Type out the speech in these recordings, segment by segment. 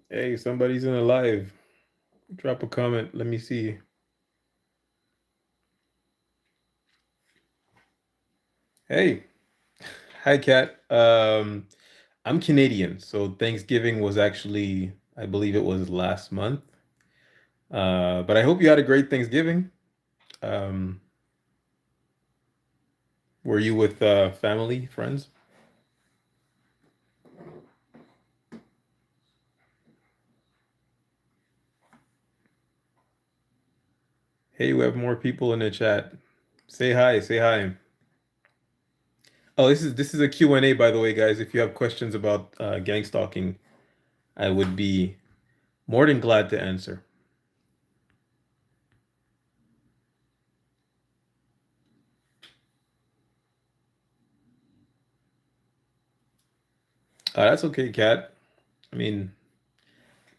Hey, somebody's in a live. Drop a comment. Let me see. Hey, hi, Kat. I'm Canadian, so Thanksgiving was actually, I believe it was last month. But I hope you had a great Thanksgiving. Um, were you with family, friends? Hey, we have more people in the chat. Say hi, say hi. Oh, this is a Q&A, by the way, guys. If you have questions about gang stalking, I would be more than glad to answer. That's okay, Kat. I mean,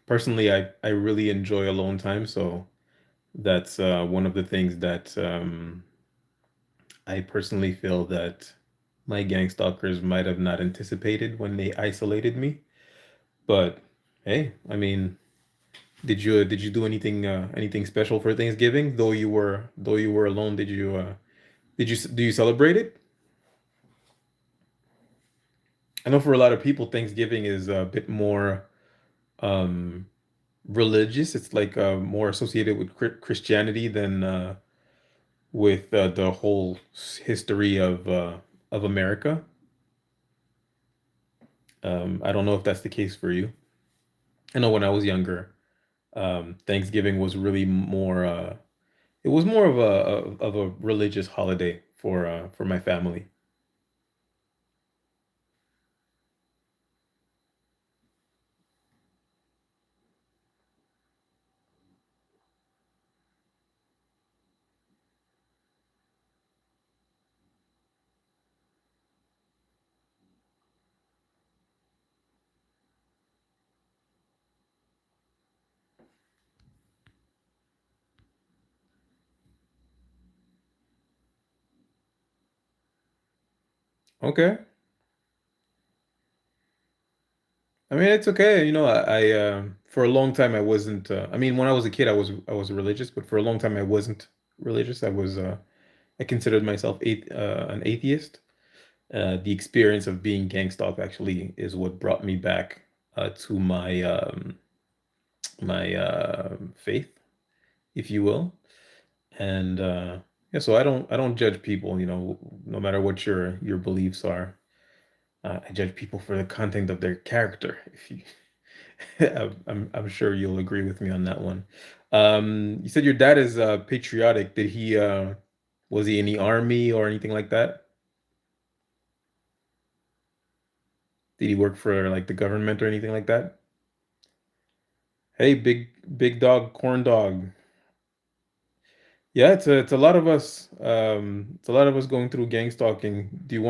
personally, I really enjoy alone time, so that's one of the things that I personally feel that my gang stalkers might have not anticipated when they isolated me. But hey, I mean, did you do anything special for Thanksgiving? Though you were alone, do you celebrate it? I know for a lot of people, Thanksgiving is a bit more um religious. It's like more associated with Christianity than with the whole history of America. I don't know if that's the case for you. I know when I was younger, Thanksgiving was really more. It was more of a religious holiday for my family. Okay, I mean it's okay. I for a long time I wasn't. I mean, when I was a kid, I was religious, but for a long time I wasn't religious. I considered myself an atheist. The experience of being gang stalked actually is what brought me back to my faith, if you will. And yeah, so I don't judge people, no matter what your beliefs are. I judge people for the content of their character. If you, I'm sure you'll agree with me on that one. You said your dad is patriotic. Did he was he in the army or anything like that? Did he work for like the government or anything like that? Hey, big dog, corn dog. Yeah, it's a lot of us. It's a lot of us going through gang stalking. Do you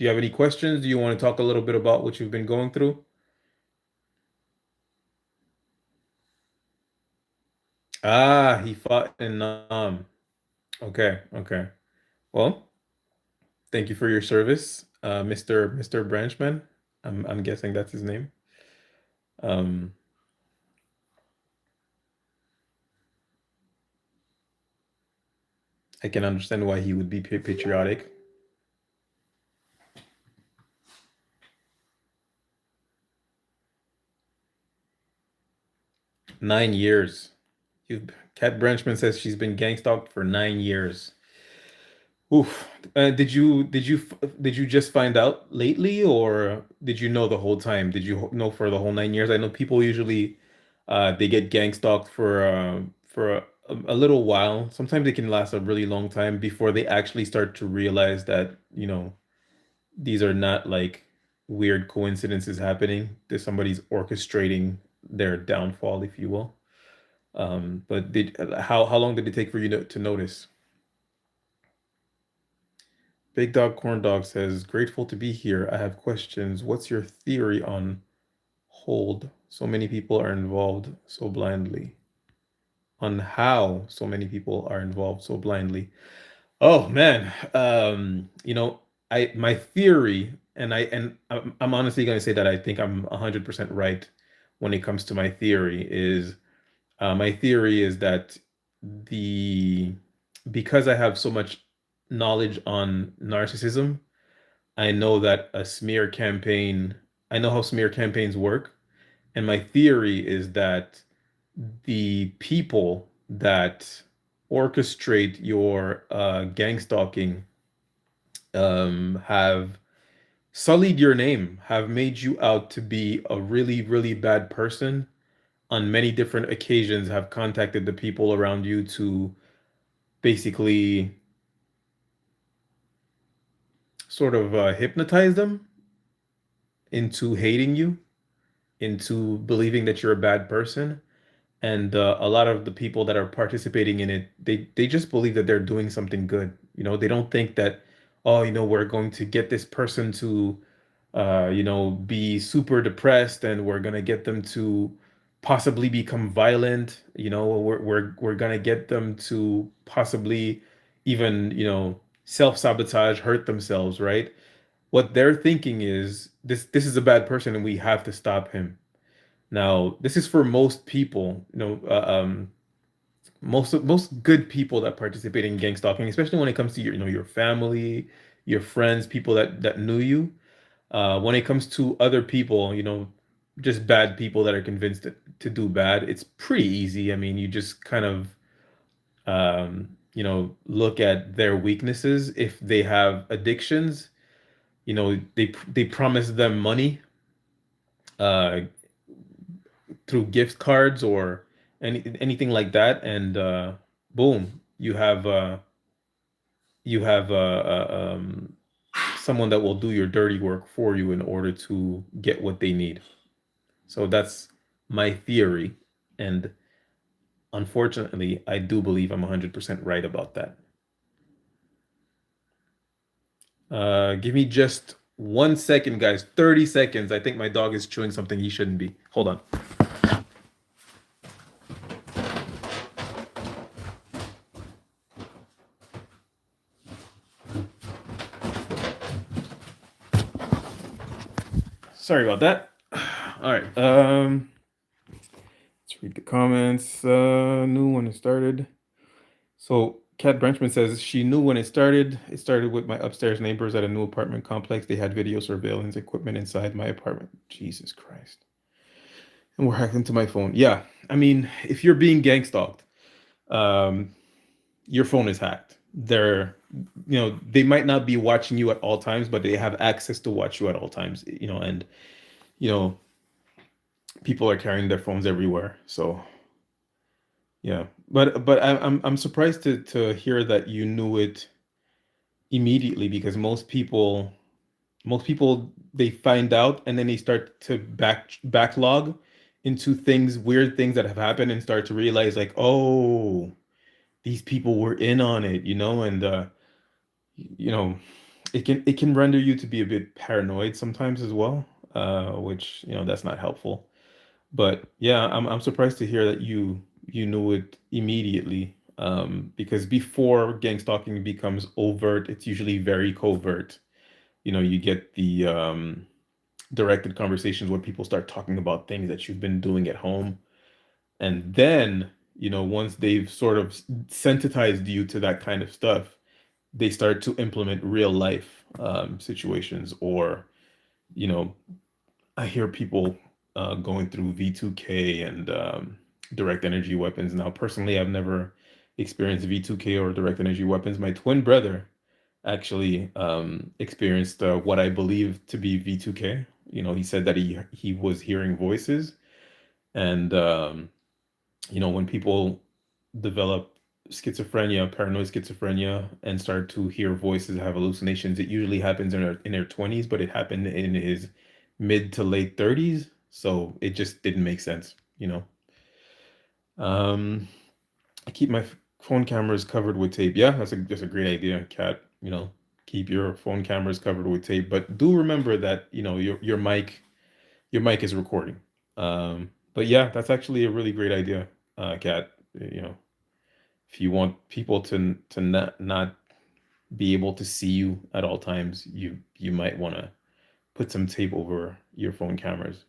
have any questions? Do you want to talk a little bit about what you've been going through? Ah, he fought in Okay, okay. Well, thank you for your service, Mr. Branchman. I'm guessing that's his name. Um, I can understand why he would be patriotic. 9 years. You Cat Branchman says she's been gang stalked for 9 years. Oof. Did you just find out lately, or did you know the whole time? Did you know for the whole 9 years? I know people usually they get gang stalked for a little while. Sometimes it can last a really long time before they actually start to realize that, these are not like weird coincidences happening. That somebody's orchestrating their downfall, if you will. But did how long did it take for you to notice? Big Dog Corn Dog says, grateful to be here. I have questions. What's your theory on hold? So many people are involved so blindly. On how so many people are involved so blindly. Oh man. I my theory, and I'm honestly gonna say that I think I'm 100% right when it comes to my theory is my theory is that the because I have so much knowledge on narcissism, I know that a smear campaign, I know how smear campaigns work, and my theory is that the people that orchestrate your gang stalking have sullied your name, have made you out to be a really, really bad person on many different occasions, have contacted the people around you to basically sort of hypnotize them into hating you, into believing that you're a bad person. And a lot of the people that are participating in it, they just believe that they're doing something good. They don't think that, oh, we're going to get this person to be super depressed, and we're gonna get them to possibly become violent. We're gonna get them to possibly even, self-sabotage, hurt themselves, right? What they're thinking is this is a bad person and we have to stop him. Now, this is for most people, most good people that participate in gang stalking, especially when it comes to your family, your friends, people that knew you. When it comes to other people, just bad people that are convinced to do bad, it's pretty easy. I mean, you just kind of, look at their weaknesses. If they have addictions, they promise them money uh, through gift cards or anything like that, and boom, you have someone that will do your dirty work for you in order to get what they need. So that's my theory. And unfortunately, I do believe I'm 100% right about that. Give me just 1 second, guys. 30 seconds. I think my dog is chewing something he shouldn't be. Hold on. Sorry about that. All right. Let's read the comments. Knew when it started. So Kat Branchman says she knew when it started. It started with my upstairs neighbors at a new apartment complex. They had video surveillance equipment inside my apartment. Jesus Christ. And we're hacked into my phone. Yeah. I mean, if you're being gang stalked, um, your phone is hacked. They might not be watching you at all times, but they have access to watch you at all times, and, you know, people are carrying their phones everywhere. So yeah, but I'm surprised to hear that you knew it immediately, because most people they find out and then they start to backlog into weird things that have happened, and start to realize like, oh, these people were in on it, and you know, it can render you to be a bit paranoid sometimes as well, which that's not helpful. But yeah, I'm surprised to hear that you knew it immediately, because before gang stalking becomes overt, it's usually very covert. You get the directed conversations where people start talking about things that you've been doing at home, and then once they've sort of sensitized you to that kind of stuff, they start to implement real life situations. Or you know I hear people going through V2K and direct energy weapons. Now, personally, I've never experienced V2K or direct energy weapons. My twin brother actually experienced what I believe to be V2K. He said that he was hearing voices, and when people develop schizophrenia, paranoid schizophrenia, and start to hear voices, have hallucinations, it usually happens in their 20s, but it happened in his mid to late 30s. So it just didn't make sense. Um, I keep my phone cameras covered with tape. Yeah, that's a great idea, Kat. Keep your phone cameras covered with tape, but do remember that your mic is recording. But yeah, that's actually a really great idea, Kat. If you want people to not be able to see you at all times, you might want to put some tape over your phone cameras.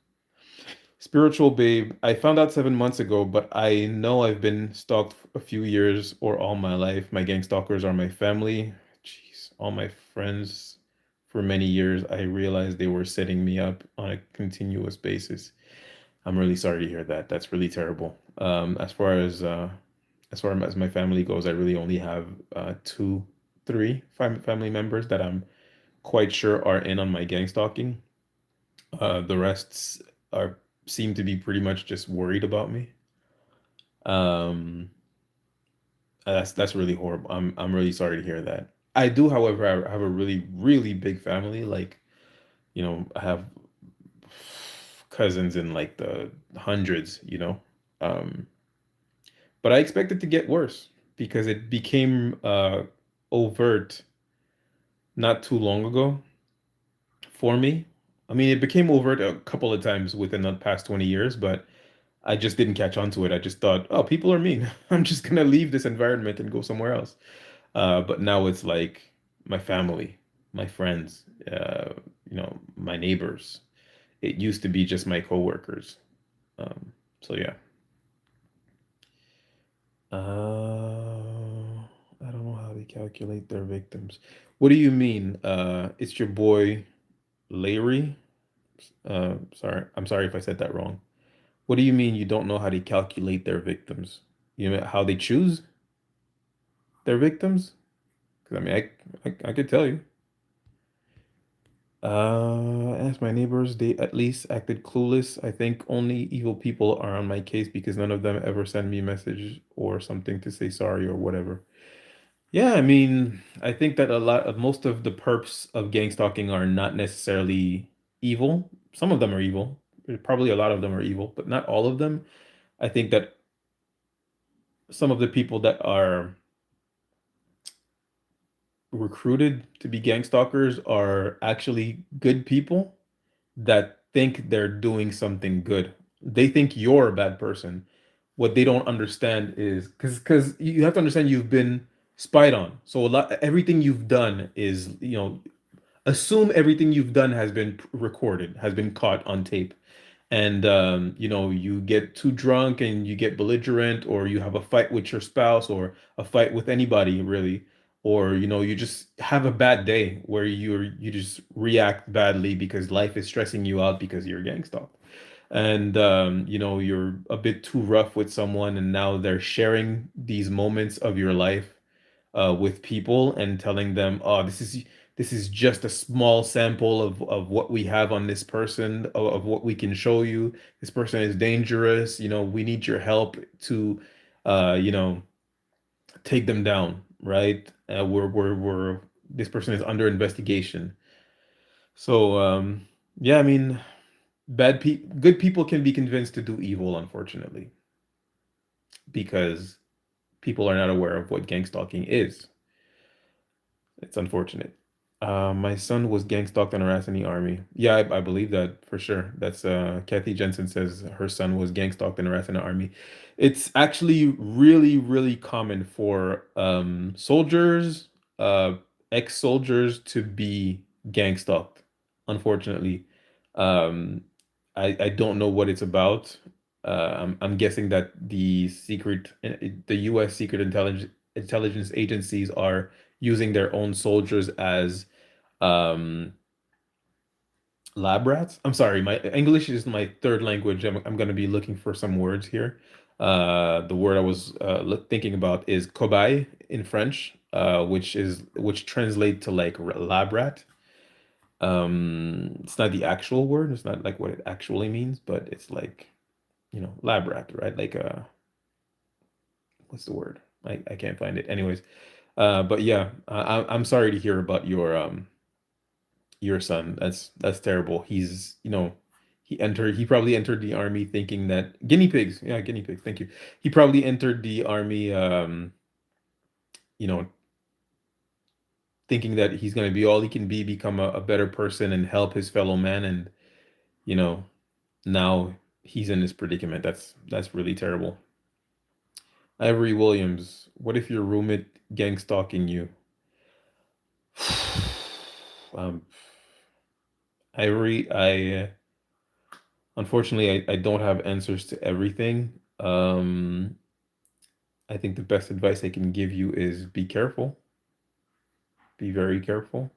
Spiritual babe, I found out 7 months ago, but I know I've been stalked a few years or all my life. My gang stalkers are my family. Jeez, all my friends for many years. I realized they were setting me up on a continuous basis. I'm really sorry to hear that. That's really terrible. As far as my family goes, I really only have two, three family members that I'm quite sure are in on my gang stalking. The rests are seem to be pretty much just worried about me. Um, that's really horrible. I'm really sorry to hear that. I do, however, I have a really big family. Like, I have cousins in like the hundreds. But I expect it to get worse because it became overt not too long ago for me. I mean, it became overt a couple of times within the past 20 years, but I just didn't catch on to it. I just thought, oh, people are mean. I'm just gonna leave this environment and go somewhere else. But now it's like my family, my friends, my neighbors. It used to be just my coworkers. So yeah. I don't know how they calculate their victims. What do you mean? It's your boy Larry. I'm sorry if I said that wrong. What do you mean you don't know how to calculate their victims? You know how they choose their victims? Because I mean, I could tell you. As my neighbors, they at least acted clueless. I think only evil people are on my case because none of them ever send me a message or something to say sorry or whatever. Yeah, I mean, I think that a lot of most of the perps of gang stalking are not necessarily evil. Some of them are evil. Probably a lot of them are evil, but not all of them. I think that some of the people that are recruited to be gang stalkers are actually good people that think they're doing something good. They think you're a bad person. What they don't understand is because you have to understand you've been spied on. So everything you've done is, assume everything you've done has been recorded, has been caught on tape. And you get too drunk and you get belligerent, or you have a fight with your spouse or a fight with anybody really, or you just have a bad day where you just react badly because life is stressing you out because you're gang stalked. And you're a bit too rough with someone, and now they're sharing these moments of your life with people and telling them, oh, this is just a small sample of what we have on this person, of what we can show you. This person is dangerous. We need your help to, uh, you know, take them down, right? This person is under investigation. So, yeah, I mean, good people can be convinced to do evil, unfortunately, because people are not aware of what gang stalking is. It's unfortunate. My son was gang stalked and harassed in the army. Yeah, I believe that for sure. That's Kathy Jensen says her son was gang stalked and harassed in the army. It's actually really common for soldiers, uh, ex-soldiers to be gang stalked. Unfortunately, um, I don't know what it's about. I'm guessing that the U.S. secret intelligence agencies are using their own soldiers as um lab rats. I'm sorry, my English is my third language. I'm going to be looking for some words here. The word I was thinking about is cobaye in French, which translate to like lab rat. It's not the actual word. It's not like what it actually means, but it's like, lab rat, right? Like what's the word? I can't find it. Anyways, but yeah, I'm sorry to hear about your son. That's terrible. He probably entered the army thinking that guinea pigs. Yeah, guinea pigs. Thank you. He probably entered the army, you know, thinking that he's going to be all he can be, become a better person and help his fellow man. And, you know, now he's in this predicament. That's really terrible. Ivory Williams, what if your roommate gang stalking you? Um, Ivory, Unfortunately, I don't have answers to everything. I think the best advice I can give you is be careful. Be very careful.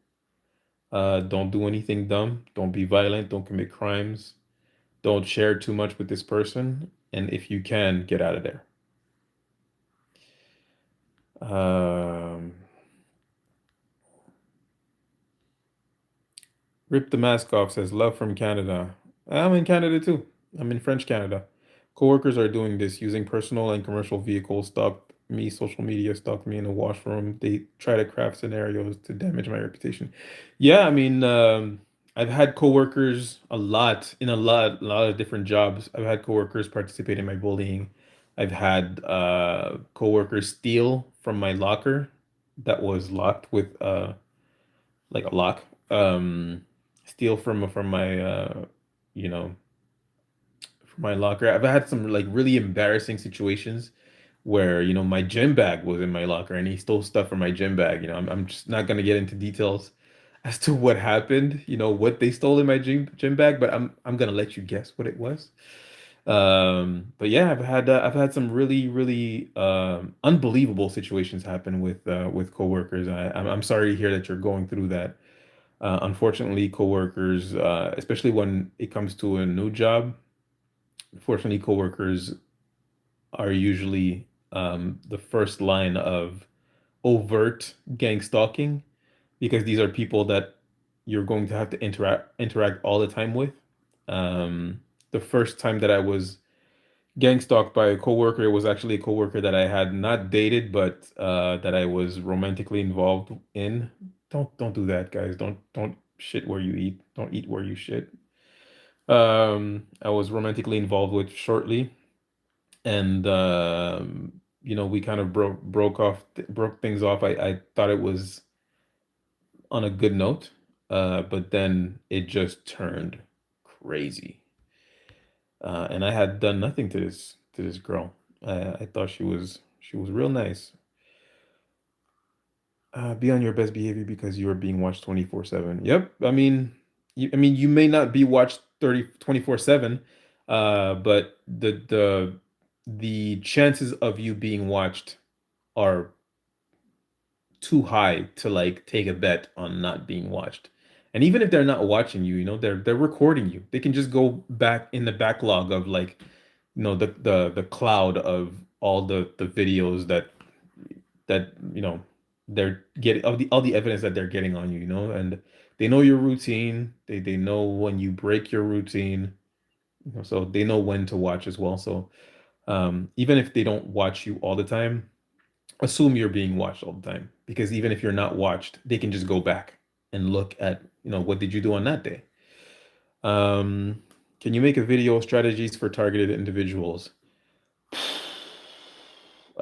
Don't do anything dumb. Don't be violent. Don't commit crimes. Don't share too much with this person. And if you can, get out of there. Um, Rip the mask off says love from Canada. I'm in Canada too. I'm in French Canada. Coworkers are doing this using personal and commercial vehicles, stalk me, social media, stalk me in a washroom. They try to craft scenarios to damage my reputation. Yeah, I mean, I've had coworkers a lot of different jobs. I've had coworkers participate in my bullying. I've had coworkers steal from my locker that was locked with like a lock. Steal from my you know, from my locker. I've had some like really embarrassing situations where, you know, my gym bag was in my locker and he stole stuff from my gym bag. You know, I'm just not gonna get into details as to what happened, you know, what they stole in my gym bag, but I'm gonna let you guess what it was. But yeah, I've had some really unbelievable situations happen with coworkers. I'm sorry to hear that you're going through that. Unfortunately, coworkers, especially when it comes to a new job, unfortunately, coworkers are usually the first line of overt gang stalking because these are people that you're going to have to interact all the time with. The first time that I was gang stalked by a coworker, it was actually a coworker that I had not dated, but that I was romantically involved in. Don't do that, guys. Don't shit where you eat. Don't eat where you shit. I was romantically involved with shortly, and you know, we kind of broke things off. I thought it was on a good note, but then it just turned crazy. And I had done nothing to this girl. I thought she was real nice. Be on your best behavior because you are being watched 24/7. Yep. I mean, you may not be watched 24/7, but the chances of you being watched are too high to like take a bet on not being watched. And even if they're not watching you, you know, they're recording you. They can just go back in the backlog of like, you know, the cloud of all the videos that, you know, they're getting of the all the evidence that they're getting on you, you know, and they know your routine. They know when you break your routine, you know, so they know when to watch as well. So even if they don't watch you all the time, assume you're being watched all the time because even if you're not watched, they can just go back and look at, you know, what did you do on that day. Um, can you make a video of strategies for targeted individuals?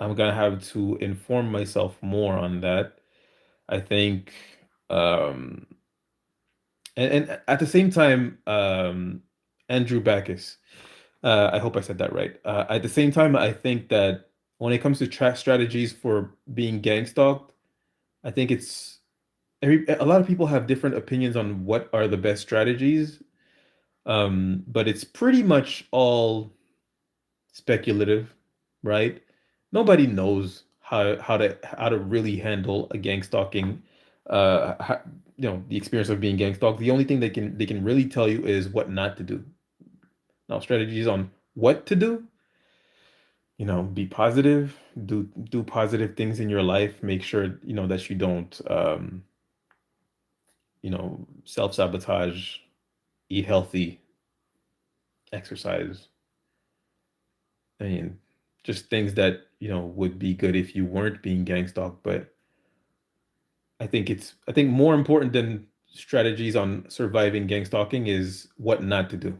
I'm gonna have to inform myself more on that. I think, um, and at the same time, Andrew Backus, I hope I said that right. At the same time, I think that when it comes to track strategies for being gang stalked, I think a lot of people have different opinions on what are the best strategies, but it's pretty much all speculative, right? Nobody knows how to really handle a gang stalking, you know, the experience of being gang stalked. The only thing they can really tell you is what not to do. Now, strategies on what to do, you know, be positive, do positive things in your life. Make sure, you know, that you don't, you know, self-sabotage, eat healthy, exercise. I mean, just things that, you know, would be good if you weren't being gang stalked. But I think more important than strategies on surviving gang stalking is what not to do.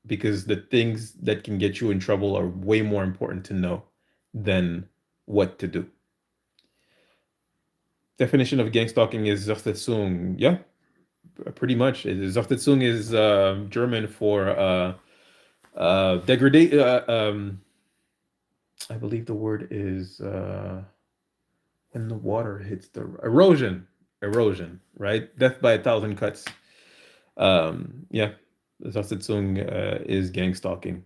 Because the things that can get you in trouble are way more important to know than what to do. Definition of gang stalking is Zachtätzung. Yeah, pretty much. Zachtätzung is German for degradation. I believe the word is when the water hits the erosion, right? Death by a thousand cuts. Yeah. Zasatsung is gang stalking.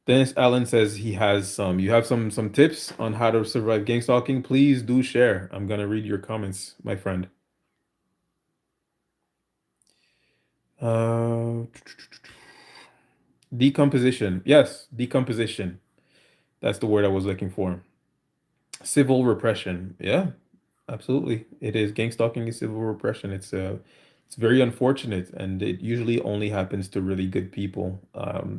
Dennis Allen says he has some. You have some tips on how to survive gang stalking? Please do share. I'm gonna read your comments, my friend. Uh, Decomposition. Yes, decomposition. That's the word I was looking for. Civil repression. Yeah, absolutely. It is. Gang stalking is civil repression. It's very unfortunate, and it usually only happens to really good people.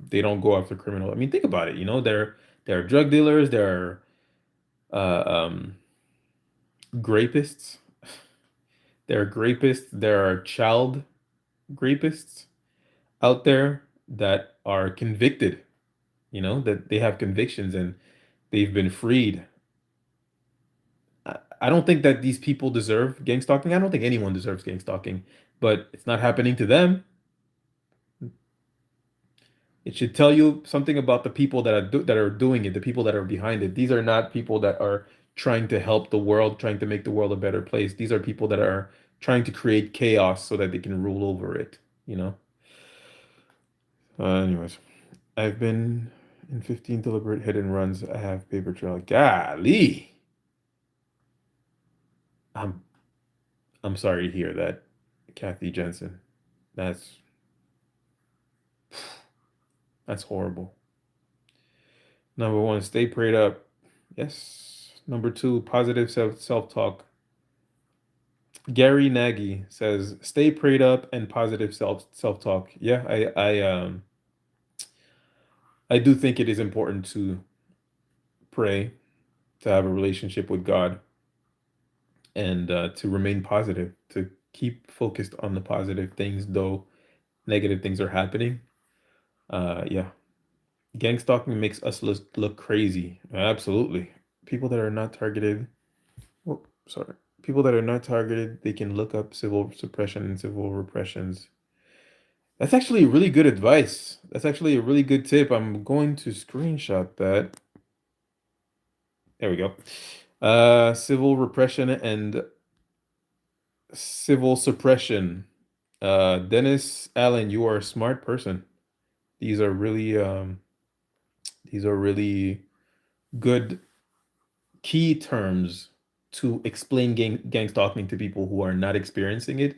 They don't go after criminal. I mean, think about it. You know, there are drug dealers, there are grapists, there are grapists, there are child rapists out there that are convicted. You know, that they have convictions and they've been freed. I don't think that these people deserve gang stalking. I don't think anyone deserves gang stalking, but it's not happening to them. It should tell you something about the people that are doing it, the people that are behind it. These are not people that are trying to help the world, trying to make the world a better place. These are people that are trying to create chaos so that they can rule over it, you know? Anyways, I've been in 15 deliberate hit and runs. I have paper trail. Golly. I'm I'm sorry to hear that, Kathy Jensen. That's that's horrible. Number one, stay prayed up. Yes. Number two, positive self-talk. Gary Nagy says, stay prayed up and positive self-talk. Yeah, I do think it is important to pray, to have a relationship with God, and to remain positive, to keep focused on the positive things, though negative things are happening. Yeah, gang stalking makes us look crazy. Absolutely. People that are not targeted, oh, sorry. People that are not targeted, they can look up civil suppression and civil repressions. That's actually really good advice. That's actually a really good tip. I'm going to screenshot that. There we go. Civil repression and civil suppression. Dennis Allen, you are a smart person. These are really these are really good key terms to explain gang stalking to people who are not experiencing it.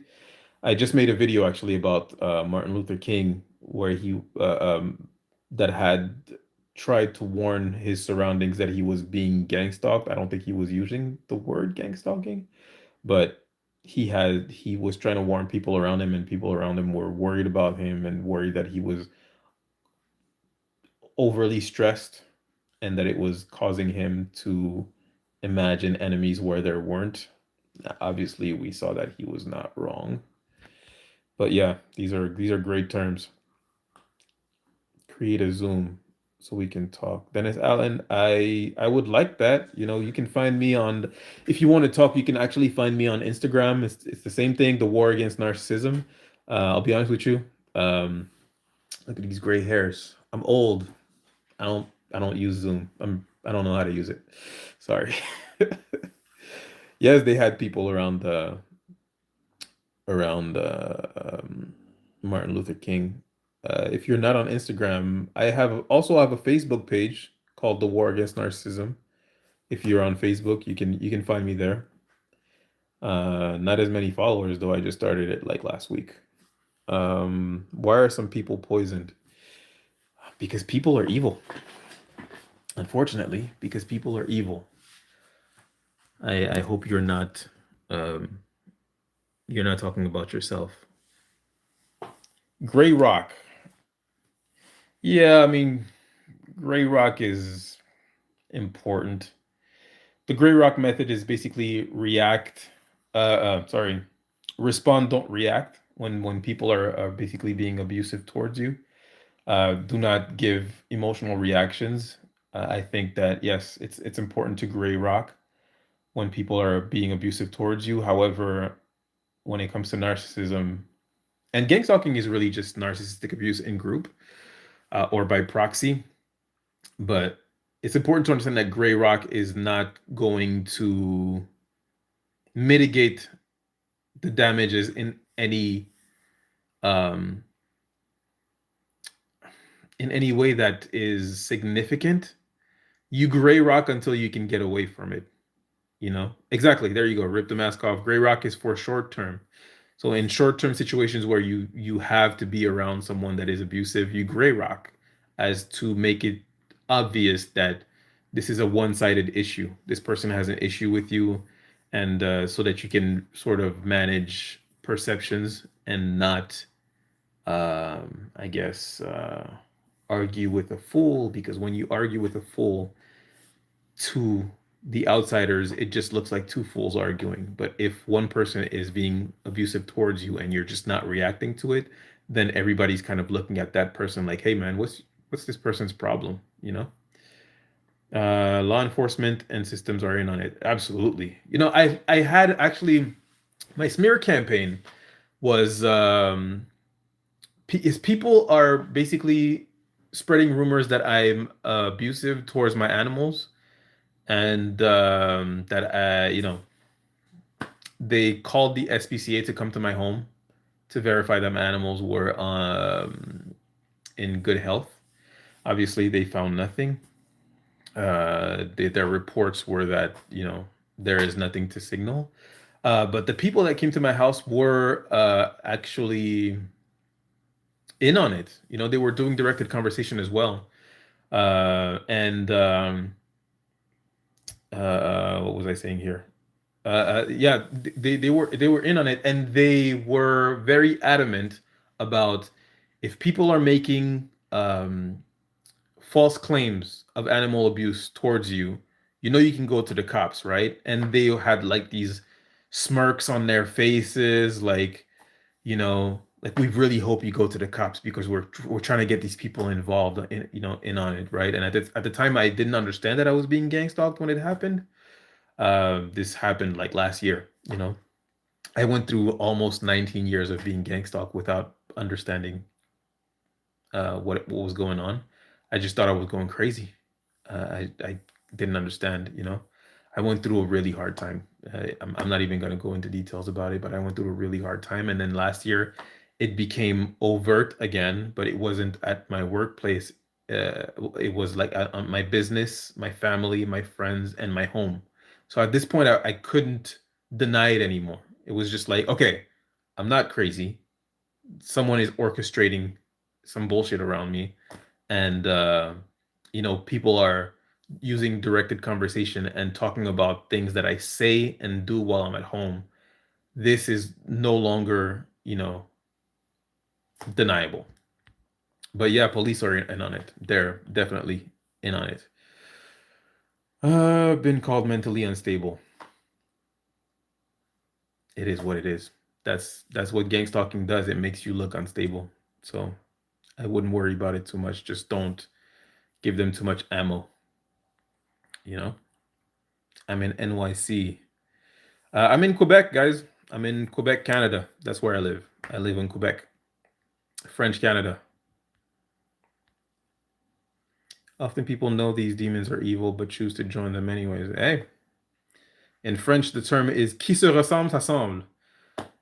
I just made a video actually about Martin Luther King, where he that had tried to warn his surroundings that he was being gang stalked. I don't think he was using the word gang stalking, but he was trying to warn people around him, and people around him were worried about him and worried that he was overly stressed and that it was causing him to imagine enemies where there weren't. Obviously, we saw that he was not wrong. But yeah, these are great terms. Create a Zoom so we can talk. Dennis Allen, I would like that. You know, you can find me on if you want to talk, you can actually find me on Instagram. It's the same thing, the war against narcissism. I'll be honest with you. Look at these gray hairs. I'm old. I don't use Zoom. I don't know how to use it. Sorry. Yes, they had people around Martin Luther King. If you're not on Instagram, I have a Facebook page called The War Against Narcissism. If you're on Facebook, you can find me there. Not as many followers though. I just started it like last week. Why are some people poisoned? Because people are evil. Unfortunately, because people are evil. I hope um, you're not talking about yourself. Gray Rock. Yeah, I mean, Gray Rock is important. The Gray Rock method is basically respond, don't react. When people are basically being abusive towards you, do not give emotional reactions. I think that yes, it's important to Gray Rock when people are being abusive towards you. However, when it comes to narcissism, and gang stalking is really just narcissistic abuse in group or by proxy. But it's important to understand that Gray Rock is not going to mitigate the damages in any um, in any way that is significant, you gray rock until you can get away from it. You know, exactly. There you go. Rip the mask off. Gray rock is for short term. So in short term situations where you have to be around someone that is abusive, you gray rock as to make it obvious that this is a one-sided issue. This person has an issue with you, and so that you can sort of manage perceptions and not, I guess, argue with a fool. Because when you argue with a fool, to the outsiders, it just looks like two fools arguing. But if one person is being abusive towards you and you're just not reacting to it, then everybody's kind of looking at that person like, hey man, what's this person's problem? You know? Law enforcement and systems are in on it. Absolutely. You know, I had actually my smear campaign was is people are basically spreading rumors that I'm abusive towards my animals, and that they called the SPCA to come to my home to verify that my animals were in good health. Obviously, they found nothing. Their reports were that there is nothing to signal. But the people that came to my house were actually in on it. You know, they were doing directed conversation as well. And what was I saying here? Yeah, they were in on it, and they were very adamant about, if people are making false claims of animal abuse towards you, you can go to the cops, right? And they had like these smirks on their faces, like we really hope you go to the cops because we're trying to get these people involved in on it, right? And at the time, I didn't understand that I was being gang stalked when it happened. This happened like last year. I went through almost 19 years of being gang stalked without understanding what was going on. I just thought I was going crazy. I didn't understand. I went through a really hard time. I'm not even going to go into details about it, but I went through a really hard time. And then last year, it became overt again, but it wasn't at my workplace. It was like on my business, my family, my friends, and my home. So at this point, I couldn't deny it anymore. It was just like, okay, I'm not crazy. Someone is orchestrating some bullshit around me, and people are using directed conversation and talking about things that I say and do while I'm at home. This is no longer deniable. But yeah, police are in on it. They're definitely in on it. Been called mentally unstable. It is what it is. That's what gang stalking does. It makes you look unstable. So I wouldn't worry about it too much. Just don't give them too much ammo. You know, I'm in NYC. I'm in Quebec, guys. I'm in Quebec, Canada. That's where I live. I live in Quebec, French Canada. Often people know these demons are evil but choose to join them anyways. Hey, in French, the term is qui se ressemble s'assemble.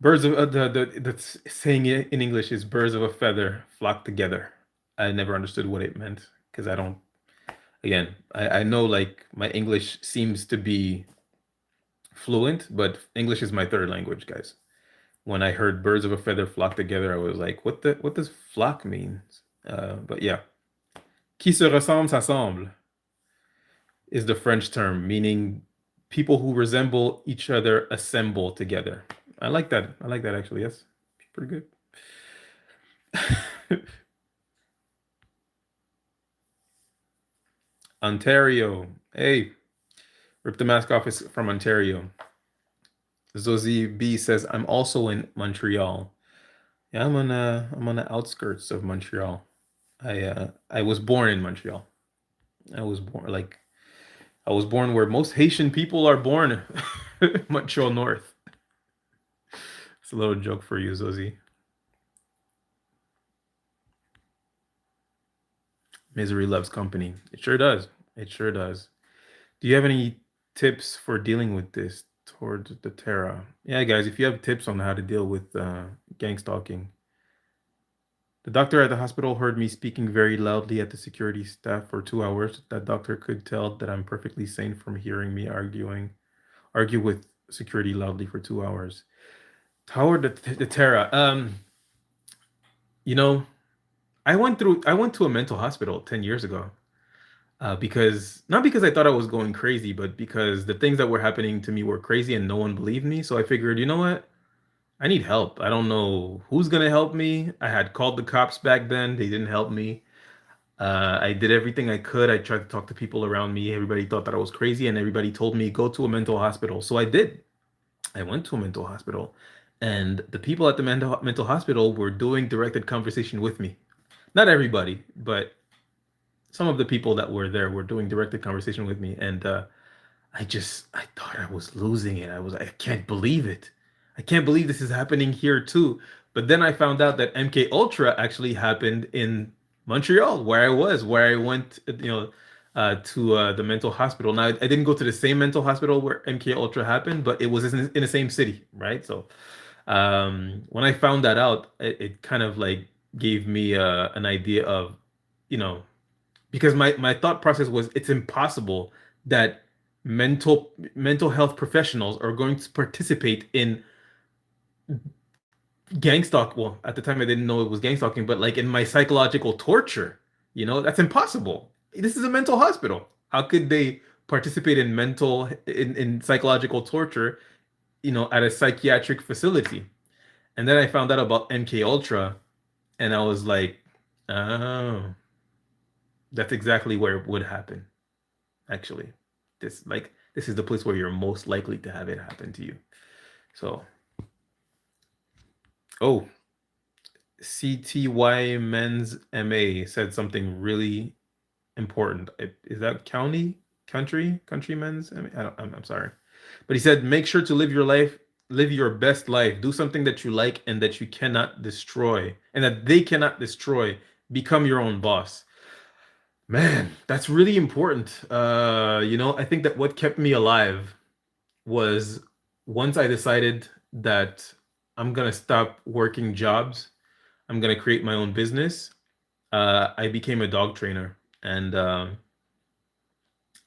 Birds of the saying in English is birds of a feather flock together. I never understood what it meant because I don't. Again, I know like my English seems to be fluent, but English is my third language, guys. When I heard birds of a feather flock together, I was like, what does flock mean? But yeah, qui se ressemble s'assemble is the French term meaning people who resemble each other assemble together. I like that. I like that actually. Yes, pretty good. Ontario. Hey, rip the mask off is from Ontario. Zozie B says I'm also in Montreal. Yeah, I'm on the outskirts of Montreal. I was born in Montreal. I was born where most Haitian people are born, Montreal North. It's a little joke for you, Zozie. Misery loves company. It sure does. It sure does. Do you have any tips for dealing with this towards the Terra? Yeah, guys, if you have tips on how to deal with gang stalking, The doctor at the hospital heard me speaking very loudly at the security staff for 2 hours. That doctor could tell that I'm perfectly sane from hearing me argue with security loudly for 2 hours. Tower the Terra. You know, I went to a mental hospital 10 years ago. Because not because I thought I was going crazy, but because the things that were happening to me were crazy and no one believed me. So I figured, you know what? I need help. I don't know who's gonna help me. I had called the cops back then. They didn't help me. I did everything I could. I tried to talk to people around me. Everybody thought that I was crazy, and everybody told me go to a mental hospital. So I did. I went to a mental hospital, and the people at the mental hospital were doing directed conversation with me. Not everybody, but some of the people that were there were doing directed conversation with me, and I thought I was losing it. I can't believe it. I can't believe this is happening here too. But then I found out that MK Ultra actually happened in Montreal, where I went, to the mental hospital. Now, I didn't go to the same mental hospital where MK Ultra happened, but it was in the same city, right? So, when I found that out, it kind of like gave me an idea of, you know, because my thought process was it's impossible that mental health professionals are going to participate in gang stalk. Well, at the time I didn't know it was gang stalking, but like in my psychological torture, that's impossible. This is a mental hospital. How could they participate in in psychological torture, at a psychiatric facility? And then I found out about MK Ultra, and I was like, oh, that's exactly where it would happen. Actually, this is the place where you're most likely to have it happen to you. So, oh, CTY Men's MA said something really important. Is that country men's? I'm sorry, but he said make sure to live your best life, do something that you like and that you cannot destroy, and that they cannot destroy. Become your own boss. Man, that's really important. I think that what kept me alive was once I decided that I'm gonna stop working jobs, I'm gonna create my own business. I became a dog trainer, and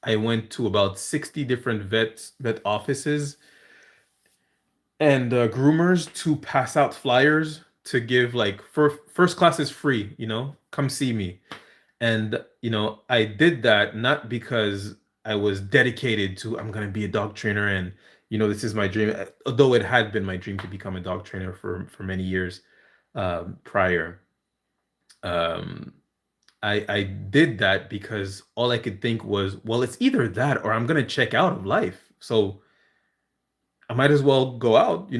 I went to about 60 different vet offices and groomers to pass out flyers to give like first class is free. Come see me. And I did that not because I was dedicated to I'm gonna be a dog trainer and this is my dream. Although it had been my dream to become a dog trainer for many years prior. Um, I did that because all I could think was, well, it's either that or I'm gonna check out of life. So I might as well go out.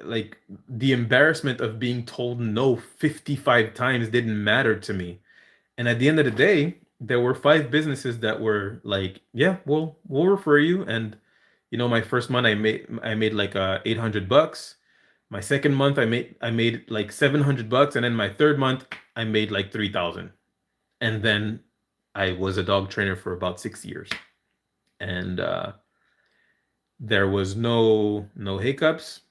Like the embarrassment of being told no 55 times didn't matter to me. And at the end of the day, there were five businesses that were like, yeah, we'll refer you. And my first month I made like $800. My second month I made like $700, and then my third month I made like 3,000. And then I was a dog trainer for about 6 years. And there was no hiccups.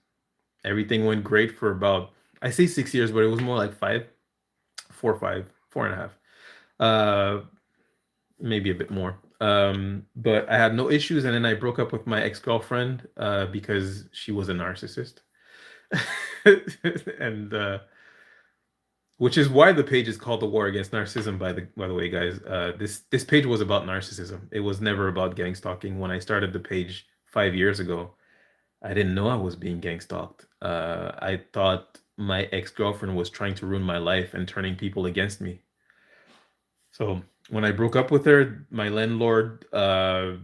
Everything went great for about, I say 6 years, but it was more like 5, 4.5. Uh, Maybe a bit more. But I had no issues, and then I broke up with my ex-girlfriend because she was a narcissist. And which is why the page is called The War Against Narcissism, by the way, guys. This page was about narcissism. It was never about gang stalking. When I started the page 5 years ago, I didn't know I was being gang stalked. I thought my ex-girlfriend was trying to ruin my life and turning people against me. So when I broke up with her, my landlord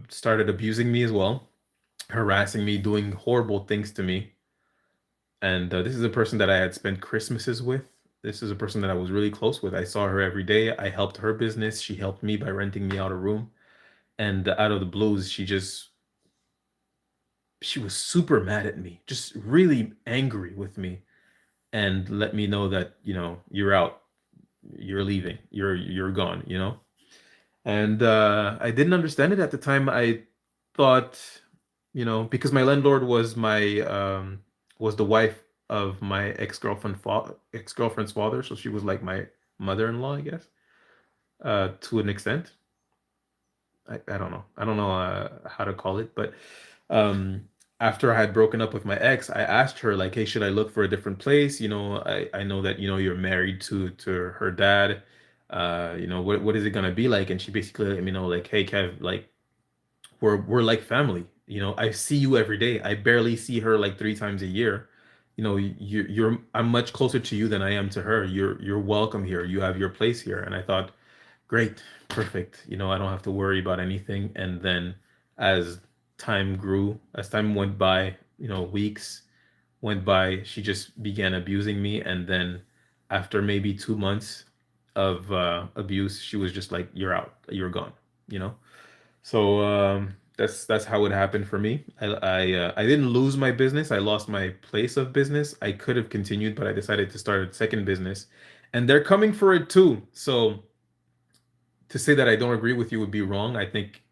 started abusing me as well, harassing me, doing horrible things to me. And this is a person that I had spent Christmases with. This is a person that I was really close with. I saw her every day. I helped her business. She helped me by renting me out a room. And out of the blues, she was super mad at me, just really angry with me, and let me know that, you're out, you're leaving, you're gone. And I didn't understand it at the time. I thought, because my landlord was the wife of my ex-girlfriend's father, so she was like my mother-in-law, I guess, to an extent. I don't know. I don't know how to call it, but um, after I had broken up with my ex, I asked her like, "Hey, should I look for a different place? I know that you're married to her dad. What is it gonna be like?" And she basically let me know like, "Hey, Kev, like we're like family. I see you every day. I barely see her like 3 times a year. You're I'm much closer to you than I am to her. You're welcome here. You have your place here." And I thought, great, perfect. I don't have to worry about anything. And then as as time went by, weeks went by, she just began abusing me. And then after maybe 2 months of abuse, she was just like, "You're out. You're gone." You know. So that's how it happened for me. I didn't lose my business. I lost my place of business. I could have continued, but I decided to start a second business, and they're coming for it too. So to say that I don't agree with you would be wrong. I think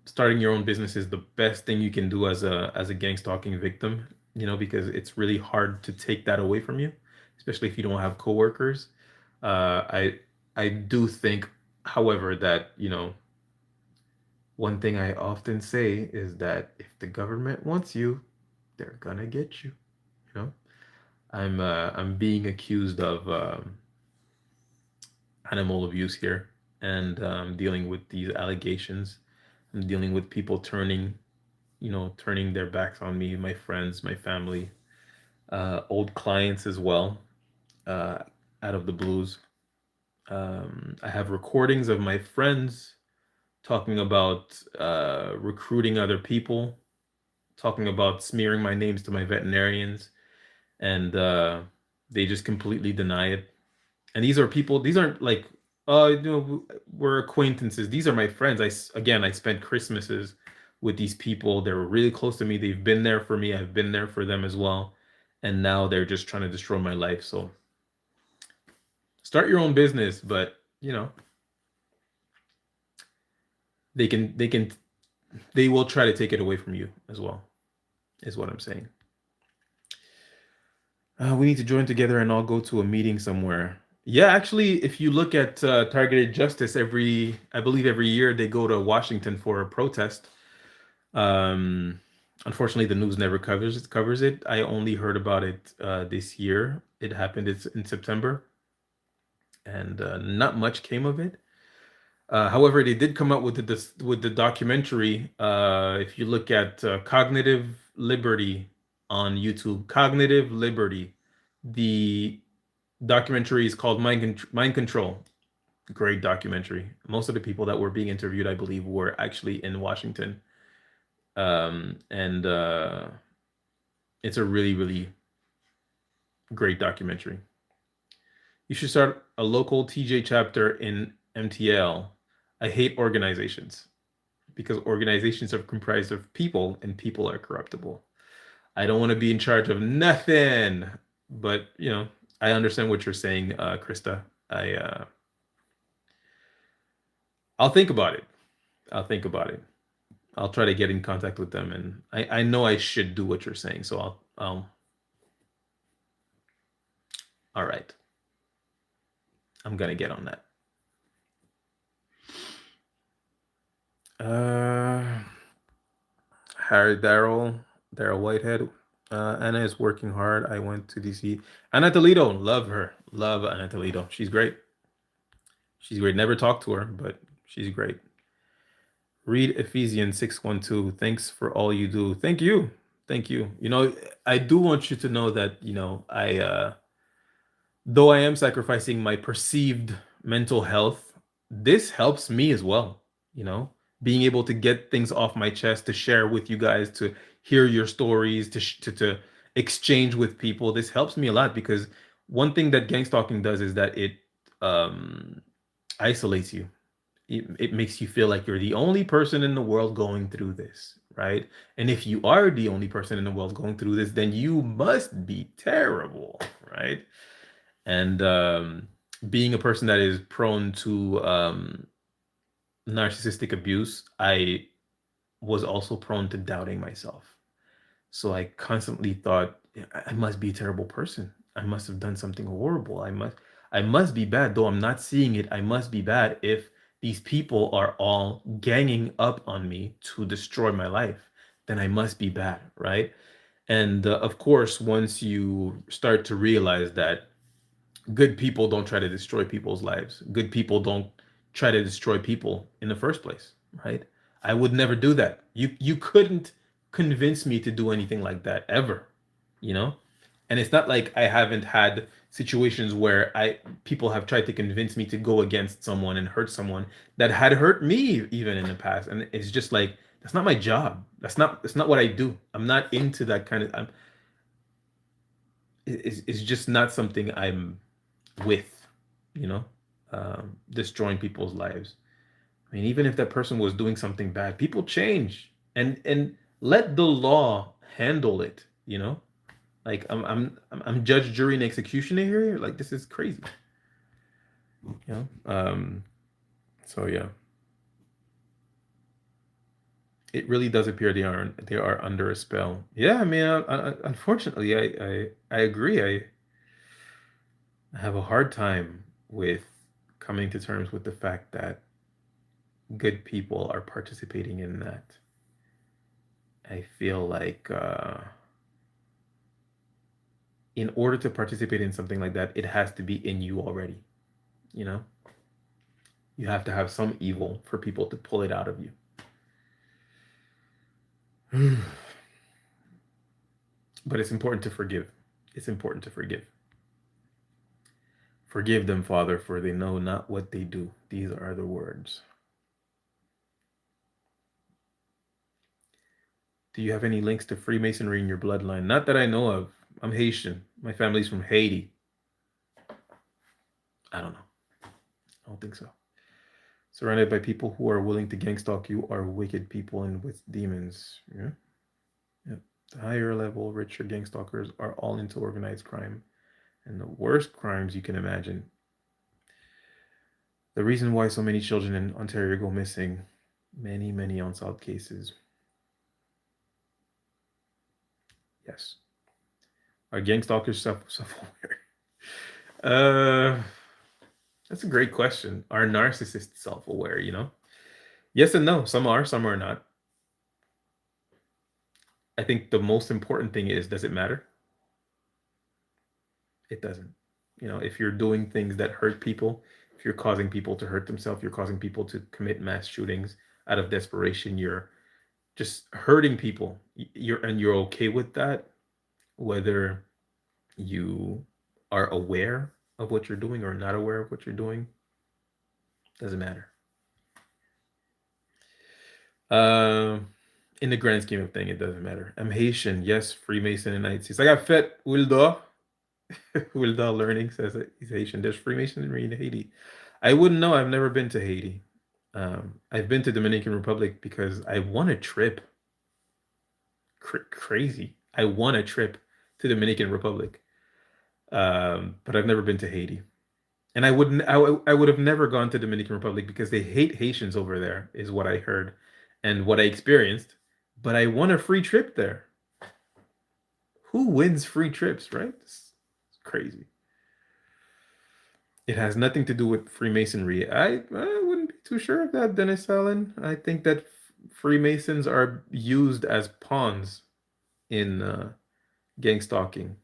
starting your own business is the best thing you can do as a gang stalking victim. Because it's really hard to take that away from you, especially if you don't have coworkers. I do think, however, that one thing I often say is that if the government wants you, they're gonna get you. You know, I'm being accused of animal abuse here, and dealing with these allegations. I'm dealing with people turning their backs on me, my friends, my family, old clients as well, uh, out of the blues. I have recordings of my friends talking about recruiting other people, talking about smearing my names to my veterinarians, and they just completely deny it. And these are people; these aren't like, we're acquaintances. These are my friends. Again, I spent Christmases with these people. They were really close to me. They've been there for me. I've been there for them as well. And now they're just trying to destroy my life. So start your own business, but they can they will try to take it away from you as well, is what I'm saying. We need to join together and all go to a meeting somewhere. Yeah, actually, if you look at Targeted Justice, I believe every year they go to Washington for a protest. Um, Unfortunately, the news never covers it. I only heard about it this year. It happened in September, and not much came of it. However, they did come out with the documentary. If you look at Cognitive Liberty on YouTube, Cognitive Liberty, the documentary is called Mind Control. Great documentary. Most of the people that were being interviewed, I believe, were actually in Washington, and it's a really, really great documentary. You should start a local TJ chapter in MTL. I hate organizations because organizations are comprised of people and people are corruptible. I don't want to be in charge of nothing, but I understand what you're saying, Krista. I'll think about it. I'll think about it. I'll try to get in contact with them, and I know I should do what you're saying. So all right. I'm gonna get on that. Uh, Harry Daryl Whitehead. Anna is working hard. I went to DC. Anna Toledo, love her. Love Anna Toledo. She's great. She's great. Never talked to her, but she's great. Read Ephesians 6:12. Thanks for all you do. Thank you. Thank you. I do want you to know that, I though I am sacrificing my perceived mental health, this helps me as well. Being able to get things off my chest, to share with you guys, to hear your stories, to exchange with people. This helps me a lot because one thing that gang stalking does is that it um, isolates you. It makes you feel like you're the only person in the world going through this, right? And if you are the only person in the world going through this, then you must be terrible, right? And being a person that is prone to narcissistic abuse, I was also prone to doubting myself. So I constantly thought, I must be a terrible person. I must have done something horrible. I must be bad, though I'm not seeing it. I must be bad if these people are all ganging up on me to destroy my life. Then I must be bad, right? And of course, once you start to realize that good people don't try to destroy people's lives, good people don't try to destroy people in the first place, right? I would never do that. You couldn't convince me to do anything like that ever, you know? And it's not like I haven't had situations where I people have tried to convince me to go against someone and hurt someone that had hurt me even in the past. And it's just like that's not my job. That's not what I do. I'm not into that kind of it's just not something I'm with, you know, destroying people's lives. I mean, even if that person was doing something bad, people change, and let the law handle it. You know, like I'm judge, jury, and executioner here. Like this is crazy. You know. So yeah, it really does appear they are under a spell. Yeah, I mean, unfortunately, I agree. I have a hard time with coming to terms with the fact that good people are participating in that. I feel like in order to participate in something like that, it has to be in you already. You know, you have to have some evil for people to pull it out of you. But it's important to forgive. It's important to forgive. Forgive them, Father, for they know not what they do. These are the words. Do you have any links to Freemasonry in your bloodline? Not that I know of. I'm Haitian. My family's from Haiti. I don't know. I don't think so. Surrounded by people who are willing to gang stalk you are wicked people and with demons. Yeah. Yeah. The higher level, richer gang stalkers are all into organized crime and the worst crimes you can imagine. The reason why so many children in Ontario go missing, many, many unsolved cases. Yes. Are gang stalkers self-aware? Uh, that's a great question. Are narcissists self-aware, you know? Yes and no. Some are not. I think the most important thing is, does it matter? It doesn't. You know, if you're doing things that hurt people, if you're causing people to hurt themselves, you're causing people to commit mass shootings out of desperation, you're just hurting people. You're okay with that, whether you are aware of what you're doing or not aware of what you're doing, doesn't matter. Um, in the grand scheme of things, it doesn't matter. I'm Haitian, yes, Freemason and Nazis. I got Fet Wilda. Wilda Learning says that he's Haitian. There's Freemasonry in Haiti. I wouldn't know. I've never been to Haiti. I've been to Dominican Republic because I won a trip. Crazy. I won a trip to Dominican Republic, but I've never been to Haiti. And I wouldn't. I would have never gone to Dominican Republic because they hate Haitians over there, is what I heard, and what I experienced. But I won a free trip there. Who wins free trips, right? It's crazy. It has nothing to do with Freemasonry. I wouldn't be too sure of that, Dennis Allen. I think that Freemasons are used as pawns in gang stalking.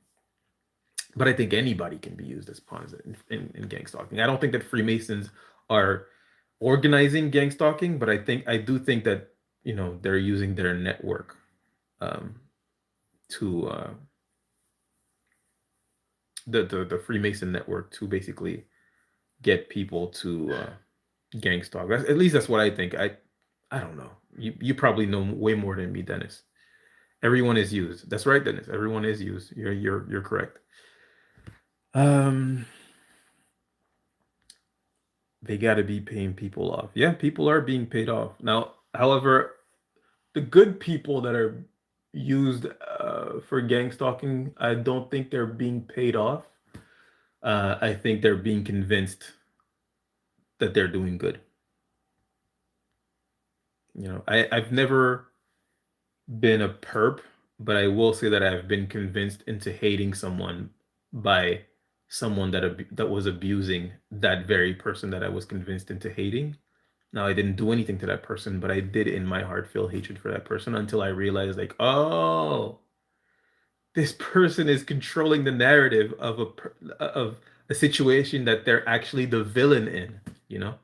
But I think anybody can be used as pawns in gang stalking. I don't think that Freemasons are organizing gang stalking, but I do think that they're using their network um, to the Freemason network to basically get people to gang stalk. At least that's what I think. I don't know. You probably know way more than me, Dennis. Everyone is used. That's right, Dennis. Everyone is used. You're correct. Um, they got to be paying people off. Yeah, people are being paid off now. However, the good people that are used for gang stalking, I don't think they're being paid off. I think they're being convinced that they're doing good. I've never been a perp. but I will say that I've been convinced into hating someone by someone that was abusing that very person that I was convinced into hating. Now, I didn't do anything to that person, but I did in my heart feel hatred for that person until I realized, like, oh, this person is controlling the narrative of of a situation that they're actually the villain in, you know?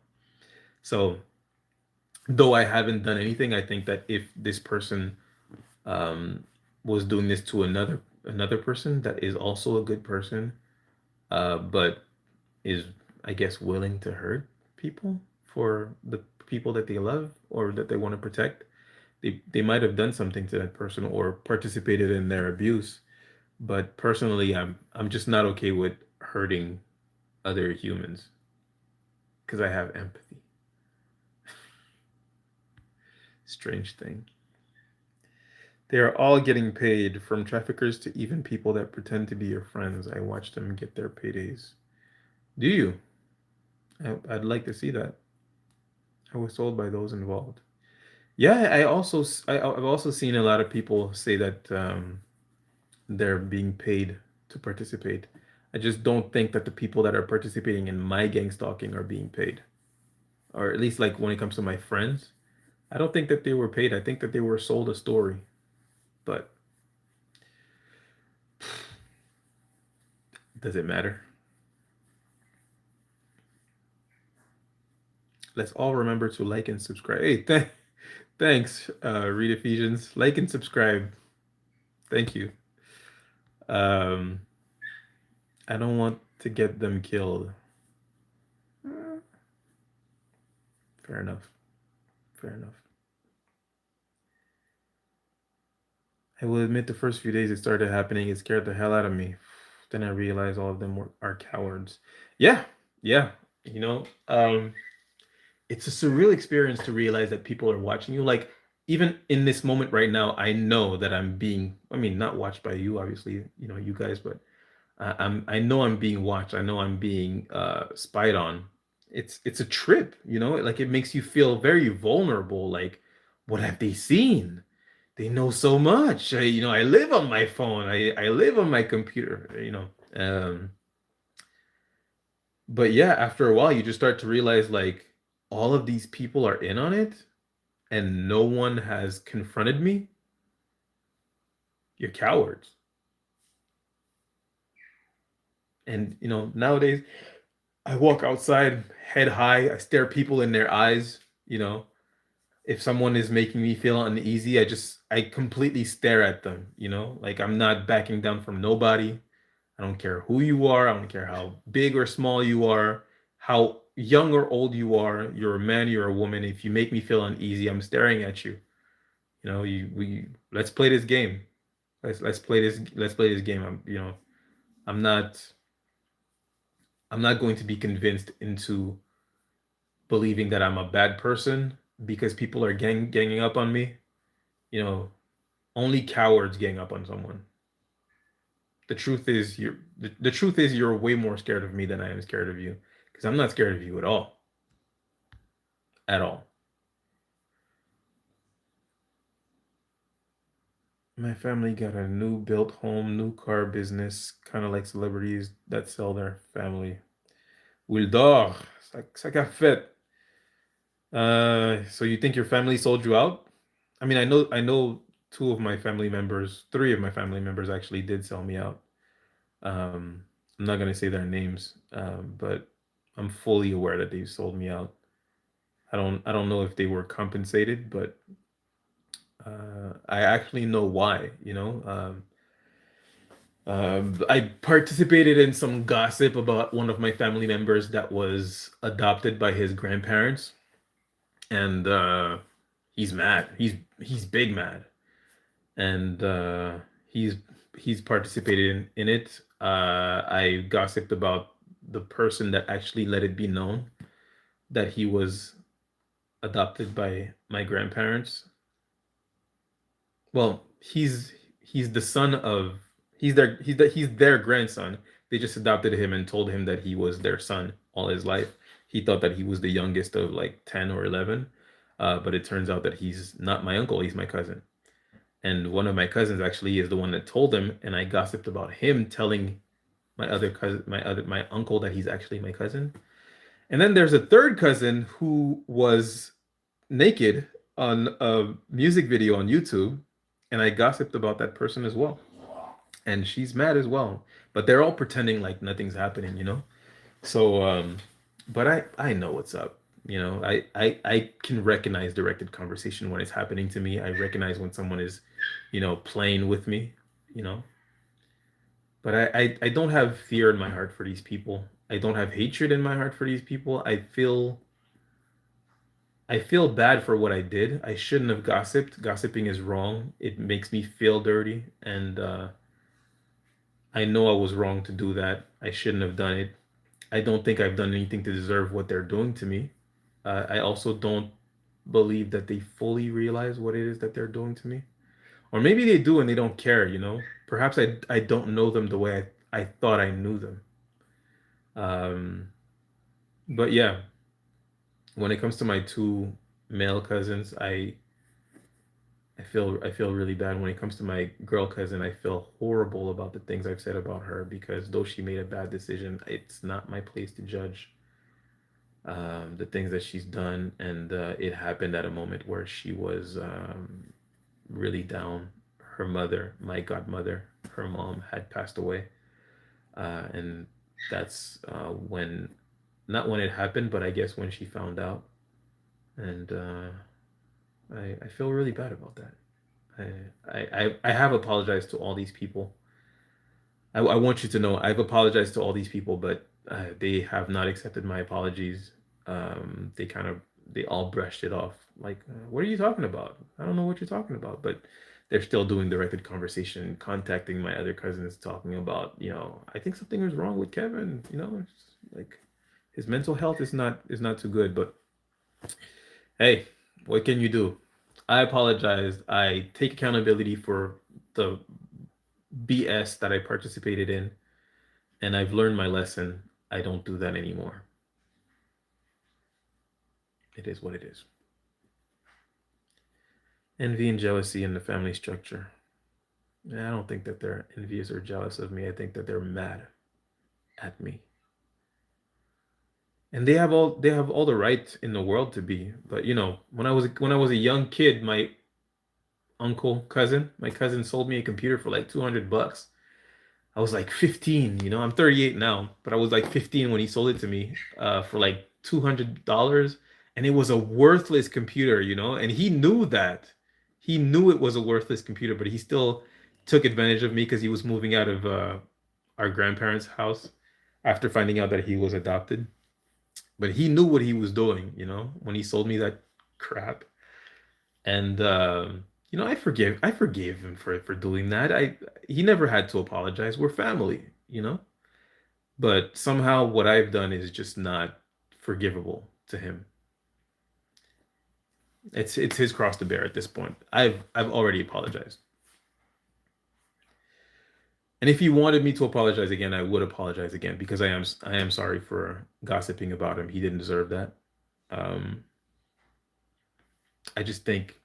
So, though I haven't done anything, I think that if this person um, was doing this to another person that is also a good person, but is, I guess, willing to hurt people for the people that they love or that they want to protect, they might have done something to that person or participated in their abuse. But personally, I'm just not okay with hurting other humans because I have empathy. Strange thing. They are all getting paid, from traffickers to even people that pretend to be your friends. I watch them get their paydays. Do you? I'd like to see that. I was told by those involved. Yeah, I've also seen a lot of people say that they're being paid to participate. I just don't think that the people that are participating in my gang stalking are being paid, or at least like when it comes to my friends. I don't think that they were paid. I think that they were sold a story. But does it matter? Let's all remember to like and subscribe. Hey, thanks, Read Ephesians. Like and subscribe. Thank you. Um, I don't want to get them killed. Uh, Fair enough. Fair enough. I will admit the first few days it started happening, it scared the hell out of me. Then I realized all of them are cowards. Yeah, yeah. You know, it's a surreal experience to realize that people are watching you. Like, even in this moment right now, I know that I'm being, I mean, not watched by you, obviously, you know, you guys, but I know I'm being watched. I know I'm being spied on. It's a trip, you know, like it makes you feel very vulnerable. Like, what have they seen? They know so much. You know, I live on my phone. I live on my computer, you know. Um, but yeah, after a while, you just start to realize like all of these people are in on it and no one has confronted me. You're cowards. And, you know, nowadays I walk outside head high, I stare people in their eyes, you know. If someone is making me feel uneasy, I completely stare at them, you know? Like I'm not backing down from nobody. I don't care who you are. I don't care how big or small you are, how young or old you are. You're a man, you're a woman. If you make me feel uneasy, I'm staring at you. You know, we let's play this game. Let's play this game. I'm not I'm not going to be convinced into believing that I'm a bad person because people are ganging up on me. You know, only cowards gang up on someone. The truth is you're way more scared of me than I am scared of you because I'm not scared of you at all. At all. My family got a new built home, new car business, kind of like celebrities that sell their family. Wildor, ça qu'a fait. So you think your family sold you out? I mean, I know two of my family members, three of my family members actually did sell me out. Um, I'm not gonna say their names, but I'm fully aware that they sold me out. I don't know if they were compensated, but I actually know why. You know, I participated in some gossip about one of my family members that was adopted by his grandparents, and he's mad. He's big mad, and he's he's participated in it. I gossiped about the person that actually let it be known that he was adopted by my grandparents. Well, he's the son of he's their grandson. They just adopted him and told him that he was their son all his life. He thought that he was the youngest of like 10 or 11. But it turns out that he's not my uncle, he's my cousin. And one of my cousins actually is the one that told him, and I gossiped about him telling my other cousin, my uncle, that he's actually my cousin. And then there's a third cousin who was naked on a music video on YouTube, and I gossiped about that person as well. And she's mad as well. But they're all pretending like nothing's happening, you know? So but I know what's up. You know, I can recognize directed conversation when it's happening to me. I recognize when someone is, playing with me, you know. But I don't have fear in my heart for these people. I don't have hatred in my heart for these people. I feel bad for what I did. I shouldn't have gossiped. Gossiping is wrong. It makes me feel dirty, and I know I was wrong to do that. I shouldn't have done it. I don't think I've done anything to deserve what they're doing to me. I also don't believe that they fully realize what it is that they're doing to me. Or maybe they do and they don't care, you know? Perhaps I don't know them the way I thought I knew them. Um, but yeah, when it comes to my two male cousins, I feel really bad. When it comes to my girl cousin, I feel horrible about the things I've said about her, because though she made a bad decision, it's not my place to judge the things that she's done. And it happened at a moment where she was really down. Her mother, my godmother, her mom had passed away. And that's when, not when it happened, but I guess when she found out. And I feel really bad about that. I have apologized to all these people. I want you to know I've apologized to all these people, but they have not accepted my apologies. They all brushed it off. Like, what are you talking about? I don't know what you're talking about. But they're still doing directed conversation, contacting my other cousins, talking about, I think something was wrong with Kevin. It's like his mental health is not too good. But hey, what can you do? I apologize. I take accountability for the BS that I participated in, and I've learned my lesson. I don't do that anymore. It is what it is. Envy and jealousy in the family structure. I don't think that they're envious or jealous of me. I think that they're mad at me. And they have all the right in the world to be. But when I was a young kid, my cousin sold me a computer for like $200. I was like 15, I'm 38 now, but I was like 15 when he sold it to me for like $200. And it was a worthless computer, and he knew that. He knew it was a worthless computer, but he still took advantage of me because he was moving out of our grandparents' house after finding out that he was adopted. But he knew what he was doing, when he sold me that crap. And I forgave him for doing that. He never had to apologize. We're family. But somehow what I've done is just not forgivable to him. It's his cross to bear at this point. I've already apologized. And if he wanted me to apologize again, I would apologize again, because I am sorry for gossiping about him. He didn't deserve that. Um, I just think,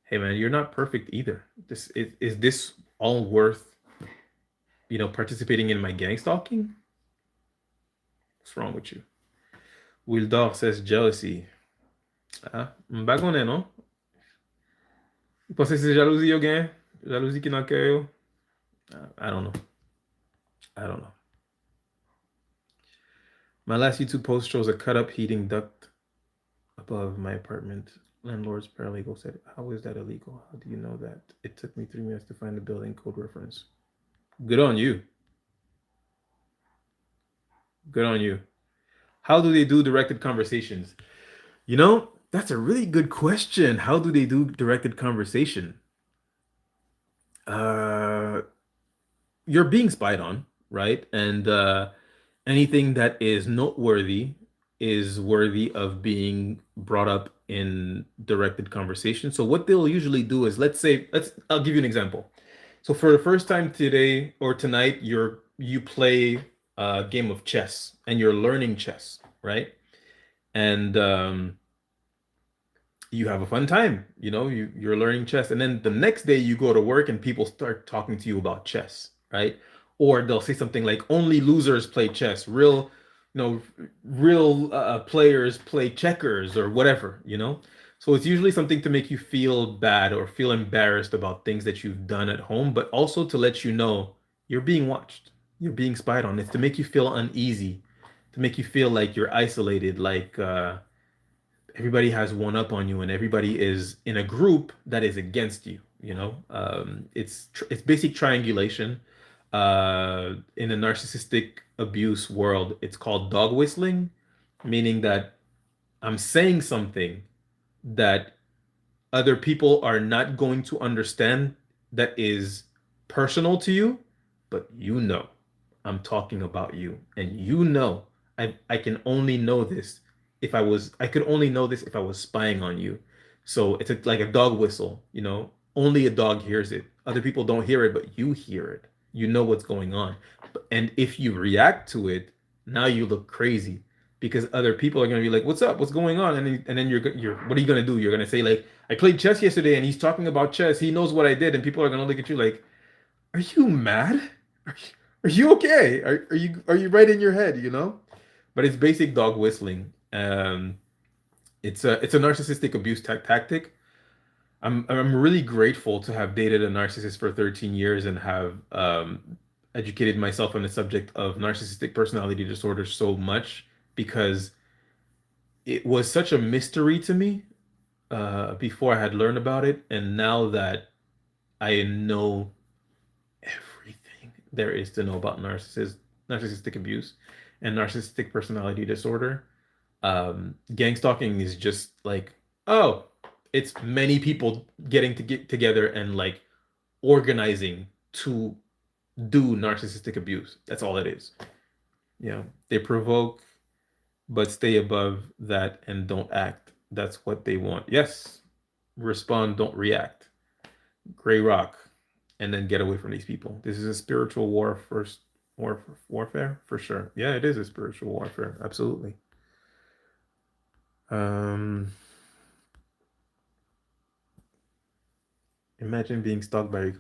hey man, you're not perfect either. Is this all worth, participating in my gang stalking? What's wrong with you? Wildor says jealousy. Ah, mbagone, non? Pense que c'est jalousie yo gen? Jalousie ki nan kè yo? I don't know. I don't know. My last YouTube post shows a cut up heating duct above my apartment. Landlord's paralegal said, "How is that illegal? How do you know that? It took me 3 minutes to find the building code reference." Good on you. Good on you. How do they do directed conversations? That's a really good question. How do they do directed conversation? Uh, you're being spied on, right? And anything that is noteworthy is worthy of being brought up in directed conversation. So what they'll usually do is, I'll give you an example. So for the first time today or tonight, you play a game of chess and you're learning chess, right? And you have a fun time. You know, you're learning chess, and then the next day you go to work and people start talking to you about chess, right? Or they'll say something like only losers play chess, real, real players play checkers or whatever, you know. So it's usually something to make you feel bad or feel embarrassed about things that you've done at home, but also to let you know you're being watched, you're being spied on. It's to make you feel uneasy, to make you feel like you're isolated, like everybody has one up on you and everybody is in a group that is against you, you know. It's basic triangulation. In a narcissistic abuse world, it's called dog whistling, meaning that I'm saying something that other people are not going to understand, that is personal to you, but you know I'm talking about you, and you know I can only know this if I could only know this if I was spying on you. So it's like a dog whistle, you know. Only a dog hears it. Other people don't hear it, but you hear it. You know what's going on. And if you react to it, now you look crazy because other people are going to be like, "What's up? What's going on?" And then you're what are you going to do? You're going to say like, "I played chess yesterday and he's talking about chess. He knows what I did." And people are going to look at you like, "Are you mad? Are you okay? Are you right in your head, you know?" But it's basic dog whistling. It's a narcissistic abuse tactic. I'm really grateful to have dated a narcissist for 13 years and have educated myself on the subject of narcissistic personality disorder so much, because it was such a mystery to me before I had learned about it, and now that I know everything there is to know about narcissistic abuse and narcissistic personality disorder, gang stalking is just like, oh, it's many people getting to get together and like organizing to do narcissistic abuse. That's all it is. Yeah, they provoke, but stay above that and don't act. That's what they want. Yes, respond, don't react. Gray rock, and then get away from these people. This is a spiritual war first. Warfare for sure. Yeah, it is a spiritual warfare. Absolutely. Um, Imagine being stalked by your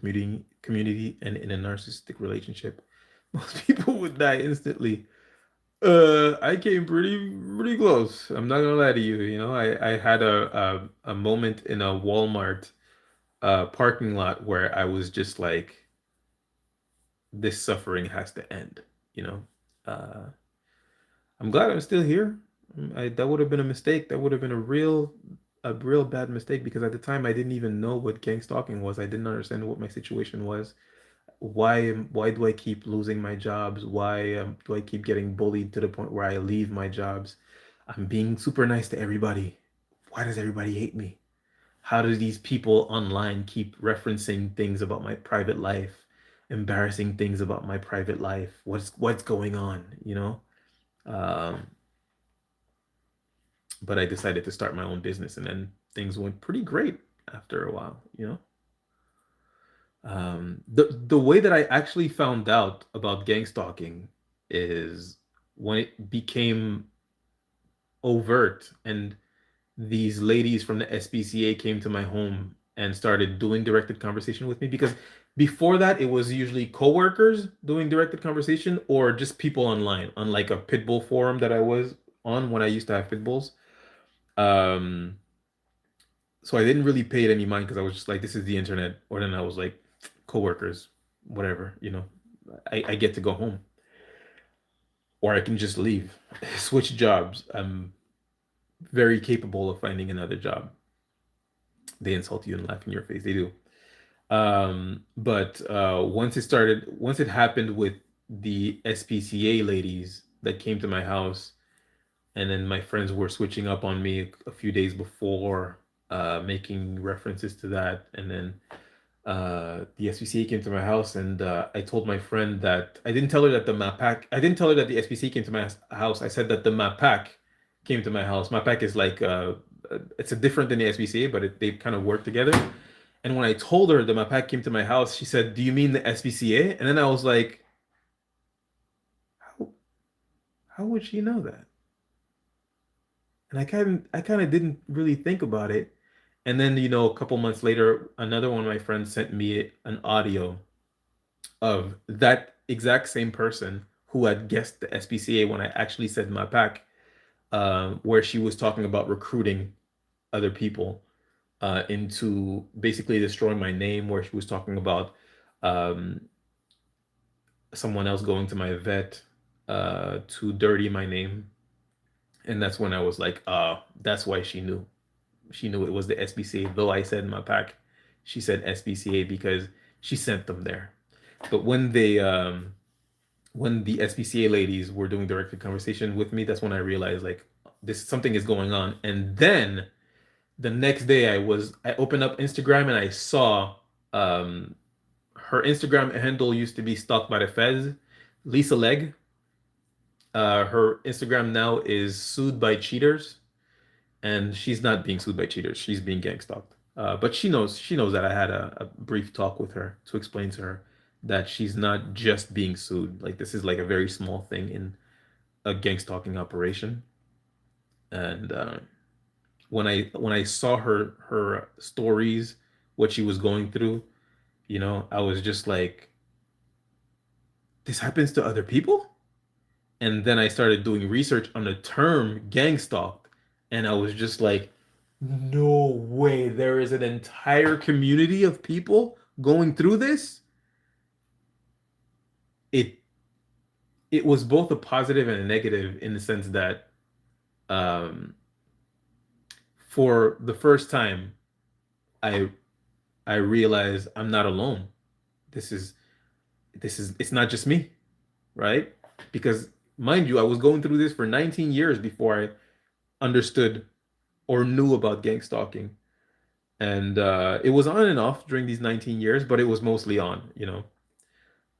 community and in a narcissistic relationship. Most people would die instantly. I came pretty close. I'm not gonna lie to you. You know, I had a moment in a Walmart parking lot where I was just like, this suffering has to end. You know, uh, I'm glad I'm still here. That would have been a mistake. That would have been a real bad mistake, because at the time I didn't even know what gang stalking was. I didn't understand what my situation was. Why do I keep losing my jobs? Why do I keep getting bullied to the point where I leave my jobs? I'm being super nice to everybody. Why does everybody hate me? How do these people online keep referencing things about my private life, embarrassing things about my private life? What's going on, you know? Um, but I decided to start my own business, and then things went pretty great after a while, you know. The way that I actually found out about gang stalking is when it became overt, and these ladies from the SPCA came to my home and started doing directed conversation with me, because before that it was usually coworkers doing directed conversation or just people online on like a pitbull forum that I was on when I used to have pit bulls. Um, so I didn't really pay it any mind because I was just like, this is the internet. Or then I was like, coworkers, whatever, you know, I get to go home or I can just leave, switch jobs. I'm very capable of finding another job. They insult you and laugh in your face. They do. But once it happened with the SPCA ladies that came to my house, and then my friends were switching up on me a few days before, making references to that, and then the SPCA came to my house, and I told my friend that I didn't tell her that the map pack. I didn't tell her that the SPCA came to my house. I said that the map pack came to my house. Map pack is like it's a different than the SPCA, but they kind of work together. And when I told her that my pack came to my house, she said, "Do you mean the SPCA?" And then I was like, "How how would she know that?" And I kind of didn't really think about it. And then, a couple months later, another one of my friends sent me an audio of that exact same person who had guessed the SPCA when I actually said my pack, where she was talking about recruiting other people into basically destroying my name, where she was talking about um, someone else going to my vet to dirty my name. And that's when I was like, that's why she knew. She knew it was the SPCA, though I said in my pack, she said SPCA because she sent them there. But when the SPCA ladies were doing directed conversation with me, that's when I realized like this something is going on. And then the next day I opened up Instagram and I saw um her Instagram handle used to be stalked by the feds. Lisa Legg. Her Instagram now is sued by cheaters, and she's not being sued by cheaters. She's being gang stalked. But she knows that I had a brief talk with her to explain to her that she's not just being sued. Like this is like a very small thing in a gang stalking operation. And when I saw her stories, what she was going through, I was just like, this happens to other people? And then I started doing research on the term gang stalked, and I was just like, no way, there is an entire community of people going through this. It it was both a positive and a negative in the sense that um, for the first time, I I realized I'm not alone. This is it's not just me, right? Because mind you, I was going through this for 19 years before I understood or knew about gang stalking. And it was on and off during these 19 years, but it was mostly on.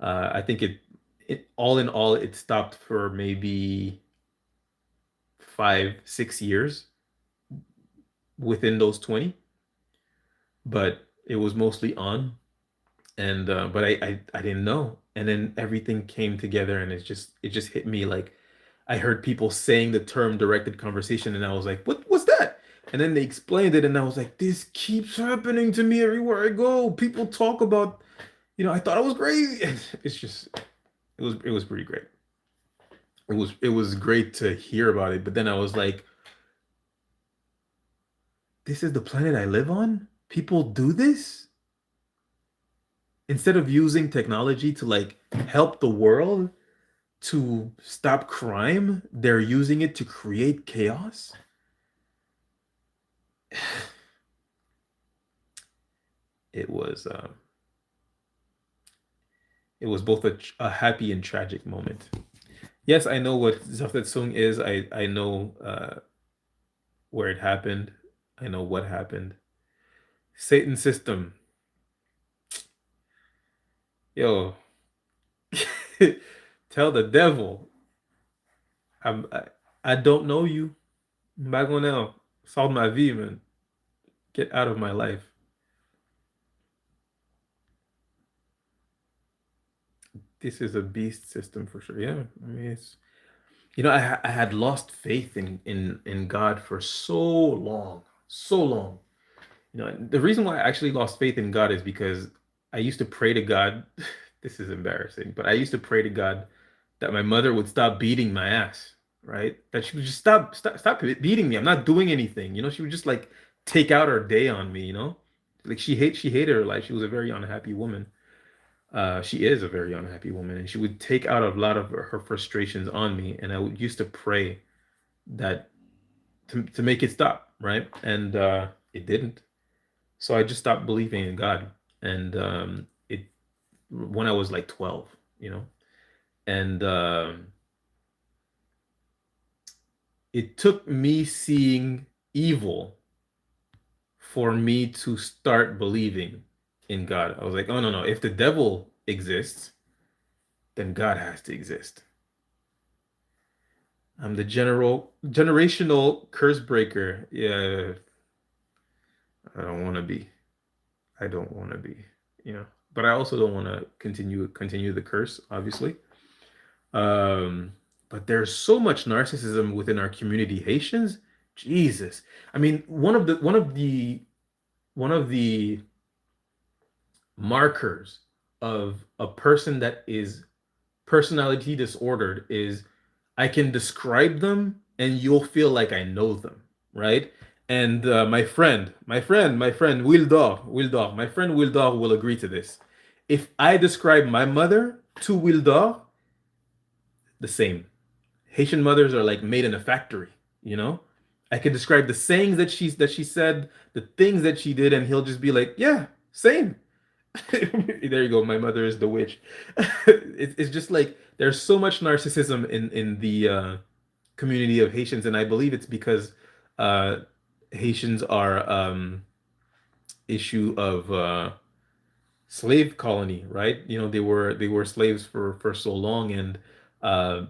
I think it all in all, it stopped for maybe 5, 6 years within those 20, but it was mostly on. And but I didn't know. And then everything came together and it just hit me like I heard people saying the term directed conversation, and I was like, what's that? And then they explained it, and I was like, this keeps happening to me everywhere I go. People talk about, I thought it was crazy. It's just, it was pretty great. It was great to hear about it, but then I was like, this is the planet I live on? People do this? Instead of using technology to like help the world to stop crime, they're using it to create chaos. It was it was both a happy and tragic moment. Yes, I know what Sung is. I know where it happened. I know what happened. Satan system. Yo, tell the devil. I don't know you. Bagonel, solve my vie, man. Get out of my life. This is a beast system for sure. Yeah, I mean I had lost faith in God for so long, so long. The reason why I actually lost faith in God is because I used to pray to God. This is embarrassing, but I used to pray to God that my mother would stop beating my ass, right? That she would just stop beating me. I'm not doing anything. She would just like take out her day on me. Like she hated her life. She was a very unhappy woman. She is a very unhappy woman, and she would take out a lot of her frustrations on me. And I would used to pray that to make it stop, right? And it didn't. So I just stopped believing in God. And it when I was like 12, and it took me seeing evil for me to start believing in God. I was like, oh no, no, if the devil exists, then God has to exist. I'm the generational curse breaker. Yeah, I don't want to be. I don't want to be. But I also don't want to continue the curse, obviously. Um, but there's so much narcissism within our community, Haitians. Jesus. I mean, one of the the markers of a person that is personality disordered is I can describe them and you'll feel like I know them, right? And my friend Wildor, my friend Wildor will agree to this. If I describe my mother to Wildor, the same. Haitian mothers are like made in a factory, you know? I could describe the sayings that she said, the things that she did, and he'll just be like, "Yeah, same." There you go. My mother is the witch. It's just like there's so much narcissism in the community of Haitians, and I believe it's because uh, Haitians are issue of slave colony, right? You know, they were slaves for so long, and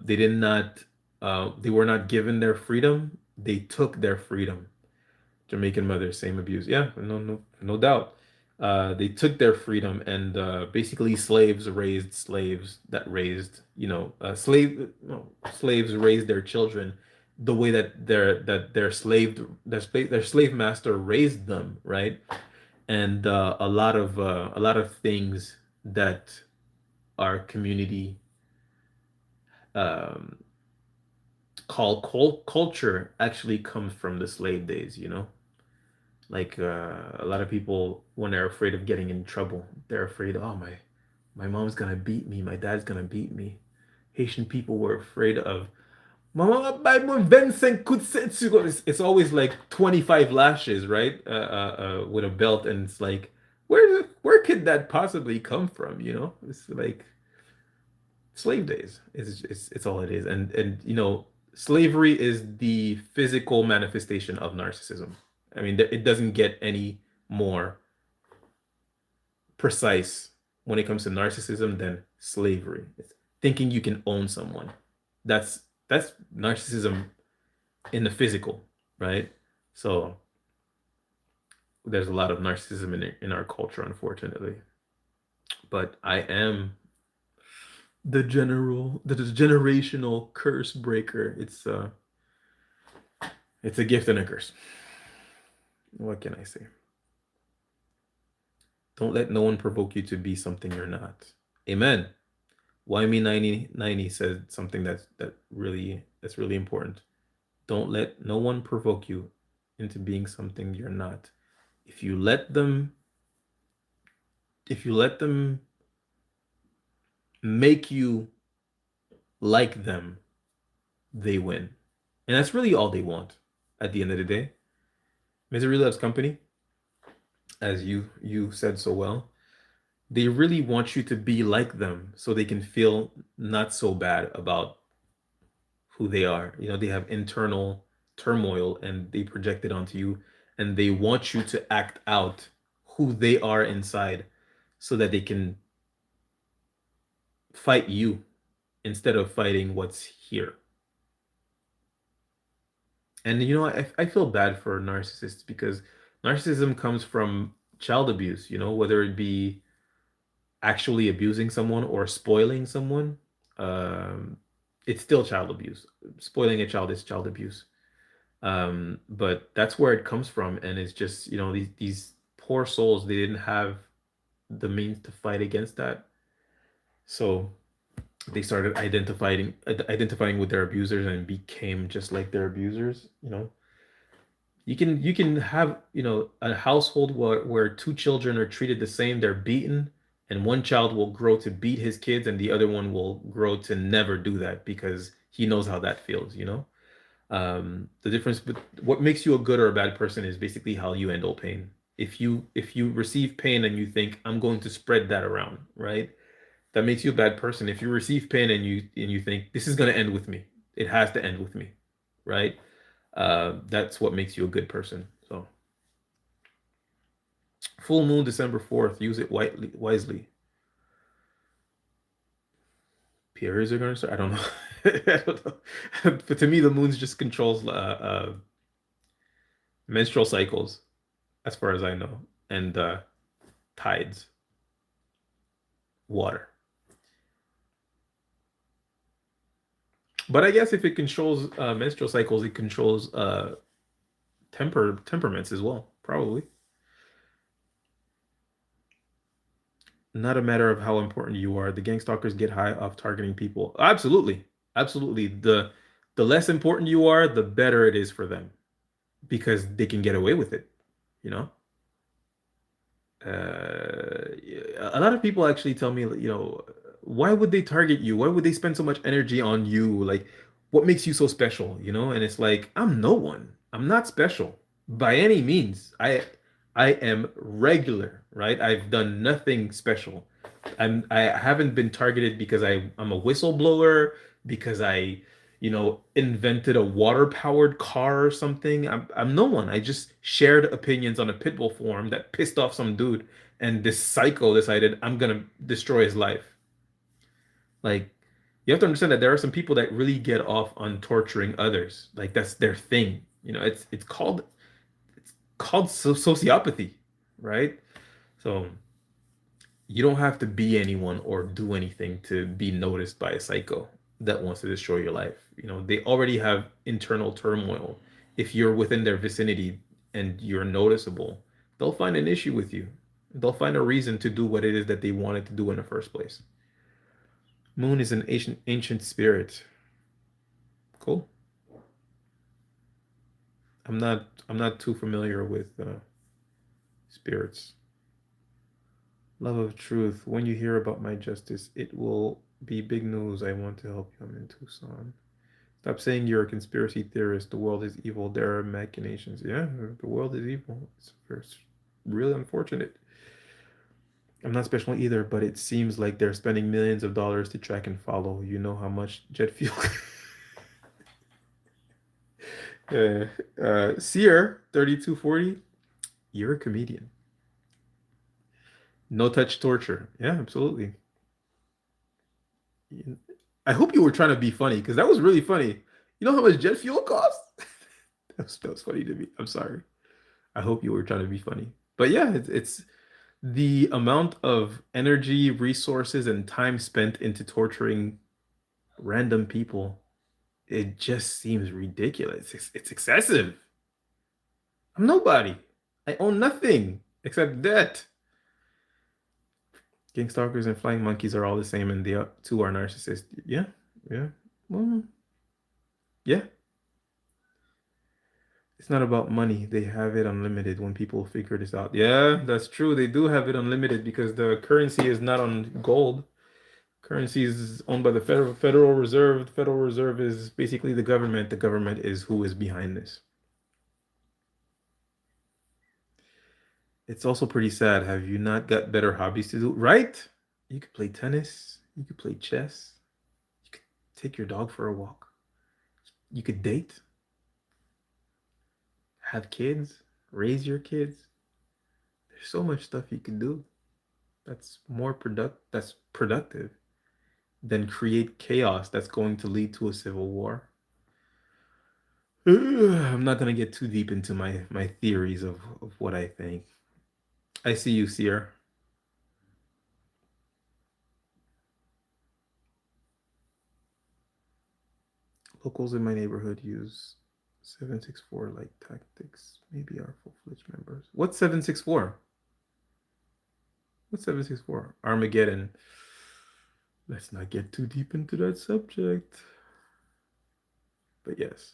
they did not they were not given their freedom. They took their freedom. Jamaican mothers, same abuse. Yeah, no doubt. They took their freedom, and basically slaves raised slaves that raised, slaves raised their children the way that their slave master raised them, right? And a lot of things that our community um, call culture actually comes from the slave days, you know? Like a lot of people, when they're afraid of getting in trouble, they're afraid, oh my mom's gonna beat me, my dad's gonna beat me. Haitian people were afraid of Mama buy more 25 coups de ceinture. It's always like 25 lashes, right? With a belt, and it's like, where could that possibly come from? You know, it's like slave days. It's all it is, and slavery is the physical manifestation of narcissism. I mean, it doesn't get any more precise when it comes to narcissism than slavery. It's thinking you can own someone. That's that's narcissism in the physical, right? So there's a lot of narcissism in our culture, unfortunately. But I am the generational curse breaker. It's a gift and a curse. What can I say? Don't let no one provoke you to be something you're not. Amen. Why me 90 said something that's really important. Don't let no one provoke you into being something you're not. If you let them if you let them make you like them, they win. And that's really all they want at the end of the day. Misery loves company, as you said so well. They really want you to be like them so they can feel not so bad about who they are. You know, they have internal turmoil and they project it onto you, and they want you to act out who they are inside so that they can fight you instead of fighting what's here. And I feel bad for narcissists because narcissism comes from child abuse, whether it be actually abusing someone or spoiling someone. Um, it's still child abuse. Spoiling a child is child abuse. But that's where it comes from. And it's just, these poor souls, they didn't have the means to fight against that. So they started identifying with their abusers and became just like their abusers. You can have a household where two children are treated the same. They're beaten, and one child will grow to beat his kids and the other one will grow to never do that because he knows how that feels. The difference, but what makes you a good or a bad person is basically how you handle pain. If you receive pain and you think I'm going to spread that around, right, that makes you a bad person. If you receive pain and you think this is going to end with me, it has to end with me, right? That's what makes you a good person. So full moon December 4th, use it wisely. Periods are going to start. I don't know. I don't know. But to me, the moon just controls menstrual cycles, as far as I know, and tides, water. But I guess if it controls menstrual cycles, it controls temperaments as well, probably. Not a matter of how important you are. The gang stalkers get high off targeting people. Absolutely. Absolutely. The less important you are, the better it is for them because they can get away with it, you know? A lot of people actually tell me, why would they target you? Why would they spend so much energy on you? Like, what makes you so special, you know? And it's like, I'm no one. I'm not special by any means. I am regular, right? I've done nothing special. I haven't been targeted because I'm a whistleblower, because I invented a water-powered car or something. I'm no one. I just shared opinions on a Pitbull forum that pissed off some dude, and this psycho decided I'm gonna destroy his life. Like, you have to understand that there are some people that really get off on torturing others. Like that's their thing. It's called sociopathy, right? So you don't have to be anyone or do anything to be noticed by a psycho that wants to destroy your life. They already have internal turmoil. If you're within their vicinity and you're noticeable, they'll find an issue with you. They'll find a reason to do what it is that they wanted to do in the first place. Moon is an ancient spirit. Cool. I'm not too familiar with spirits. Love of truth. When you hear about my justice, it will be big news. I want to help you. I'm in Tucson. Stop saying you're a conspiracy theorist. The world is evil. There are machinations. Yeah, the world is evil. It's really unfortunate. I'm not special either, but it seems like they're spending millions of dollars to track and follow. You know how much jet fuel. Sear 3240. You're a comedian. No touch torture. Yeah, absolutely. I hope you were trying to be funny because that was really funny. You know how much jet fuel costs? That was funny to me. I'm sorry. I hope you were trying to be funny. But yeah, it's the amount of energy, resources, and time spent into torturing random people. It just seems ridiculous. It's excessive. I'm nobody. I own nothing except debt. Gangstalkers and flying monkeys are all the same, and the two are narcissists. Yeah, yeah. Well, yeah. It's not about money. They have it unlimited when people figure this out. Yeah, that's true. They do have it unlimited because the currency is not on gold. Currency is owned by the Federal Reserve. The Federal Reserve is basically the government. The government is who is behind this. It's also pretty sad. Have you not got better hobbies to do? Right? You could play tennis. You could play chess. You could take your dog for a walk. You could date, have kids, raise your kids. There's so much stuff you could do that's productive than create chaos that's going to lead to a civil war. I'm not gonna get too deep into my theories of what I think. I see you, Seer. Locals in my neighborhood use 764 like tactics. Maybe our full-fledged members. What's 764? What's 764? Armageddon. Let's not get too deep into that subject. But yes,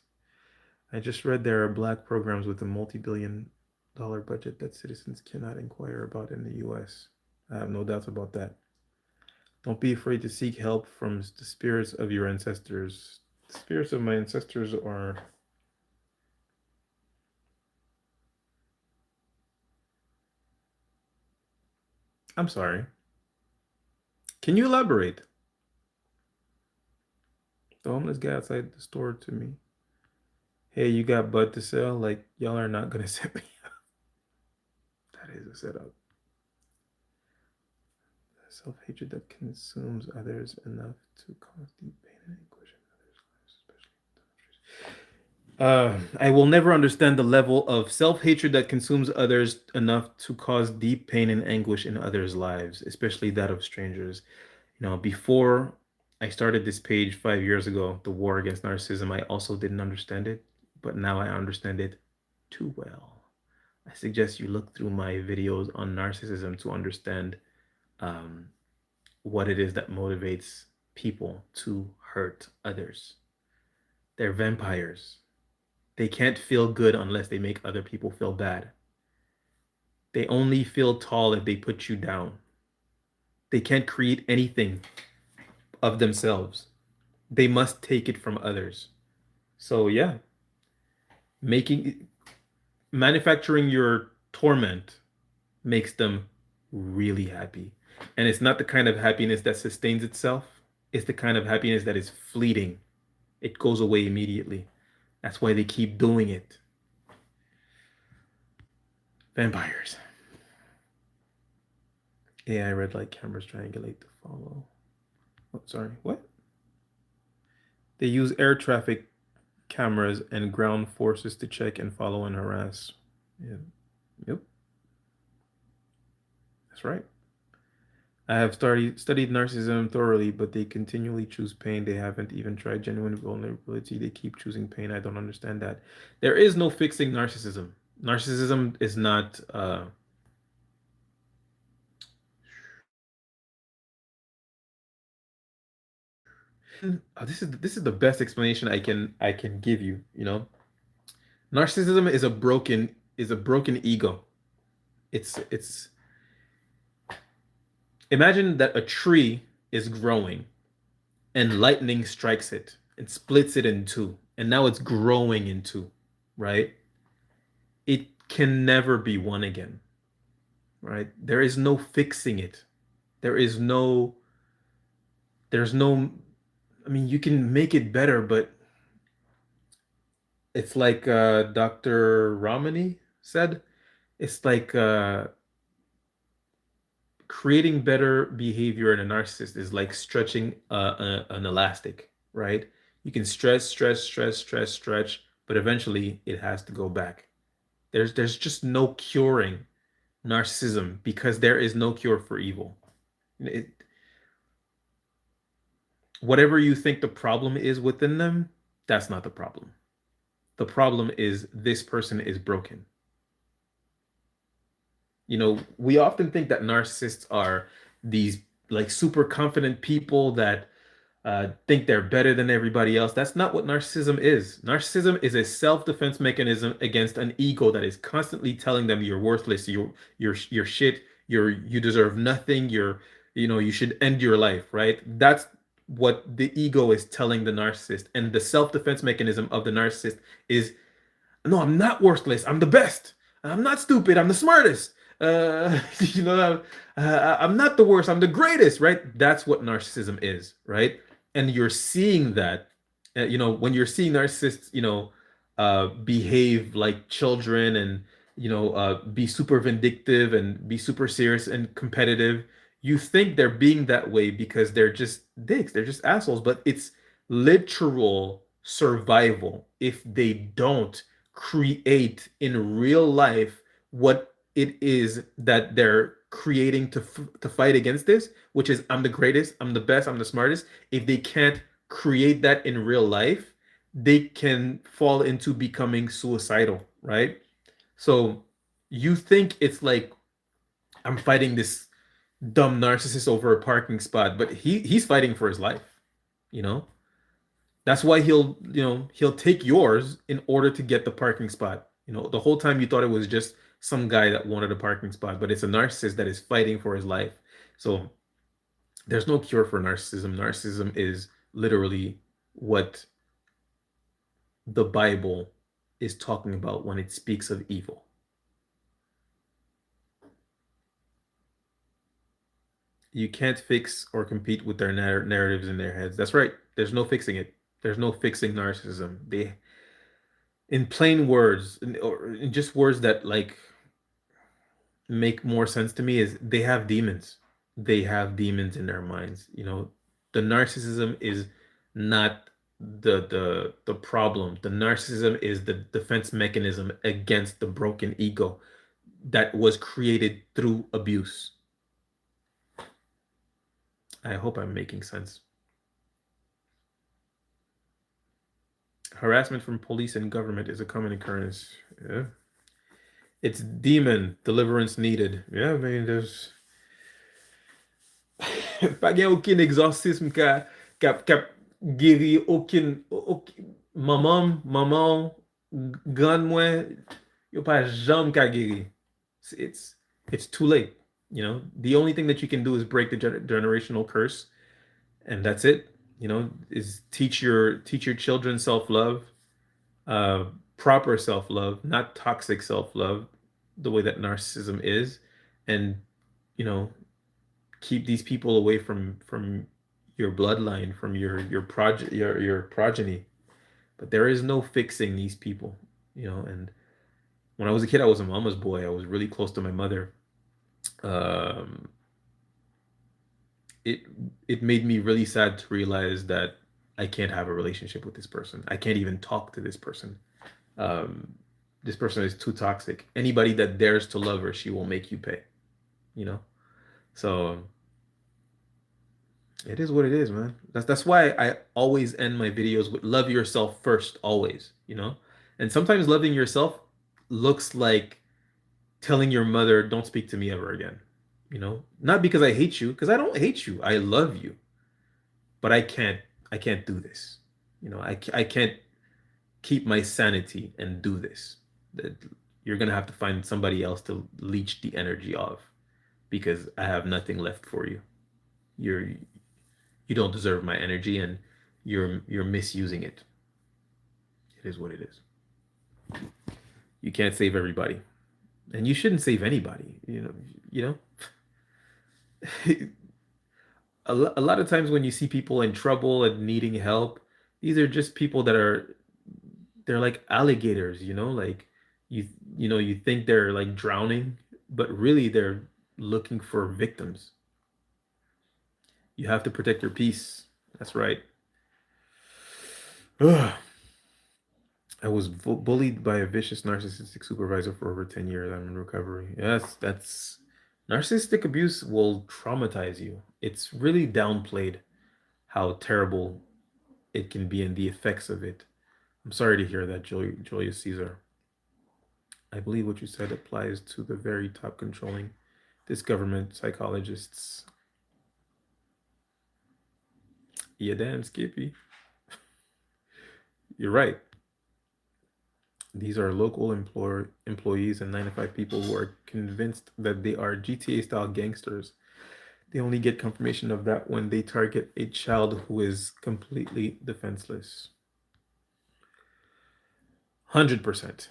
I just read there are black programs with a multi-billion dollar budget that citizens cannot inquire about in the US. I have no doubts about that. Don't be afraid to seek help from the spirits of your ancestors. The spirits of my ancestors are. I'm sorry. Can you elaborate? The homeless guy outside the store to me. Hey, you got bud to sell? Like, y'all are not gonna set me up. That is a setup. Self-hatred that consumes others enough to cause deep pain and anguish in others' lives, especially. I will never understand the level of self-hatred that consumes others enough to cause deep pain and anguish in others' lives, especially that of strangers. Before I started this page 5 years ago, the war against narcissism, I also didn't understand it, but now I understand it too well. I suggest you look through my videos on narcissism to understand um, what it is that motivates people to hurt others. They're vampires. They can't feel good unless they make other people feel bad. They only feel tall if they put you down. They can't create anything of themselves. They must take it from others. So yeah, making manufacturing your torment makes them really happy. And it's not the kind of happiness that sustains itself. It's the kind of happiness that is fleeting. It goes away immediately. That's why they keep doing it. Vampires. AI red light cameras triangulate to follow. Oh, sorry. What? They use air traffic cameras and ground forces to check and follow and harass. Yeah. Yep. That's right. I have studied narcissism thoroughly, but they continually choose pain. They haven't even tried genuine vulnerability. They keep choosing pain. I don't understand that. There is no fixing narcissism. Narcissism is not this is the best explanation I can give you, you know. Narcissism is a broken ego. It's imagine that a tree is growing and lightning strikes it and splits it in two, and now it's growing in two, right? It can never be one again, right? There is no fixing it. There is no, there's no, I mean, you can make it better, but it's like Dr. Ramani said, it's like creating better behavior in a narcissist is like stretching an elastic, right? You can stretch, but eventually it has to go back. There's just no curing narcissism because there is no cure for evil. It, whatever you think the problem is within them, that's not the problem. The problem is this person is broken. You know, we often think that narcissists are these like super confident people that think they're better than everybody else. That's not what narcissism is. Narcissism is a self-defense mechanism against an ego that is constantly telling them you're worthless, you're shit, you deserve nothing, you should end your life, right? That's what the ego is telling the narcissist. And the self-defense mechanism of the narcissist is no, I'm not worthless. I'm the best. I'm not stupid. I'm the smartest. You know, I'm not the worst. I'm the greatest, right? That's what narcissism is, right? And you're seeing that, when you're seeing narcissists, behave like children and, be super vindictive and be super serious and competitive. You think they're being that way because they're just dicks. They're just assholes, but it's literal survival if they don't create in real life what it is that they're creating to fight against this, which is I'm the greatest, I'm the best, I'm the smartest. If they can't create that in real life, they can fall into becoming suicidal, right? So you think it's like I'm fighting this dumb narcissist over a parking spot, but he's fighting for his life, you know? That's why he'll take yours in order to get the parking spot. The whole time you thought it was just some guy that wanted a parking spot, but it's a narcissist that is fighting for his life. So there's no cure for narcissism. Narcissism is literally what the Bible is talking about when it speaks of evil. You can't fix or compete with their narratives in their heads. That's right. There's no fixing it. There's no fixing narcissism. They, in plain words, or in just words that like make more sense to me, is they have demons. They have demons in their minds. The narcissism is not the problem. The narcissism is the defense mechanism against the broken ego that was created through abuse. I hope I'm making sense. Harassment from police and government is a common occurrence. Yeah. It's demon deliverance needed. Yeah, I mean, Pa gen aucun exorcisme kap geri maman, grand mwen, yo pa jam ka geri. It's it's too late. The only thing that you can do is break the generational curse, and that's it. Is teach your children self-love, uh, proper self-love, not toxic self-love, the way that narcissism is, and you know keep these people away from your bloodline, from your progeny. But there is no fixing these people. And when I was a kid, I was a mama's boy. I was really close to my mother. Um, it it made me really sad to realize that I can't have a relationship with this person. I can't even talk to this person. Um, this person is too toxic. Anybody that dares to love her, she will make you pay. You know. So it is what it is, man. That's why I always end my videos with love yourself first, always. And sometimes loving yourself looks like telling your mother, don't speak to me ever again. Not because I hate you, because I don't hate you. I love you. But I can't do this. I can't keep my sanity and do this. That you're gonna have to find somebody else to leech the energy of, because I have nothing left for you. You're you don't deserve my energy, and you're misusing it. It is what it is. You can't save everybody, and you shouldn't save anybody. A lot of times when you see people in trouble and needing help, these are just people they're like alligators, like you you think they're like drowning, but really they're looking for victims. You have to protect your peace. That's right. Ugh. I was bullied by a vicious narcissistic supervisor for over 10 years. I'm in recovery. Yes, that's narcissistic abuse will traumatize you. It's really downplayed how terrible it can be and the effects of it. I'm sorry to hear that, Julius Caesar. I believe what you said applies to the very top controlling this government psychologists. Yeah, damn, Skippy. You're right. These are local employees and 95 people who are convinced that they are GTA style gangsters. They only get confirmation of that when they target a child who is completely defenseless. 100%. It's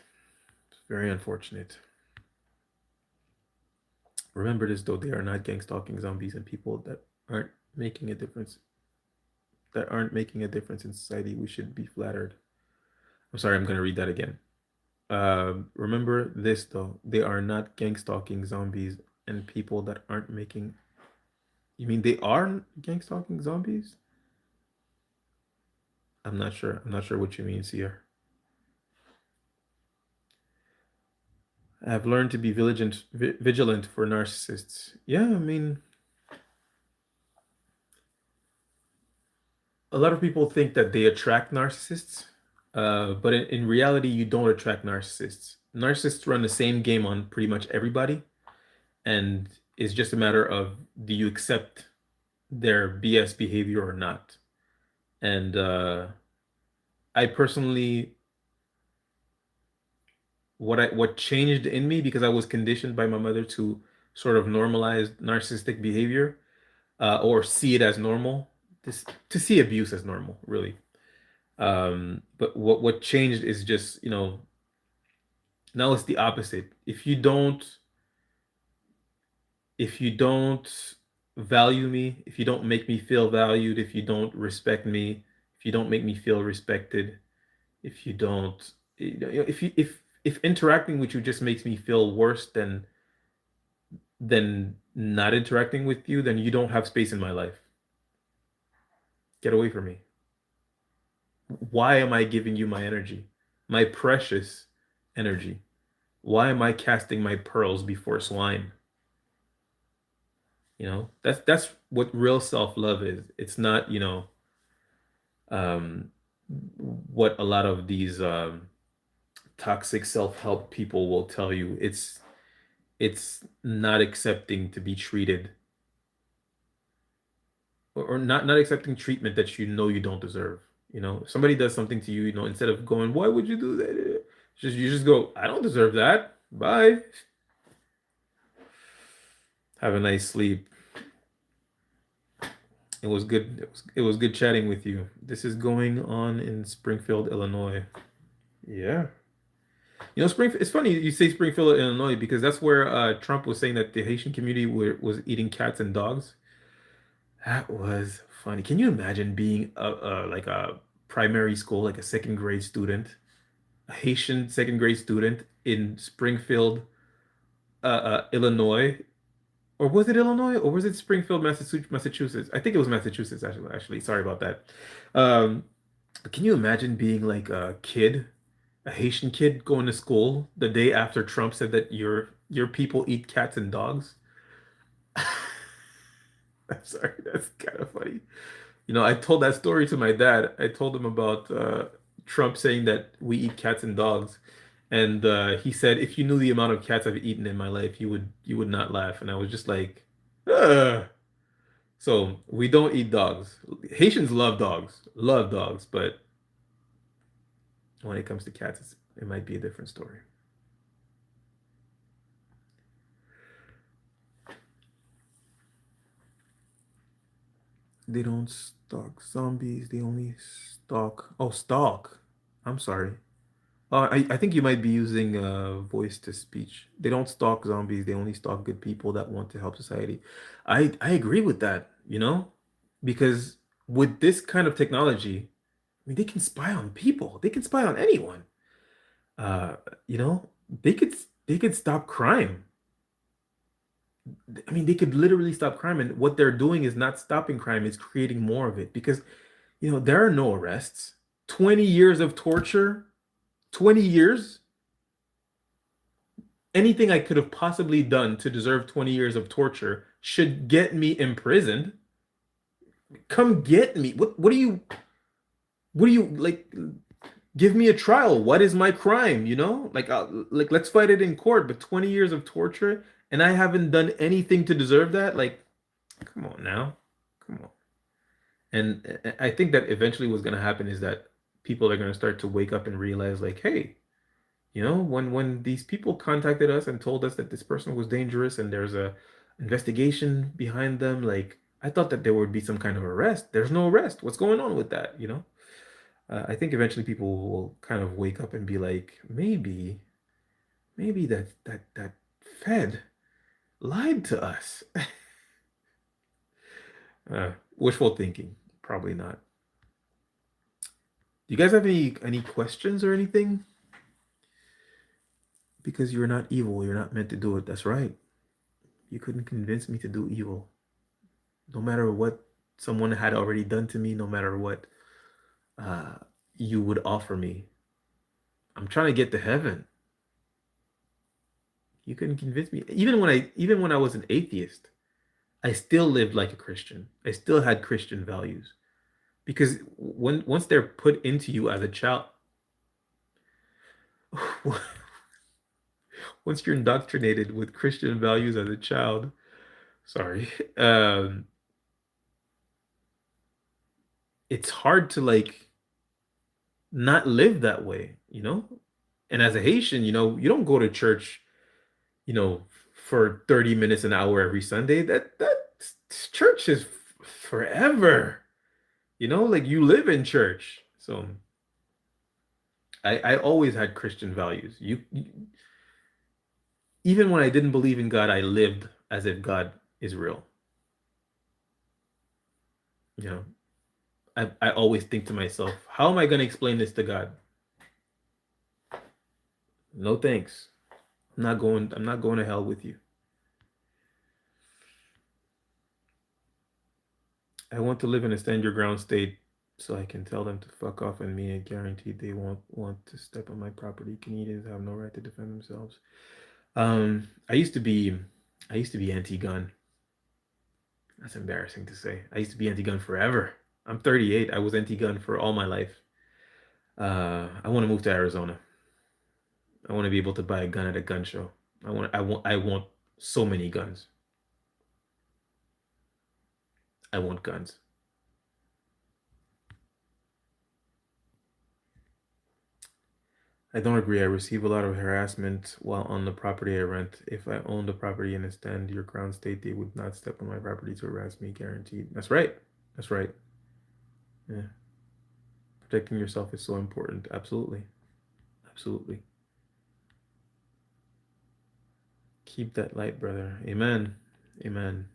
very unfortunate. Remember this though, they are not gang stalking zombies and people aren't making a difference that aren't making a difference in society. We should be flattered. I'm sorry, I'm gonna read that again. Remember this though, they are not gang stalking zombies and people that aren't making. You mean they are gang stalking zombies? I'm not sure. I'm not sure what you mean, Seer. I've learned to be vigilant for narcissists. Yeah, I mean, a lot of people think that they attract narcissists, but in reality, you don't attract narcissists. Narcissists run the same game on pretty much everybody, and it's just a matter of, do you accept their BS behavior or not? And I personally, what changed in me, because I was conditioned by my mother to sort of normalize narcissistic behavior, or see it as normal, to see abuse as normal, really. But what changed is just, now it's the opposite. If you don't value me, if you don't make me feel valued, if you don't respect me, if you don't make me feel respected, if you don't, if interacting with you just makes me feel worse than not interacting with you, then you don't have space in my life. Get away from me. Why am I giving you my energy? My precious energy. Why am I casting my pearls before swine? That's what real self-love is. It's not, um, what a lot of these toxic self-help people will tell you. It's not accepting to be treated or not accepting treatment that you know you don't deserve. You know, if somebody does something to you, you know, instead of going, "Why would you do that?" Just you just go, "I don't deserve that. Bye. Have a nice sleep." It was good. It was good chatting with you. This is going on in Springfield, Illinois. Yeah. You know, Springfield, it's funny you say Springfield, Illinois, because that's where Trump was saying that the Haitian community was eating cats and dogs. That was funny. Can you imagine being like a primary school, like a second grade student, a Haitian second grade student in Springfield, Illinois, or was it Illinois, or was it Springfield, Massachusetts? I think it was Massachusetts, actually. Actually, sorry about that. Um, can you imagine being like a kid, a Haitian kid going to school the day after Trump said that your people eat cats and dogs? I'm sorry, that's kind of funny. You know, I told that story to my dad. I told him about Trump saying that we eat cats and dogs, and he said, "If you knew the amount of cats I've eaten in my life, you would not laugh." And I was just like, Ugh. So we don't eat dogs. Haitians love dogs, but when it comes to cats, it might be a different story. They don't stalk zombies. They only stalk. Oh, stalk. I'm sorry. I think you might be using voice to speech. They don't stalk zombies. They only stalk good people that want to help society. I agree with that, you know, because with this kind of technology, I mean, they can spy on people. They can spy on anyone. Uh, you know, they could stop crime. I mean, they could literally stop crime, and what they're doing is not stopping crime, it's creating more of it because, you know, there are no arrests. 20 years of torture, 20 years. Anything I could have possibly done to deserve 20 years of torture should get me imprisoned. Come get me. What do you like, give me a trial. What is my crime, you know? Like let's fight it in court, but 20 years of torture and I haven't done anything to deserve that? Like, come on now. Come on. And I think that eventually what's going to happen is that people are going to start to wake up and realize like, hey, you know, when these people contacted us and told us that this person was dangerous and there's a investigation behind them, like I thought that there would be some kind of arrest. There's no arrest. What's going on with that, you know? I think eventually people will kind of wake up and be like, maybe that Fed lied to us. Wishful thinking, probably not. Do you guys have any questions or anything? Because you're not evil, you're not meant to do it. That's right. You couldn't convince me to do evil. No matter what someone had already done to me, no matter what uh, you would offer me. I'm trying to get to heaven. You couldn't convince me. Even when I was an atheist, I still lived like a Christian. I still had Christian values because once they're put into you as a child, once you're indoctrinated with Christian values as a child, sorry, um, it's hard to like not live that way, you know? And as a Haitian, you know, you don't go to church, you know, for 30 minutes an hour every Sunday. That church is forever. You know, like you live in church. So I always had Christian values. Even when I didn't believe in God, I lived as if God is real. You know, I always think to myself, how am I going to explain this to God? No thanks. I'm not going to hell with you. I want to live in a stand your ground state so I can tell them to fuck off and me. I guarantee they won't want to step on my property. Canadians have no right to defend themselves. I used to be anti-gun. That's embarrassing to say. I used to be anti-gun forever. I'm 38. I was anti-gun for all my life. I want to move to Arizona. I want to be able to buy a gun at a gun show. I want so many guns. I want guns. I don't agree. I receive a lot of harassment while on the property I rent. If I owned the property and stand your ground state, they would not step on my property to harass me, guaranteed. That's right. That's right. Yeah. Protecting yourself is so important. Absolutely. Absolutely. Keep that light, brother. Amen. Amen.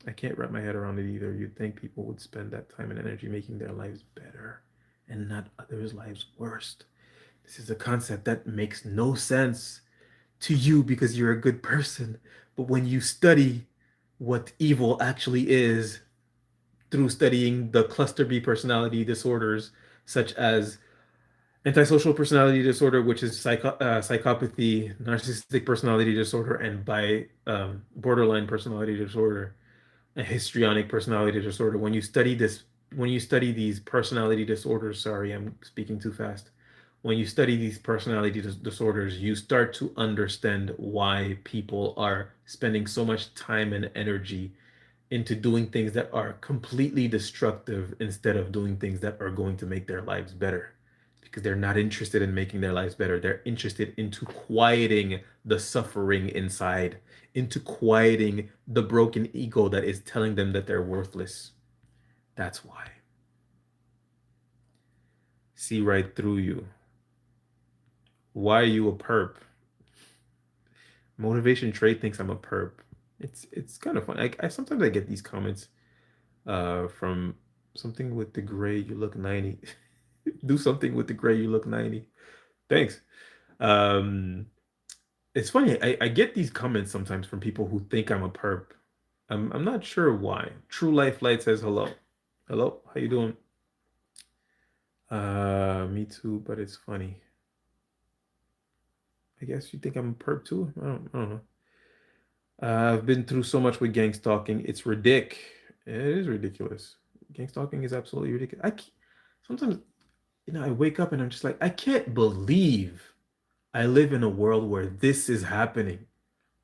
I can't wrap my head around it either. You'd think people would spend that time and energy making their lives better and not others' lives worse. This is a concept that makes no sense to you because you're a good person. But when you study what evil actually is through studying the cluster B personality disorders, such as antisocial personality disorder, which is psychopathy, narcissistic personality disorder, and by borderline personality disorder, a histrionic personality disorder. When you study these personality disorders, sorry, I'm speaking too fast. When you study these personality disorders, you start to understand why people are spending so much time and energy into doing things that are completely destructive instead of doing things that are going to make their lives better. Because they're not interested in making their lives better. They're interested into quieting the suffering inside, into quieting the broken ego that is telling them that they're worthless. That's why. See right through you. Why are you a perp? Motivation Trade thinks I'm a perp. It's kind of fun. I sometimes I get these comments from something with the gray you look 90. Do something with the gray you look 90. Thanks. Um it's funny. I get these comments sometimes from people who think I'm a perp. I'm not sure why. True Life Light says hello. Hello, how you doing? Me too, but it's funny. I guess you think I'm a perp too? I don't know. I've been through so much with gang stalking. It's ridic. It is ridiculous. Gang stalking is absolutely ridiculous. Sometimes, I wake up and I'm just like, I can't believe I live in a world where this is happening.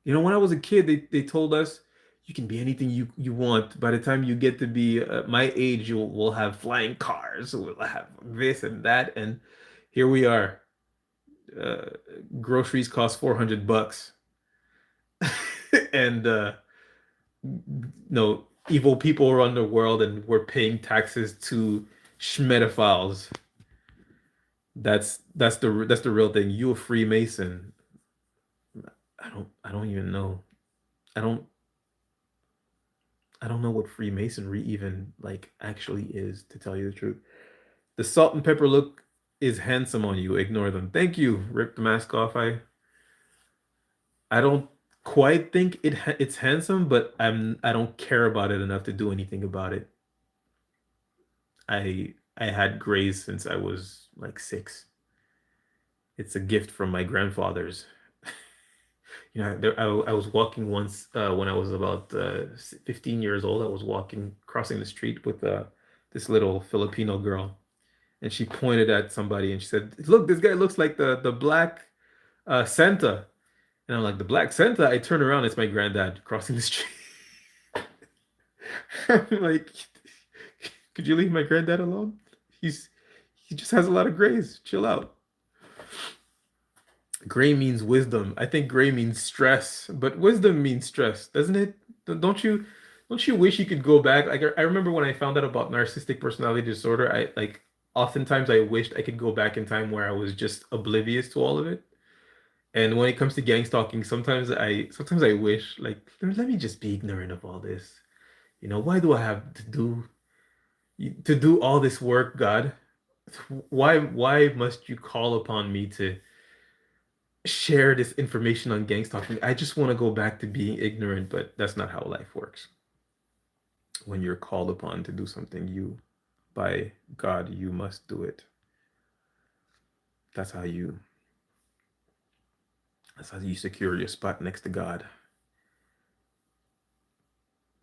When I was a kid, they told us you can be anything you want. By the time you get to be my age, you will have flying cars, we'll have this and that, and here we are. Uh, Groceries cost $400, and no evil people run the world, and we're paying taxes to schmedophiles. That's the real thing. You a Freemason? I don't even know. I don't I don't know what Freemasonry even like actually is, to tell you the truth. The salt and pepper look is handsome on you. Ignore them. Thank you. Rip the mask off. I don't quite think it's handsome, but I don't care about it enough to do anything about it. I had grays since I was like 6. It's a gift from my grandfathers. I was walking once when I was about 15 years old. I was walking, crossing the street with this little Filipino girl, and she pointed at somebody and she said, "Look, this guy looks like the black Santa." And I'm like, "The black Santa?" I turn around, it's my granddad crossing the street. I'm like, could you leave my granddad alone? He just has a lot of grays. Chill out. Gray means wisdom. I think gray means stress, but wisdom means stress, doesn't it? Don't you wish you could go back? Like I remember when I found out about narcissistic personality disorder, I like oftentimes I wished I could go back in time where I was just oblivious to all of it. And when it comes to gang stalking, sometimes I wish like let me just be ignorant of all this. Why do I have to do all this work, God? Why must you call upon me to share this information on gang stalking? I just want to go back to being ignorant, but that's not how life works. When you're called upon to do something, by God, you must do it. That's how you that's how you secure your spot next to God.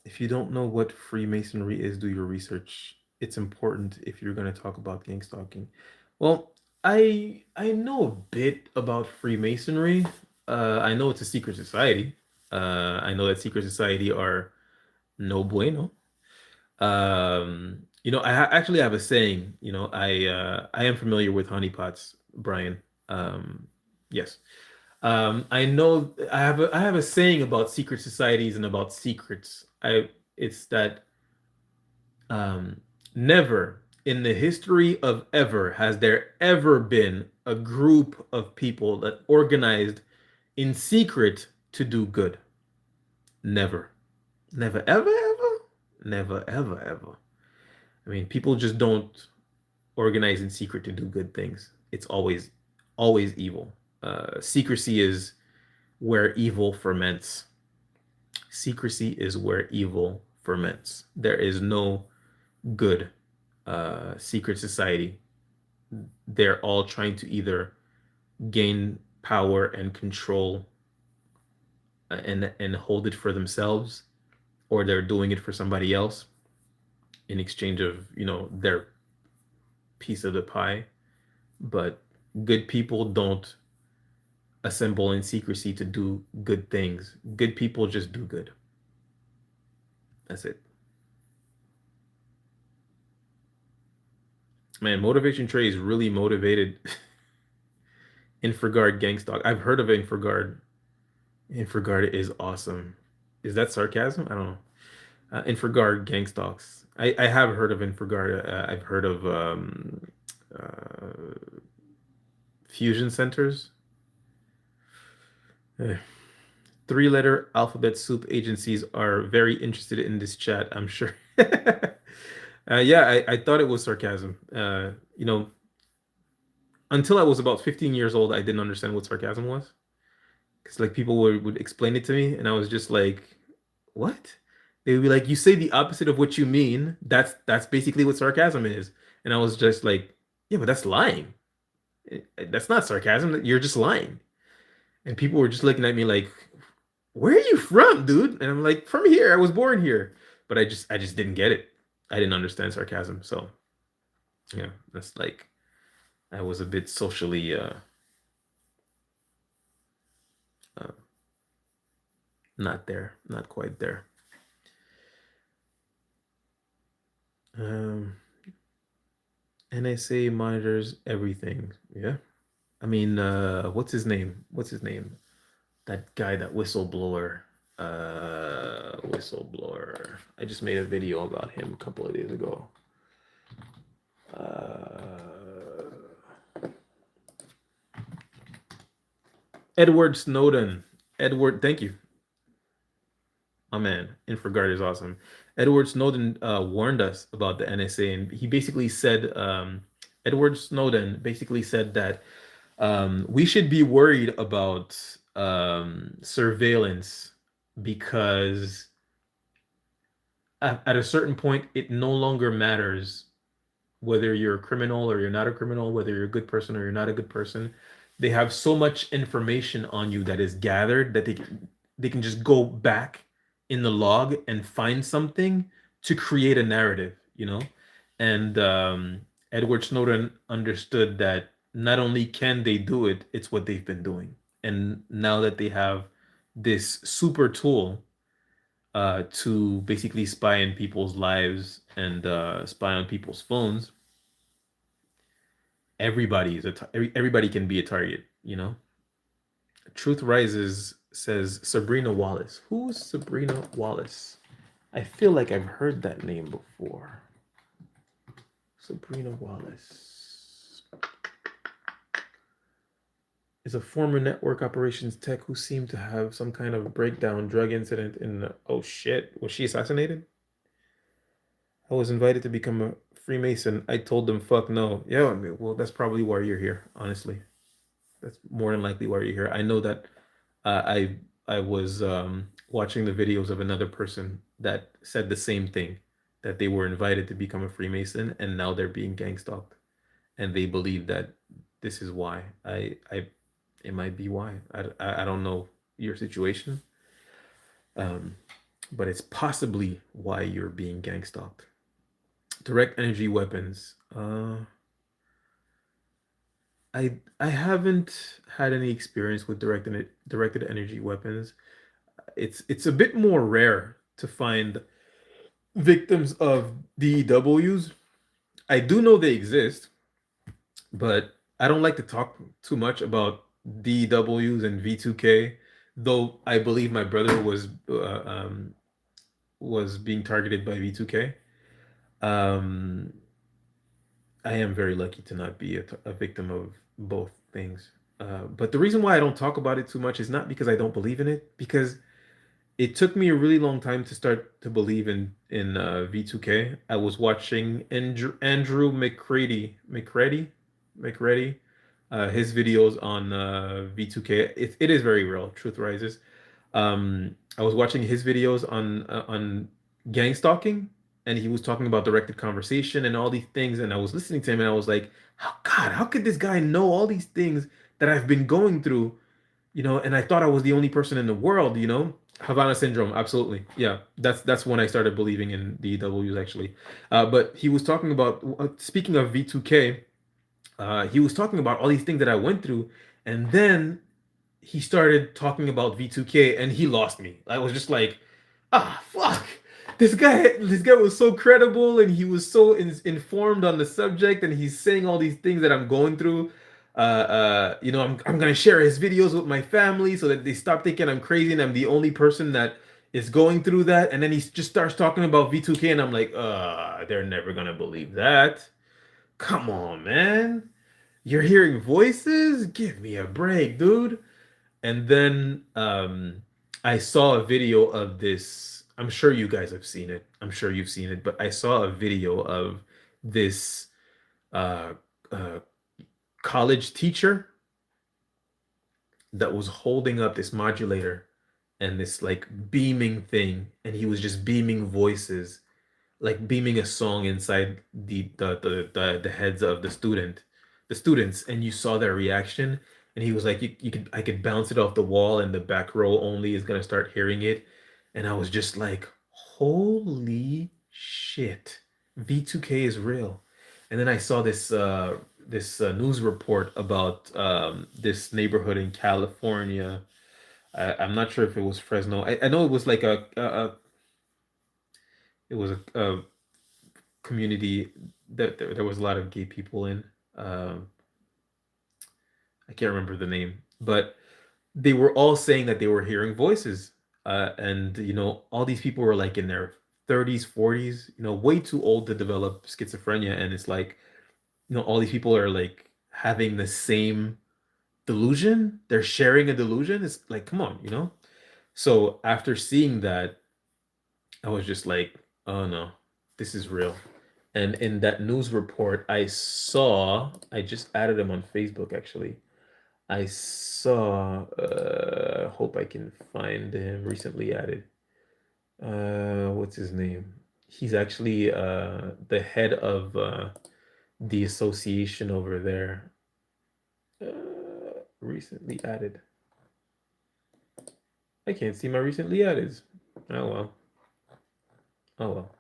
If you don't know what Freemasonry is, do your research. It's important if you're going to talk about gang stalking. Well, I know a bit about Freemasonry. I know it's a secret society. I know that secret society are no bueno. I actually have a saying. I am familiar with honeypots, Brian. Um, yes. I know I have a saying about secret societies and about secrets. I It's that um, never in the history of ever has there ever been a group of people that organized in secret to do good. Never. Never, ever, ever? Never, ever, ever. I mean, people just don't organize in secret to do good things. It's always evil. Secrecy is where evil ferments. Secrecy is where evil ferments. There is no good secret society. They're all trying to either gain power and control and hold it for themselves, or they're doing it for somebody else in exchange of, their piece of the pie. But good people don't assemble in secrecy to do good things. Good people just do good. That's it. Man, Motivation Trey is really motivated. Infraguard Gangstalk. I've heard of Infraguard. Infraguard is awesome. Is that sarcasm? I don't know. Infraguard Gangstalks. I have heard of Infraguard. I've heard of uh, fusion centers. Eh. Three-letter alphabet soup agencies are very interested in this chat, I'm sure. Yeah, I thought it was sarcasm. Until I was about 15 years old, I didn't understand what sarcasm was. Because like people would explain it to me, and I was just like, what? They would be like, you say the opposite of what you mean. That's basically what sarcasm is. And I was just like, yeah, but that's lying. That's not sarcasm. You're just lying. And people were just looking at me like, where are you from, dude? And I'm like, from here. I was born here. But I just didn't get it. I didn't understand sarcasm. So yeah, that's like I was a bit socially uh not there, not quite there. Um NSA monitors everything. Yeah. I mean, what's his name? What's his name? That guy, that whistleblower. Whistleblower. I just made a video about him a couple of days ago. Edward Snowden. Edward, thank you. My man, Infraguard is awesome. Edward Snowden warned us about the NSA, and he basically said, Edward Snowden basically said that we should be worried about surveillance because at a certain point, it no longer matters whether you're a criminal or you're not a criminal, whether you're a good person or you're not a good person. They have so much information on you that is gathered that they can just go back in the log and find something to create a narrative, And Edward Snowden understood that not only can they do it, it's what they've been doing. And now that they have this super tool to basically spy in people's lives and spy on people's phones, everybody can be a target. Truth Rises says Sabrina Wallace. Who's Sabrina Wallace? I feel like I've heard that name before. Sabrina Wallace is a former network operations tech who seemed to have some kind of breakdown drug incident oh shit, was she assassinated? I was invited to become a Freemason. I told them fuck no. Yeah, I mean, well, that's probably why you're here, honestly. That's more than likely why you're here. I know that I was watching the videos of another person that said the same thing, that they were invited to become a Freemason and now they're being gang stalked, and they believe that this is why. It might be why. I don't know your situation, but it's possibly why you're being gang stalked. Direct energy weapons. I haven't had any experience with directed energy weapons. It's a bit more rare to find victims of DEWs. I do know they exist, but I don't like to talk too much about DWs and V2K, though I believe my brother was being targeted by V2K. Um, I am very lucky to not be a victim of both things. But the reason why I don't talk about it too much is not because I don't believe in it, because it took me a really long time to start to believe in V2K. I was watching Andrew McCready, his videos on V2K. It is very real. Truth rises. I was watching his videos on gang stalking, and he was talking about directed conversation and all these things. And I was listening to him, and I was like, "How God? How could this guy know all these things that I've been going through?" And I thought I was the only person in the world. Havana syndrome, absolutely. Yeah, that's when I started believing in DWs actually. But he was talking about speaking of V2K, he was talking about all these things that I went through, and then he started talking about V2K, and he lost me. I was just like, fuck. This guy was so credible, and he was so informed on the subject, and he's saying all these things that I'm going through. I'm gonna share his videos with my family so that they stop thinking I'm crazy and I'm the only person that is going through that. And then he just starts talking about V2K, and I'm like, they're never gonna believe that. Come on, man. You're hearing voices? Give me a break, dude. And then I saw a video of this. I'm sure you guys have seen it. I'm sure you've seen it, but I saw a video of this uh, uh, college teacher that was holding up this modulator and this like beaming thing, and he was just beaming voices, like beaming a song inside the heads of the students, and you saw their reaction. And he was like, I could bounce it off the wall, and the back row only is gonna start hearing it. And I was just like, holy shit, V2K is real. And then I saw this news report about this neighborhood in California. I'm not sure if it was Fresno. I know it was like a community that there was a lot of gay people in. Um, I can't remember the name, but they were all saying that they were hearing voices, and all these people were like in their 30s, 40s, way too old to develop schizophrenia, and it's like all these people are like having the same delusion. They're sharing a delusion. It's like, come on. So after seeing that, I was just like, oh no, this is real. And in that news report, I just added him on Facebook actually. I saw, hope I can find him recently added. What's his name? He's actually the head of the association over there. Recently added. I can't see my recently added. Oh well. Oh well.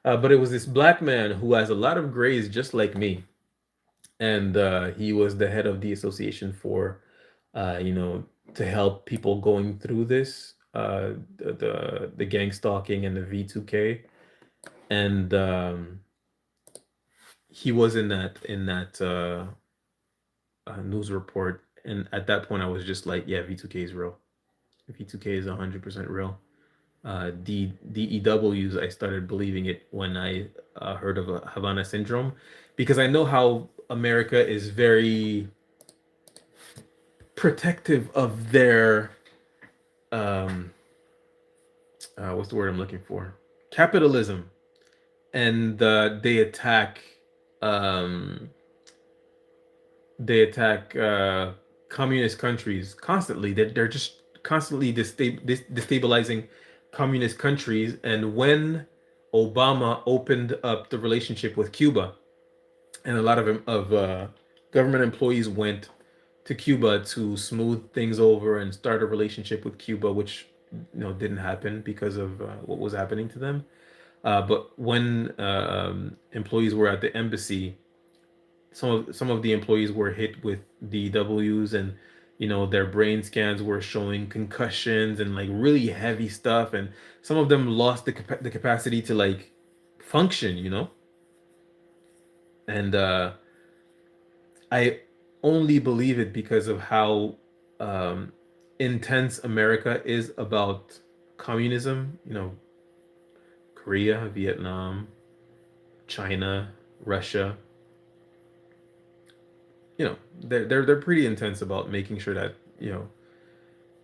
But it was this black man who has a lot of grays just like me. And he was the head of the association for, you know, to help people going through this, the gang stalking and the V2K. And he was in that news report. And at that point, I was just like, yeah, V2K is real. V2K is 100% real. DEWs, I started believing it when I heard of Havana syndrome, because I know how America is very protective of their um, what's the word I'm looking for? Capitalism, and um, they attack communist countries constantly. They're just constantly destabilizing communist countries. And when Obama opened up the relationship with Cuba, and a lot of government employees went to Cuba to smooth things over and start a relationship with Cuba, which didn't happen because of what was happening to them. But when employees were at the embassy, some of the employees were hit with DWs, and their brain scans were showing concussions and like really heavy stuff, and some of them lost the capacity to like function. And I only believe it because of how um, intense America is about communism. Korea, Vietnam, China, Russia. They're pretty intense about making sure that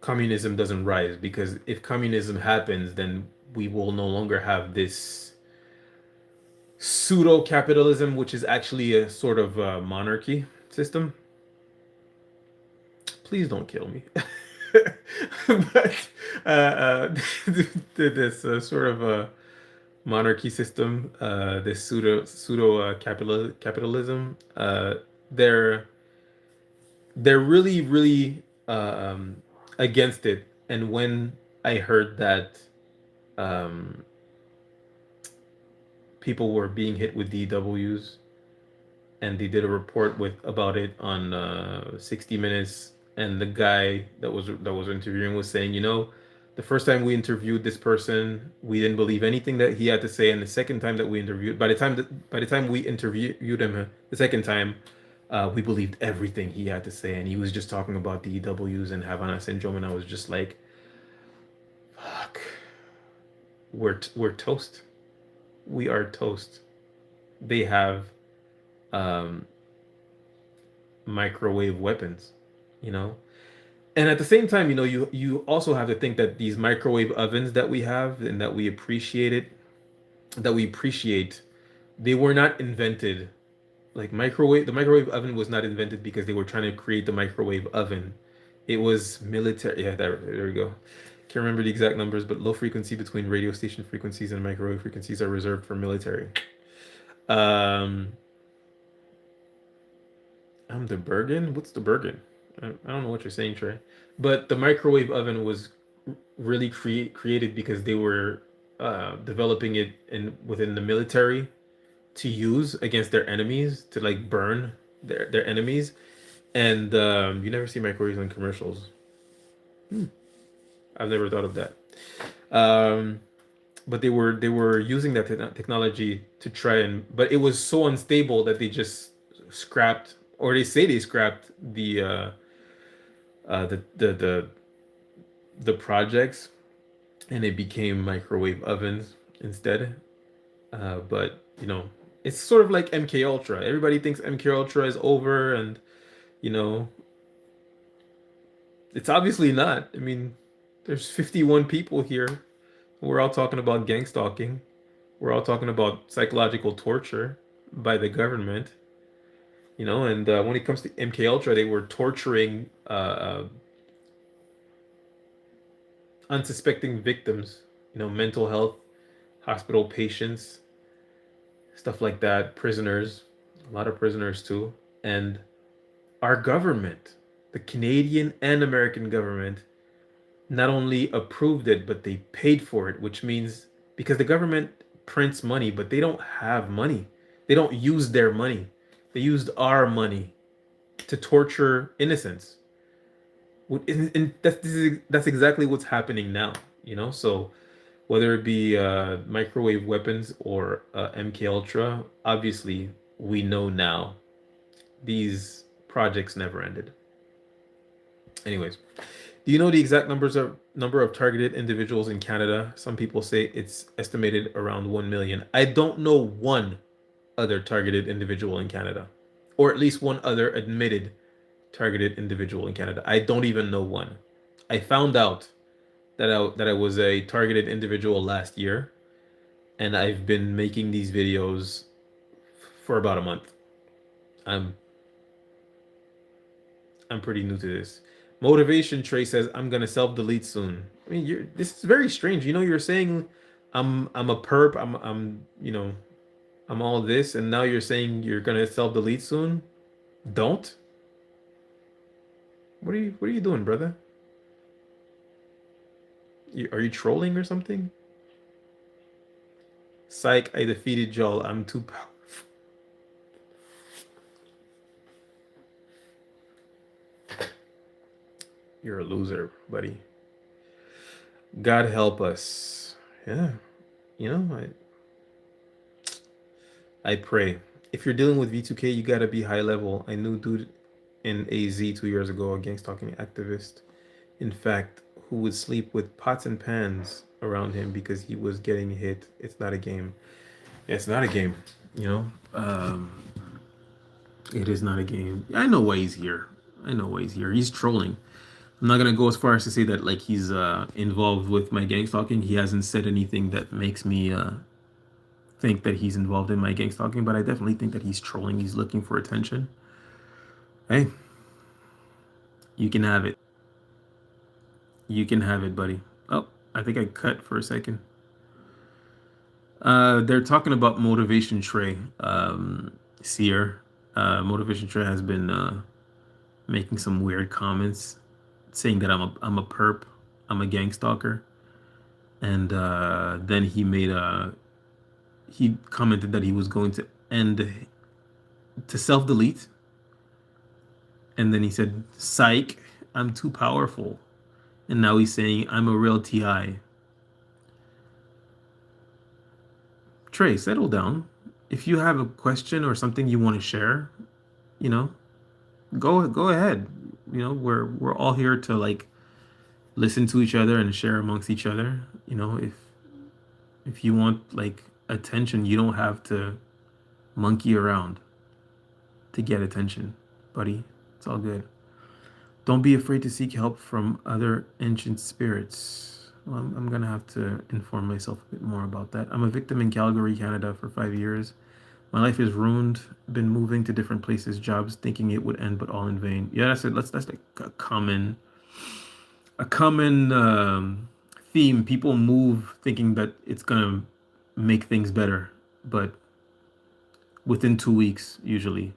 communism doesn't rise, because if communism happens, then we will no longer have this pseudo capitalism, which is actually a sort of monarchy system. Please don't kill me. But this sort of monarchy system, this pseudo capitalism, they're they're really really against it. And when I heard that um, people were being hit with DWs, and they did a report with about it on 60 Minutes, and the guy that was interviewing was saying, the first time we interviewed this person, we didn't believe anything that he had to say, and the second time that we interviewed, by the time we interviewed him the second time, we believed everything he had to say, and he was just talking about DWs and Havana syndrome, and I was just like, fuck, we're toast. We are toast. They have um, microwave weapons, you know. And at the same time, you also have to think that these microwave ovens that we have and that we appreciate, they were not invented like microwave. The microwave oven was not invented because they were trying to create the microwave oven. It was military. Yeah, there we go. Can't remember the exact numbers, but low frequency between radio station frequencies and microwave frequencies are reserved for military. Um, I'm the Bergen. What's the Bergen? I don't know what you're saying, Trey. But the microwave oven was really created because they were developing it within the military to use against their enemies, to like burn their enemies. And you never see microwaves in commercials. Hmm. I've never thought of that. Um, but they were using that technology to try, but it was so unstable that they just scrapped, or they say they scrapped the projects, and it became microwave ovens instead. But it's sort of like MK Ultra. Everybody thinks MK Ultra is over, and you know, it's obviously not. I mean, there's 51 people here. We're all talking about gang stalking. We're all talking about psychological torture by the government. And when it comes to MK Ultra, they were torturing unsuspecting victims. Mental health, hospital patients, stuff like that. Prisoners, a lot of prisoners too. And our government, the Canadian and American government, not only approved it, but they paid for it, which means, because the government prints money, but they don't have money. They don't use their money. They used our money to torture innocents. And that's exactly what's happening now, So whether it be microwave weapons or MK Ultra, obviously we know now these projects never ended. Anyways, do you know the exact number of targeted individuals in Canada? Some people say it's estimated around 1 million. I don't know one other targeted individual in Canada, or at least one other admitted targeted individual in Canada. I don't even know one. I found out that I was a targeted individual last year, and I've been making these videos for about a month. I'm I'm pretty new to this. Motivation Trey says I'm gonna self delete soon. I mean, this is very strange. You're saying I'm a perp. I'm all this, and now you're saying you're gonna self delete soon. Don't. What are you doing, brother? Are you trolling or something? Psych, I defeated Joel. I'm too powerful. You're a loser, buddy. God help us. Yeah, you know, I pray. If you're dealing with V2K, you gotta be high level. I knew, dude. in AZ 2 years ago, a gang stalking activist, in fact, who would sleep with pots and pans around him because he was getting hit. It's not a game. It's not a game, you know? It is not a game. I know why he's here. I know why he's here. He's trolling. I'm not gonna go as far as to say that like he's involved with my gang stalking. He hasn't said anything that makes me think that he's involved in my gang stalking, but I definitely think that he's trolling. He's looking for attention. Hey, you can have it. You can have it, buddy. Oh, I think I cut for a second. They're talking about Motivation Trey, Seer. Motivation Trey has been making some weird comments, saying that I'm a perp, I'm a gang stalker, and then he commented that he was going to end to self delete, and then he said, "Psych, I'm too powerful," and now he's saying I'm a real Ti. Trey, settle down. If you have a question or something you want to share, you know, go ahead. You know, we're all here to like listen to each other and share amongst each other. You know, if you want like attention, you don't have to monkey around to get attention, buddy. It's all good. Don't be afraid to seek help from other ancient spirits. Well, I'm gonna have to inform myself a bit more about that. I'm a victim in Calgary, Canada for 5 years. My life is ruined. Been moving to different places, jobs, thinking it would end, but all in vain. Yeah, that's it. That's like a common theme. People move thinking that it's gonna make things better, but within 2 weeks, usually,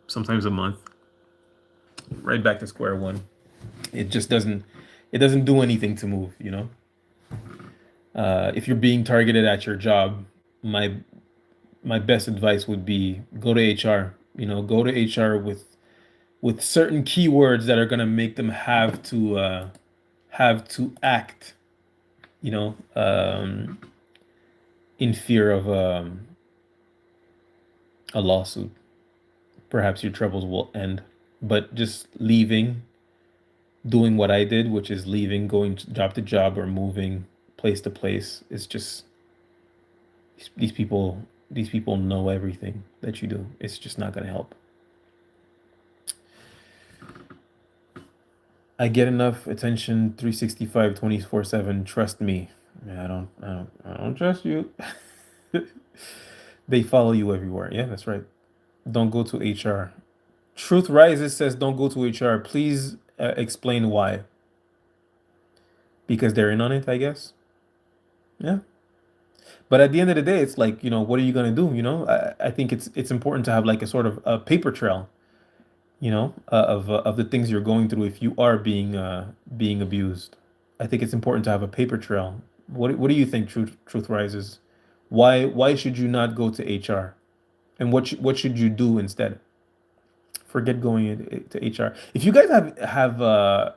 sometimes a month, right back to square one. It just doesn't. It doesn't do anything to move. You know, if you're being targeted at your job, my my best advice would be go to HR. You know, go to HR with certain keywords that are gonna make them have to act. You know, in fear of a lawsuit. Perhaps your troubles will end. But just leaving, doing what I did, which is leaving, going job to job or moving place to place, is just these people. These people know everything that you do. It's just not gonna help. I get enough attention 365, 24/7. Trust me. I don't trust you. They follow you everywhere. Yeah, that's right. Don't go to HR. Truth Rises says don't go to HR. Please explain why. Because they're in on it, I guess. Yeah. But at the end of the day, it's like, what are you gonna do? I think it's important to have like a sort of a paper trail, of the things you're going through if you are being abused. I think it's important to have a paper trail. What do you think, Truth Rises? Why should you not go to HR? And what should you do instead? Forget going to HR. If you guys have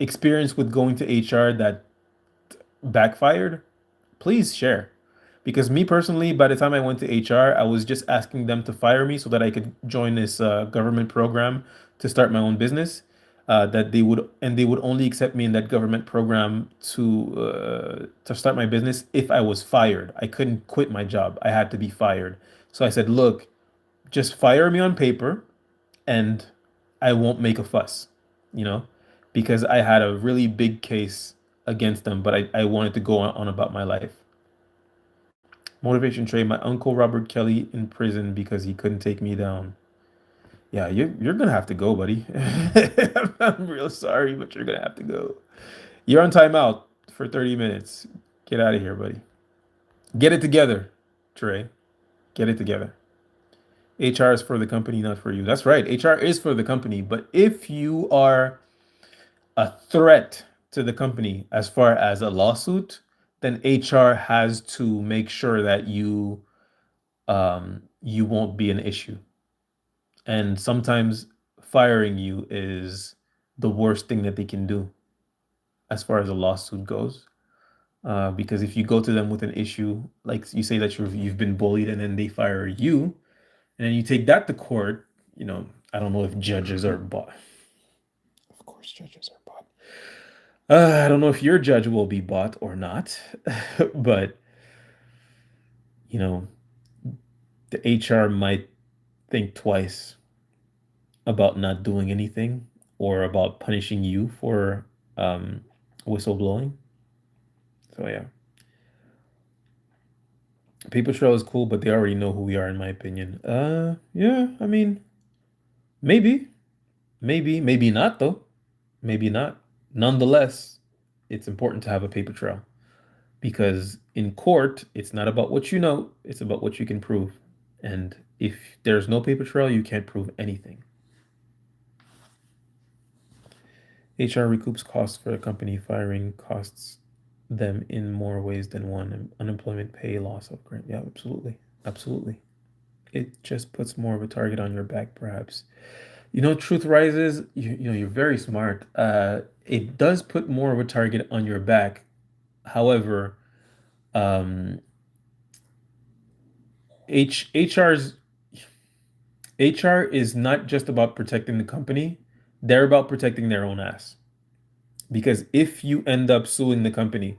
experience with going to HR that backfired, please share. Because me personally, by the time I went to HR, I was just asking them to fire me so that I could join this government program to start my own business. That they would only accept me in that government program to start my business if I was fired. I couldn't quit my job. I had to be fired. So I said, look, just fire me on paper and I won't make a fuss, you know, because I had a really big case against them, but I wanted to go on about my life. Motivation Trey, my uncle Robert Kelly in prison because he couldn't take me down. Yeah, you're gonna have to go, buddy. I'm real sorry, but you're gonna have to go. You're on timeout for 30 minutes. Get out of here, buddy. Get it together, Trey. Get it together. HR is for the company, not for you. That's right. HR is for the company, but if you are a threat to the company as far as a lawsuit, then HR has to make sure that you won't be an issue. And sometimes firing you is the worst thing that they can do as far as a lawsuit goes. Because if you go to them with an issue, like you say that you've been bullied, and then they fire you, and then you take that to court, I don't know if judges are bought. Of course, judges are bought. I don't know if your judge will be bought or not, but you know, the HR might think twice about not doing anything or about punishing you for um, whistleblowing. So yeah, paper trail is cool, but they already know who we are, in my opinion. Yeah, I mean, maybe, maybe not though. Maybe not. Nonetheless, it's important to have a paper trail because in court, it's not about what you know, it's about what you can prove. And if there's no paper trail, you can't prove anything. HR recoups costs for a company. Firing costs them in more ways than one. Unemployment pay, loss of grant. Yeah, absolutely. Absolutely. It just puts more of a target on your back, perhaps. Truth rises. You're very smart. It does put more of a target on your back. However, um, HR's HR is not just about protecting the company. They're about protecting their own ass. Because if you end up suing the company,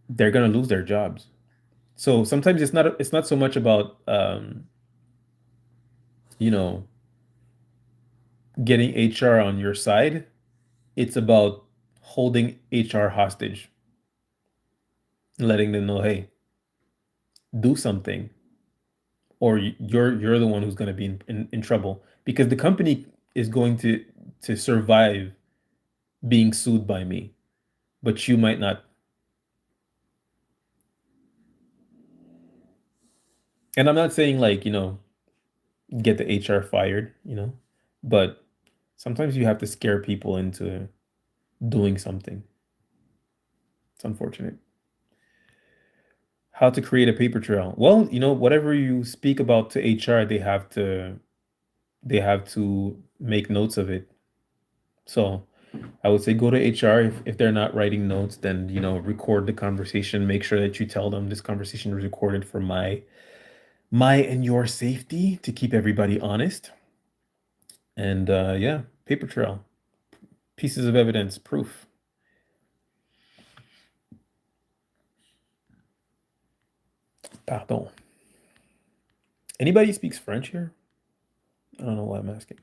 they're gonna lose their jobs. So sometimes it's not so much about you know getting HR on your side. It's about holding HR hostage, letting them know, hey, do something, or you're the one who's gonna be in trouble because the company is going to survive being sued by me, but you might not. And I'm not saying like, get the HR fired, but sometimes you have to scare people into doing something. It's unfortunate. How to create a paper trail? Well, whatever you speak about to HR, they have to make notes of it. So I would say go to HR. If they're not writing notes, then record the conversation. Make sure that you tell them this conversation was recorded for my and your safety to keep everybody honest. And yeah, paper trail, pieces of evidence, proof. Pardon. Anybody speaks French here? I don't know why I'm asking.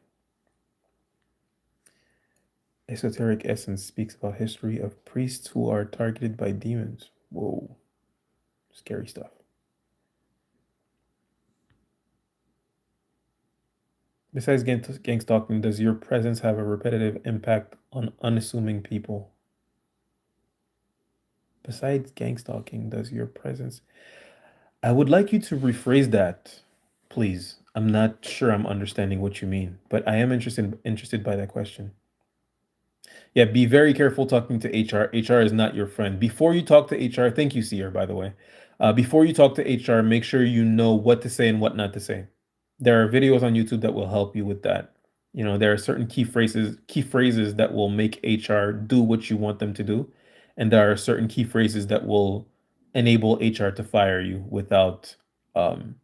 Esoteric Essence speaks about history of priests who are targeted by demons. Whoa, scary stuff. Besides gang stalking, does your presence have a repetitive impact on unassuming people? Besides gang stalking, does your presence... I would like you to rephrase that, please. I'm not sure I'm understanding what you mean, but I am interested by that question. Yeah, be very careful talking to HR. HR is not your friend. Before you talk to HR, thank you, Seer, by the way. Before you talk to HR, make sure you know what to say and what not to say. There are videos on YouTube that will help you with that. There are certain key phrases that will make HR do what you want them to do, and there are certain key phrases that will enable HR to fire you without um,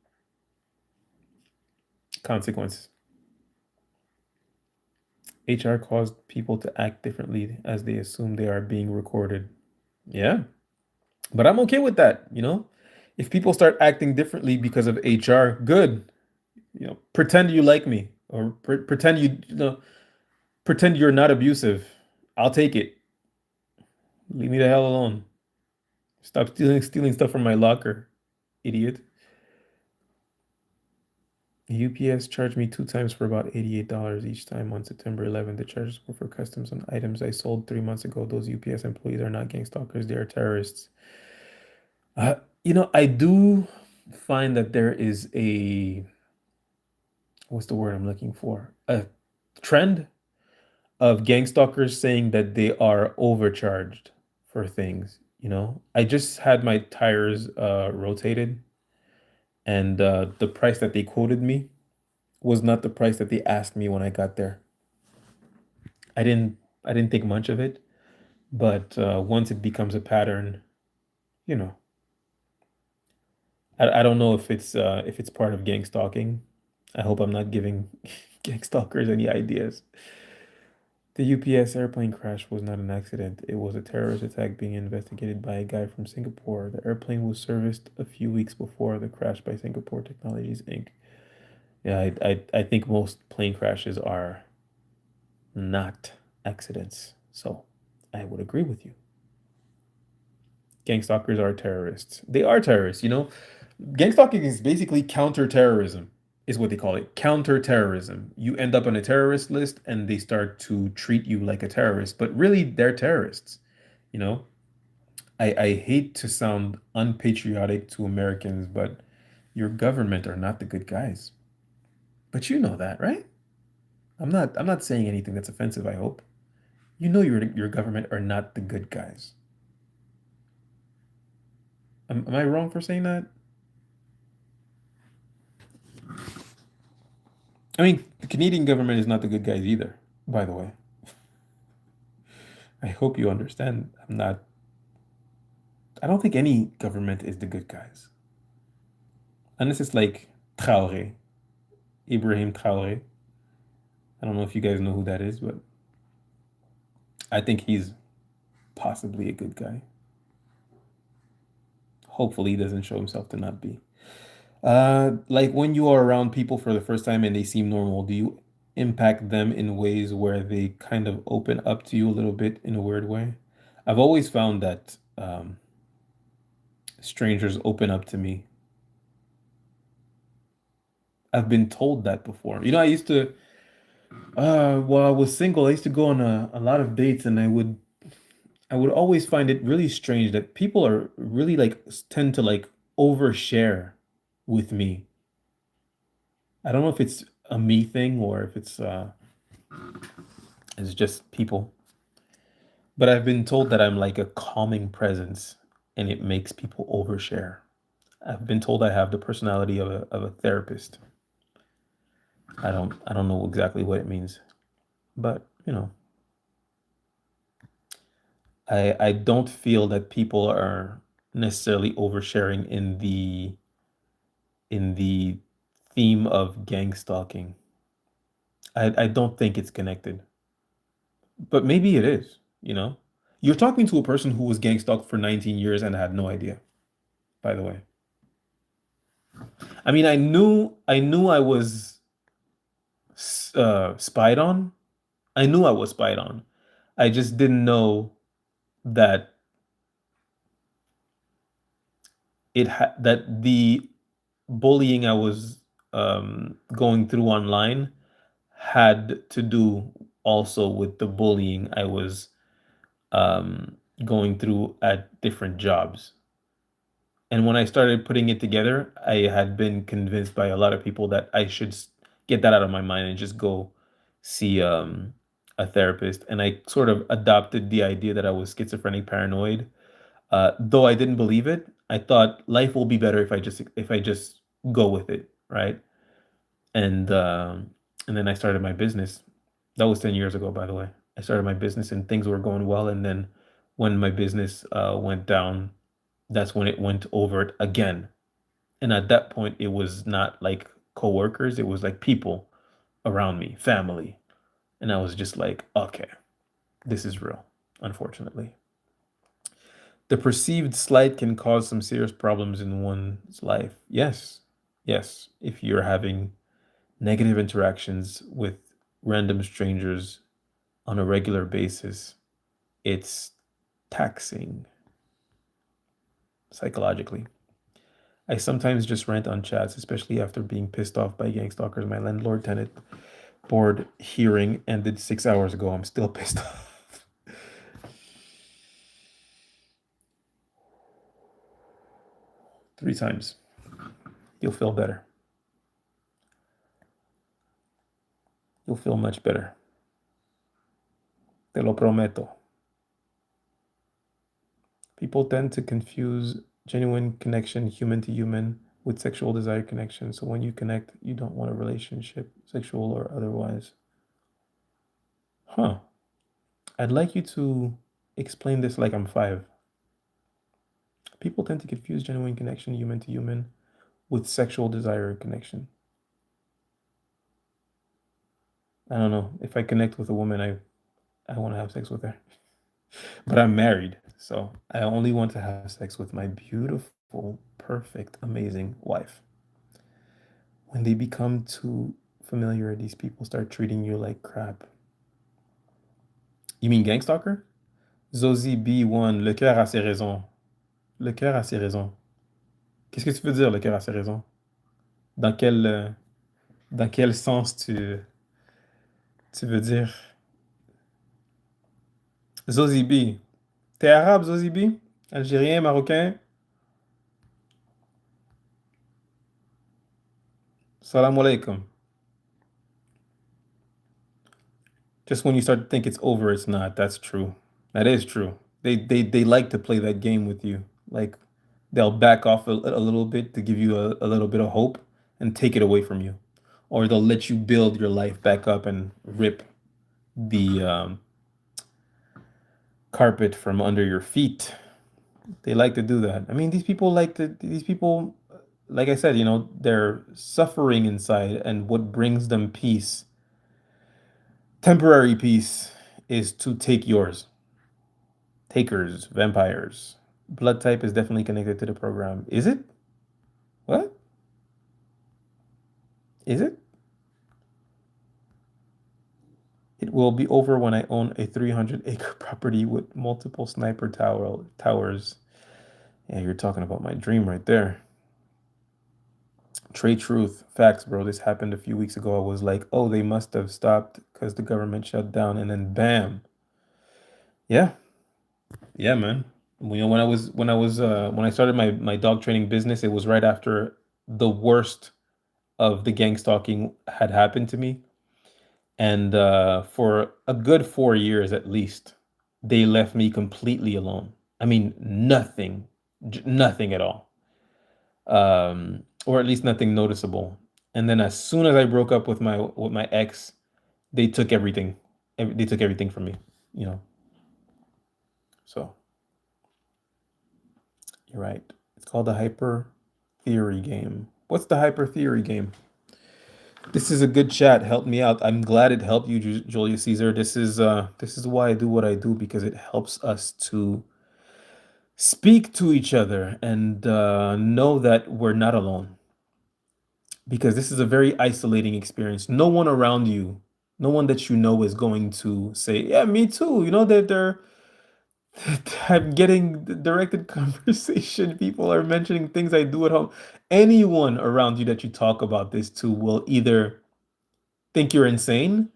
consequences. HR caused people to act differently as they assume they are being recorded. Yeah, but I'm okay with that. If people start acting differently because of HR, good. Pretend you like me or pretend pretend you're not abusive. I'll take it. Leave me the hell alone. Stop stealing stuff from my locker, idiot. UPS charged me 2 times for about $88 each time on September 11th. The charges were for customs on items I sold 3 months ago. Those UPS employees are not gang stalkers, they are terrorists. I do find that there is what's the word I'm looking for? A trend of gang stalkers saying that they are overcharged for things. I just had my tires rotated, and the price that they quoted me was not the price that they asked me when I got there. I didn't think much of it, but once it becomes a pattern, you know, I don't know if it's part of gang stalking. I hope I'm not giving gang stalkers any ideas. The UPS airplane crash was not an accident. It was a terrorist attack being investigated by a guy from Singapore. The airplane was serviced a few weeks before the crash by Singapore Technologies Inc. Yeah, I think most plane crashes are not accidents. So I would agree with you. Gang stalkers are terrorists. They are terrorists, you know? Gang stalking is basically counter-terrorism, is what they call it. Counter-terrorism. You end up on a terrorist list and they start to treat you like a terrorist, but really they're terrorists, you know? I hate to sound unpatriotic to Americans, but your government are not the good guys. But you know that, right? I'm not saying anything that's offensive, I hope. You know your government are not the good guys. Am I wrong for saying that? I mean, the Canadian government is not the good guys either, by the way. I hope you understand. I don't think any government is the good guys. Unless it's like Traoré, Ibrahim Traoré. I don't know if you guys know who that is, but I think he's possibly a good guy. Hopefully, he doesn't show himself to not be. Like when you are around people for the first time and they seem normal, do you impact them in ways where they kind of open up to you a little bit in a weird way? I've always found that strangers open up to me. I've been told that before. You know, while I was single, I used to go on a lot of dates and I would always find it really strange that people are really like tend to like overshare with me. I don't know if it's a me thing or if it's just people, but I've been told that I'm like a calming presence and it makes people overshare. I've been told I have the personality of a therapist. I don't know exactly what it means, but you know, I don't feel that people are necessarily oversharing in the theme of gang stalking. I don't think it's connected, but maybe it is, you know? You're talking to a person who was gang stalked for 19 years and had no idea, by the way. I mean, I knew I was spied on. I knew I was spied on. I just didn't know that that the bullying I was going through online had to do also with the bullying I was going through at different jobs. And when I started putting it together, I had been convinced by a lot of people that I should get that out of my mind and just go see a therapist. And I sort of adopted the idea that I was schizophrenic paranoid. Though I didn't believe it, I thought life will be better if I just go with it, right? And and then I started my business. That was 10 years ago, by the way. I started my business and things were going well. And then when my business went down, that's when it went over it again. And at that point, it was not like coworkers, it was like people around me, family. And I was just like, okay, this is real, unfortunately. The perceived slight can cause some serious problems in one's life. Yes, yes. If you're having negative interactions with random strangers on a regular basis, it's taxing psychologically. I sometimes just rant on chats, especially after being pissed off by gang stalkers. My landlord tenant board hearing ended 6 hours ago. I'm still pissed off. 3 times. You'll feel better. You'll feel much better. Te lo prometo. People tend to confuse genuine connection, human to human, with sexual desire connection. So when you connect, you don't want a relationship, sexual or otherwise. Huh. I'd like you to explain this like I'm five. People tend to confuse genuine connection, human to human, with sexual desire connection. I don't know. If I connect with a woman, I want to have sex with her. But I'm married, so I only want to have sex with my beautiful, perfect, amazing wife. When they become too familiar, these people start treating you like crap. You mean Gangstalker? Zosie B1, le cœur a ses raisons. Le cœur a ses raisons. Qu'est-ce que tu veux dire, le cœur a ses raisons? Dans dans quel sens tu veux dire? Zosie B. T'es arabe, Zosie B? Algérien, marocain? Salam alaikum. Just when you start to think it's over, it's not. That's true. That is true. They like to play that game with you. Like they'll back off a little bit to give you a little bit of hope and take it away from you. Or they'll let you build your life back up and rip the carpet from under your feet. They like to do that. I mean, these people, like I said, they're suffering inside, and what brings them peace, temporary peace, is to take yours. Takers, vampires. Blood type is definitely connected to the program. Is it? What? Is it? It will be over when I own a 300-acre property with multiple towers. Yeah, you're talking about my dream right there. Trade truth. Facts, bro. This happened a few weeks ago. I was like, oh, they must have stopped because the government shut down, and then bam. Yeah. Yeah, man. When I started my dog training business, it was right after the worst of the gang stalking had happened to me. And for a good 4 years at least, they left me completely alone. I mean, nothing, nothing at all, or at least nothing noticeable. And then as soon as I broke up with my ex, they took everything. They took everything from me. You know. So you're right. It's called the hyper theory game. What's the hyper theory game? This is a good chat. Help me out. I'm glad it helped you, Julius Caesar. This is why I do what I do, because it helps us to speak to each other and know that we're not alone. Because this is a very isolating experience. No one around you, no one that you know is going to say, "Yeah, me too." You know that they're I'm getting directed conversation. People are mentioning things I do at home. Anyone around you that you talk about this to will either think you're insane,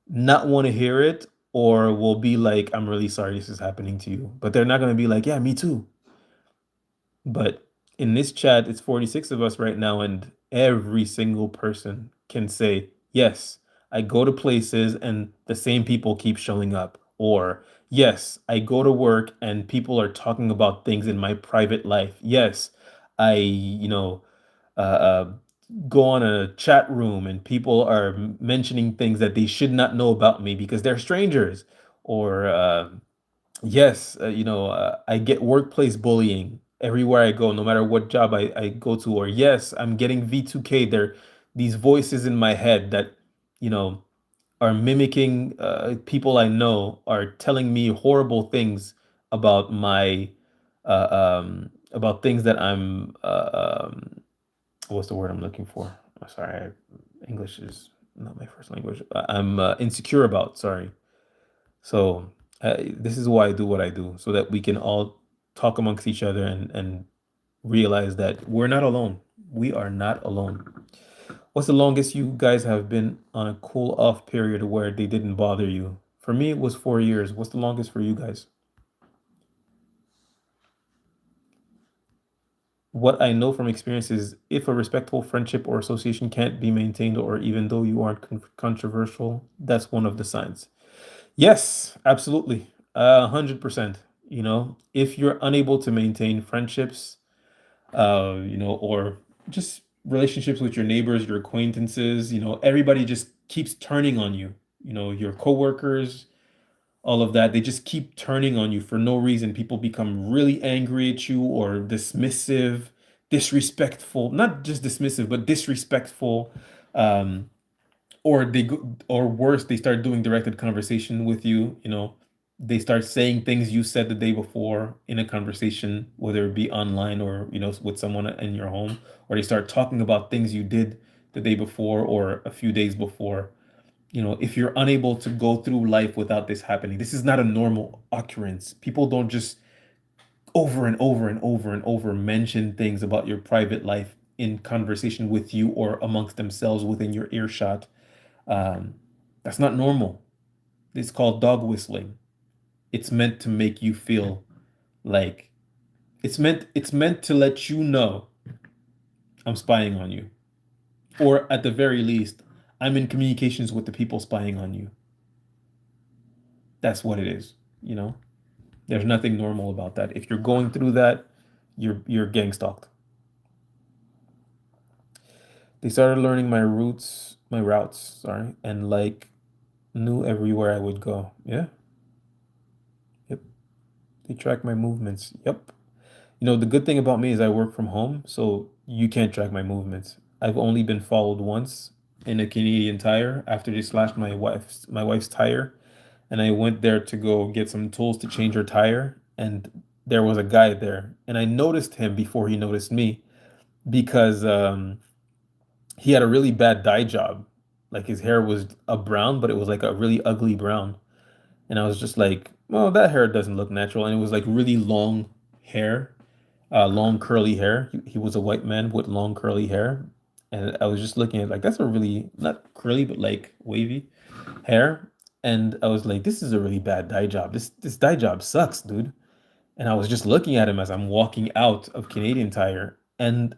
not want to hear it, or will be like, I'm really sorry this is happening to you. But they're not going to be like, yeah, me too. But in this chat, it's 46 of us right now, and every single person can say, yes, I go to places and the same people keep showing up. Or, yes, I go to work and people are talking about things in my private life. Yes, I, uh, uh, go on a chat room and people are mentioning things that they should not know about me because they're strangers. Or, yes, I get workplace bullying everywhere I go, no matter what job I go to. Or yes, I'm getting V2K. There, these voices in my head that, you know, are mimicking people I know are telling me horrible things about my about things that what's the word I'm looking for? Sorry, English is not my first language. I'm insecure about. Sorry. So this is why I do what I do, so that we can all talk amongst each other and realize that we're not alone. We are not alone. What's the longest you guys have been on a cool off period where they didn't bother you? For me, it was 4 years. What's the longest for you guys? What I know from experience is if a respectful friendship or association can't be maintained, or even though you aren't controversial, that's one of the signs. Yes, absolutely. 100%. If you're unable to maintain friendships, or just relationships with your neighbors, your acquaintances, everybody just keeps turning on you. Your coworkers, all of that, they just keep turning on you for no reason. People become really angry at you or dismissive, disrespectful, not just dismissive, but disrespectful. Um, or they go, or worse, they start doing directed conversation with you, they start saying things you said the day before in a conversation, whether it be online or, with someone in your home, or they start talking about things you did the day before or a few days before. If you're unable to go through life without this happening, this is not a normal occurrence. People don't just over and over and over and over mention things about your private life in conversation with you or amongst themselves within your earshot. um, that's not normal. It's called dog whistling. It's meant to make you feel like it's meant to let you know I'm spying on you, or at the very least, I'm in communications with the people spying on you. That's what it is. You know, there's nothing normal about that. If you're going through that, you're gang stalked. They started learning my routes, sorry, and like knew everywhere I would go. Yeah, yep. They track my movements. Yep. The good thing about me is I work from home, so you can't track my movements. I've only been followed once in a Canadian Tire after they slashed my wife's tire, and I went there to go get some tools to change her tire, and there was a guy there, and I noticed him before he noticed me because he had a really bad dye job. Like his hair was a brown, but it was like a really ugly brown. And I was just like, well, that hair doesn't look natural. And it was like really long hair, long curly hair. He was a white man with long curly hair. And I was just looking at like, that's a really, not curly, but like wavy hair. And I was like, this is a really bad dye job. This dye job sucks, dude. And I was just looking at him as I'm walking out of Canadian Tire. And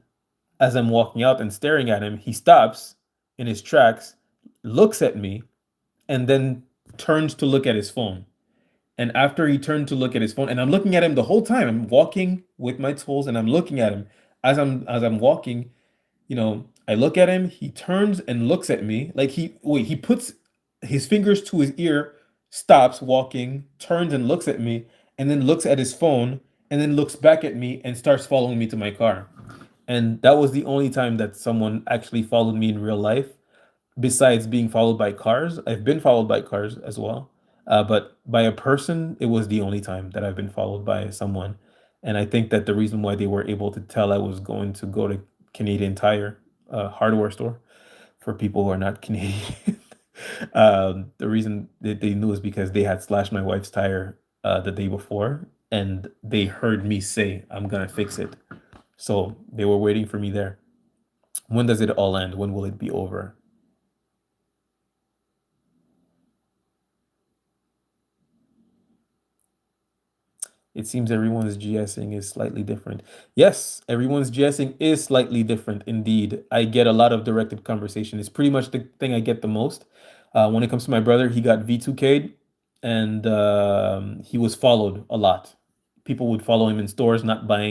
as I'm walking out and staring at him, he stops in his tracks, looks at me, and then turns to look at his phone. And after he turned to look at his phone, and I'm looking at him the whole time, I'm walking with my tools and I'm looking at him as I'm walking, I look at him, he turns and looks at me. Like he puts his fingers to his ear, stops walking, turns and looks at me, and then looks at his phone, and then looks back at me and starts following me to my car. And that was the only time that someone actually followed me in real life, besides being followed by cars. I've been followed by cars as well. But by a person, it was the only time that I've been followed by someone. And I think that the reason why they were able to tell I was going to go to Canadian Tire, hardware store for people who are not Canadian, the reason that they knew is because they had slashed my wife's tire the day before, and they heard me say, I'm gonna fix it. So they were waiting for me there. When does it all end? When will it be over? It seems everyone's GSing is slightly different. Yes, everyone's GSing is slightly different indeed. I get a lot of directed conversation. It's pretty much the thing I get the most. When it comes to my brother, he got V2K'd, and he was followed a lot. People would follow him in stores, not buy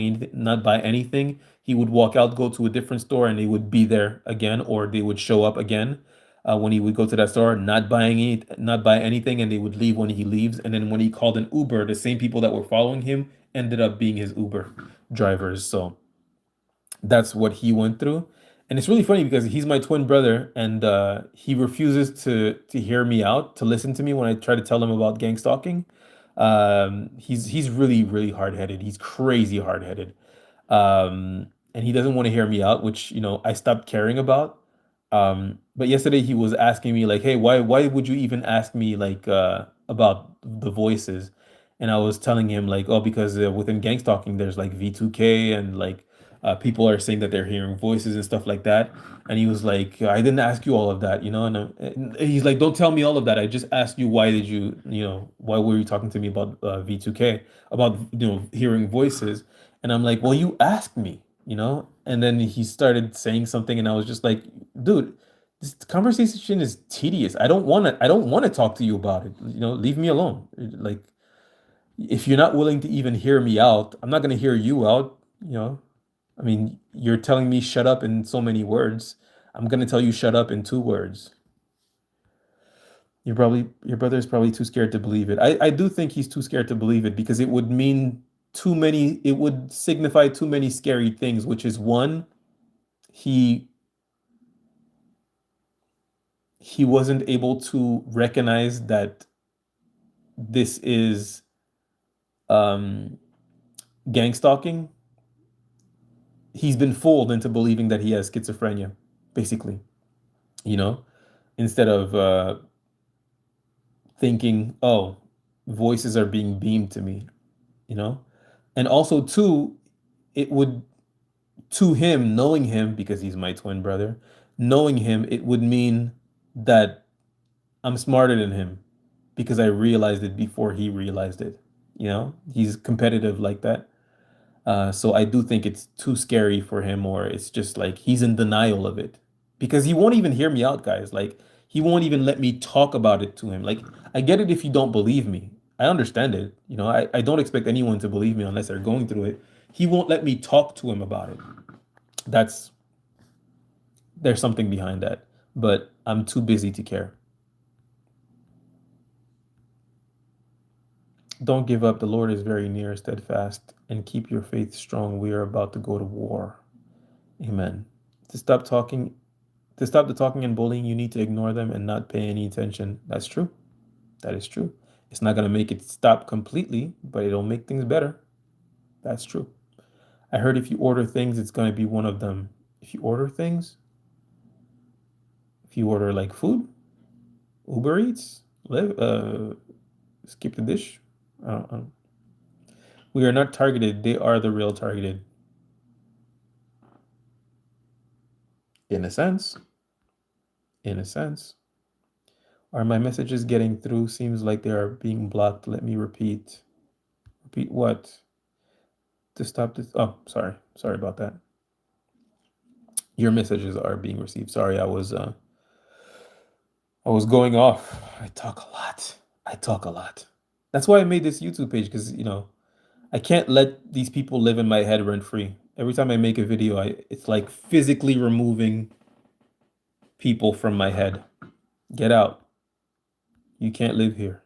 anything. He would walk out, go to a different store, and they would be there again, or they would show up again when he would go to that store, not buy anything, and they would leave when he leaves. And then when he called an Uber, the same people that were following him ended up being his Uber drivers. So that's what he went through. And it's really funny because he's my twin brother, and he refuses to hear me out, to listen to me when I try to tell him about gang stalking. He's really, really hard-headed. He's crazy hard-headed. And he doesn't want to hear me out, which, I stopped caring about. But yesterday he was asking me like, "Hey, why would you even ask me like about the voices?" And I was telling him like, "Oh, because within gang stalking there's like V2K, and like people are saying that they're hearing voices and stuff like that." And he was like, "I didn't ask you all of that, you know." And he's like, "Don't tell me all of that. I just asked you why were you talking to me about V2K, about hearing voices?" And I'm like, "Well, you asked me, you know." And then he started saying something, and I was just like, "Dude, this conversation is tedious. I don't want to talk to you about it. Leave me alone. Like, if you're not willing to even hear me out, I'm not gonna hear you out, you know. I mean, you're telling me shut up in so many words. I'm gonna tell you shut up in 2 words. Your brother is probably too scared to believe it. I do think he's too scared to believe it because it would signify too many scary things, which is one, he he wasn't able to recognize that this is um, gang stalking. He's been fooled into believing that he has schizophrenia, basically, you know, instead of thinking, oh, voices are being beamed to me, you know? And also, too, it would, to him, knowing him, because he's my twin brother, knowing him, it would mean that I'm smarter than him because I realized it before he realized it. You know, he's competitive like that. So I do think it's too scary for him, or it's just like he's in denial of it because he won't even hear me out, guys. Like he won't even let me talk about it to him. Like I get it if you don't believe me. I understand it. You know, I don't expect anyone to believe me unless they're going through it. He won't let me talk to him about it. That's there's something behind that, but I'm too busy to care. Don't give up. The Lord is very near, steadfast, and keep your faith strong. We are about to go to war. Amen. To stop talking, to stop the talking and bullying, you need to ignore them and not pay any attention. That's true. That is true. It's not going to make it stop completely, but it'll make things better. That's true. I heard if you order things, it's going to be one of them. If you order things, if you order like food, Uber Eats, live, skip the dish. I don't. We are not targeted. They are the real targeted. In a sense, in a sense. Are my messages getting through? Seems like they are being blocked. Let me repeat. Repeat what? To stop this. Oh, sorry. Sorry about that. Your messages are being received. Sorry, I was going off. I talk a lot. I talk a lot. That's why I made this YouTube page because, I can't let these people live in my head rent free. Every time I make a video, it's like physically removing people from my head. Get out. You can't live here.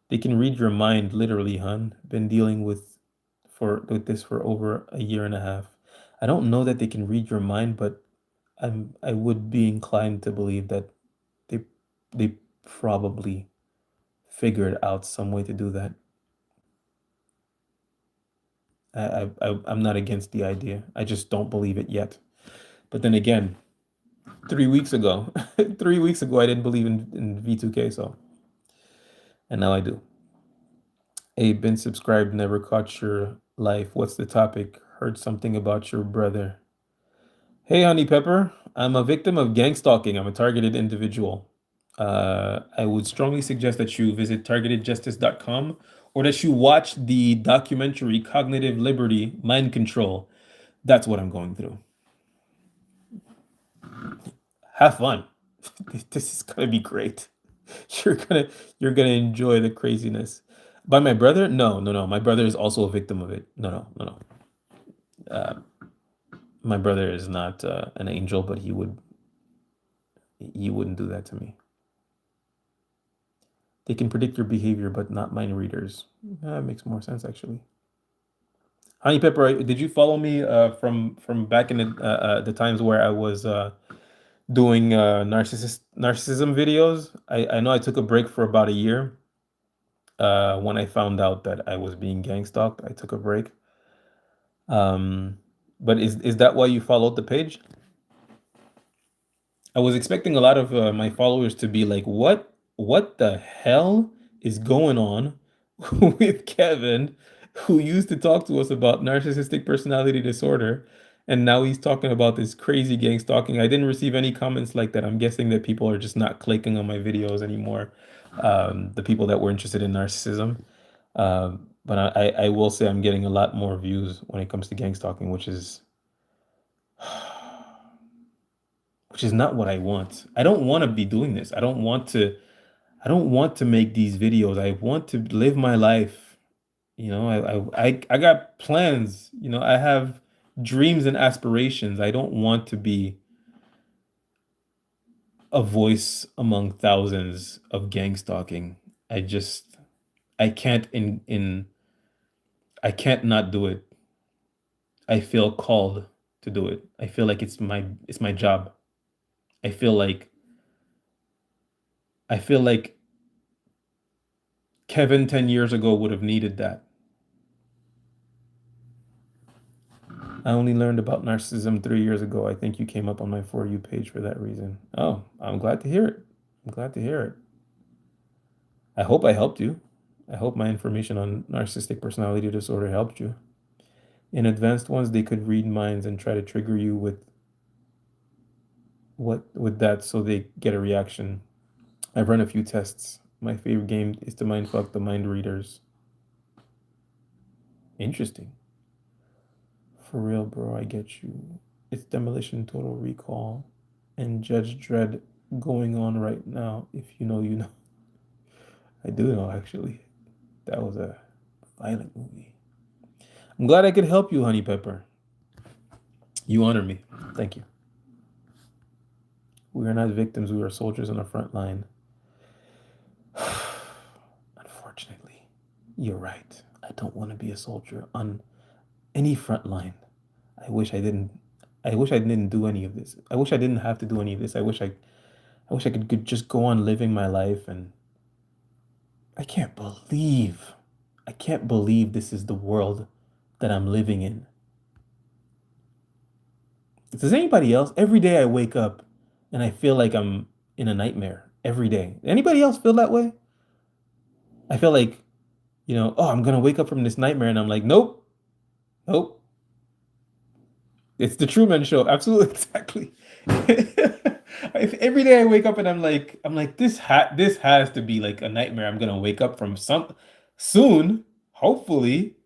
They can read your mind literally, hun. Been dealing with this for over a year and a half. I don't know that they can read your mind, but I would be inclined to believe that they they probably figured out some way to do that. I'm not against the idea. I just don't believe it yet. But then again, 3 weeks ago, 3 weeks ago, I didn't believe in V2K, so and now I do. Hey, been subscribed, never caught your life. What's the topic? Heard something about your brother. Hey, Honey Pepper. I'm a victim of gang stalking. I'm a targeted individual. I would strongly suggest that you visit targetedjustice.com or that you watch the documentary Cognitive Liberty Mind Control. That's what I'm going through. Have fun. This is gonna be great. You're gonna you're gonna enjoy the craziness. By my brother? No, no, no. My brother is also a victim of it. No, no, no, no. Uh, my brother is not an angel, but he wouldn't do that to me. They can predict your behavior, but not mind readers. That makes more sense, actually. Honey Pepper, did you follow me from back in the times where I was doing narcissism videos? I know I took a break for about a year. When I found out that I was being gang stalked, I took a break. Um, but is that why you followed the page? I was expecting a lot of my followers to be like, what the hell is going on with Kevin, who used to talk to us about narcissistic personality disorder, and now he's talking about this crazy gang stalking. I didn't receive any comments like that. I'm guessing that people are just not clicking on my videos anymore. The people that were interested in narcissism. But I will say I'm getting a lot more views when it comes to gang stalking, which is not what I want. I don't want to be doing this. I don't want to make these videos. I want to live my life. I got plans. I have dreams and aspirations. I don't want to be a voice among thousands of gang stalking. I just I can't in I can't not do it. I feel called to do it. I feel like it's my job. I feel like I feel like Kevin 10 years ago would have needed that. I only learned about narcissism 3 years ago. I think you came up on my For You page for that reason. Oh, I'm glad to hear it. I'm glad to hear it. I hope I helped you. I hope my information on narcissistic personality disorder helped you. In advanced ones, they could read minds and try to trigger you with that so they get a reaction. I've run a few tests. My favorite game is to mindfuck the mind readers. Interesting. For real, bro, I get you. It's Demolition Total Recall and Judge Dredd going on right now. If you know, you know. I do know, actually. That was a violent movie. I'm glad I could help you, Honey Pepper. You honor me. Thank you. We are not victims, we are soldiers on the front line. Unfortunately, you're right. I don't want to be a soldier on any front line. I wish I didn't. I wish I didn't do any of this. I wish I didn't have to do any of this. I wish I could just go on living my life, and I can't believe, I can't believe this is the world that I'm living in. Does anybody else? Every day I wake up and I feel like I'm in a nightmare every day. Anybody else feel that way? I feel like, oh, I'm gonna wake up from this nightmare, and I'm like, nope, nope. It's the Truman Show. Absolutely, exactly. Every day I wake up and I'm like, this has to be like a nightmare. I'm gonna wake up from some soon, hopefully.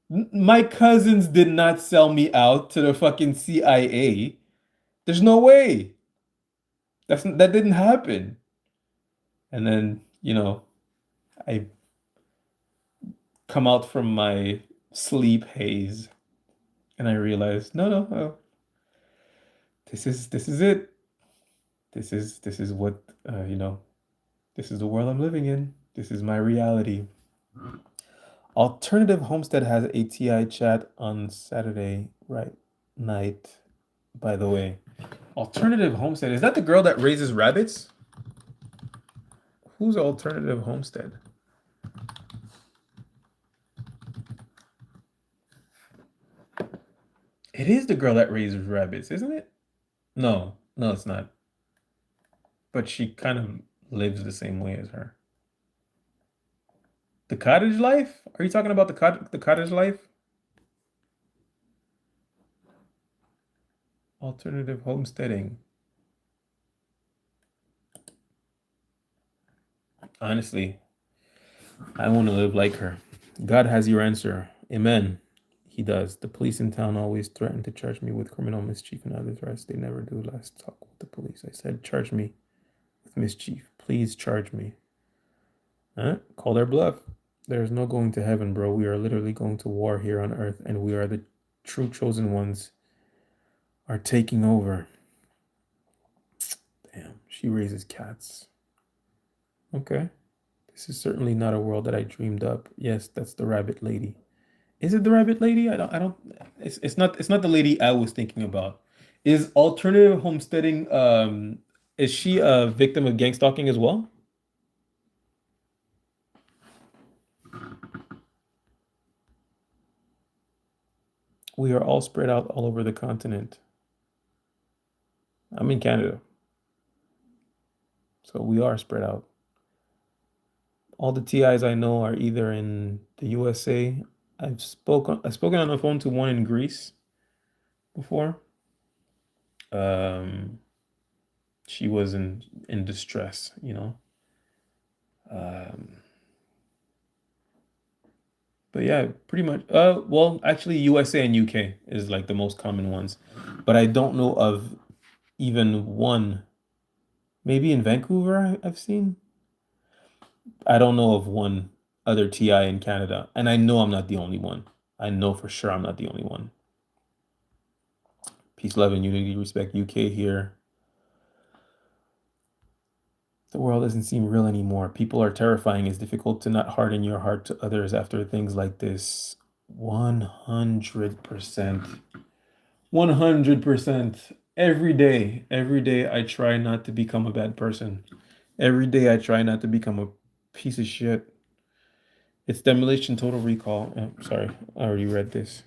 My cousins did not sell me out to the fucking CIA. There's no way. That didn't happen. And then, I come out from my sleep haze and I realize, no, no, no. This is it. This is what this is the world I'm living in. This is my reality. Alternative Homestead has a TI chat on Saturday right night, by the way. Alternative Homestead, is that the girl that raises rabbits? Who's Alternative Homestead? It is the girl that raises rabbits, isn't it? No, no, it's not. But she kind of lives the same way as her. The cottage life? Are you talking about the cottage life? Alternative homesteading. Honestly, I want to live like her. God has your answer. Amen. He does. The police in town always threaten to charge me with criminal mischief and other threats. They never do. Last talk with the police, I said, charge me with mischief. Please charge me. Huh? Call their bluff. There is no going to heaven, bro. We are literally going to war here on earth, and we are the true chosen ones are taking over. Damn, she raises cats. Okay. This is certainly not a world that I dreamed up. Yes, that's the rabbit lady. Is it the rabbit lady? I don't it's not the lady I was thinking about. Is alternative homesteading is she a victim of gang stalking as well? We are all spread out all over the continent. I'm in Canada, so we are spread out. All the TIs I know are either in the USA. I've spoken on the phone to one in Greece before. Um, she was in distress. Um, but yeah, pretty much. Well, actually, USA and UK is like the most common ones, but I don't know of even one. Maybe in Vancouver, I've seen. I don't know of one other TI in Canada, and I know I'm not the only one. I know for sure I'm not the only one. Peace, love, and unity, respect UK here. The world doesn't seem real anymore. People are terrifying. It's difficult to not harden your heart to others after things like this. 100%. 100%. Every day I try not to become a bad person. Every day I try not to become a piece of shit. It's Demolition Total Recall. Sorry, I already read this.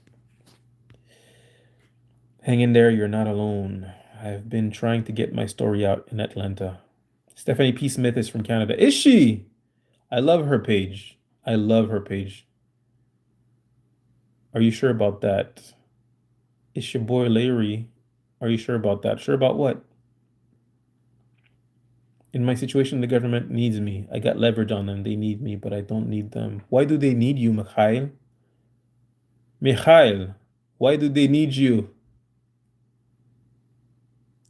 Hang in there, you're not alone. I've been trying to get my story out in Atlanta. Stephanie P. Smith is from Canada. Is she? I love her page. I love her page. Are you sure about that? It's your boy Larry. Are you sure about that? Sure about what? In my situation, the government needs me. I got leverage on them. They need me, but I don't need them. Why do they need you, Mikhail? Mikhail, why do they need you?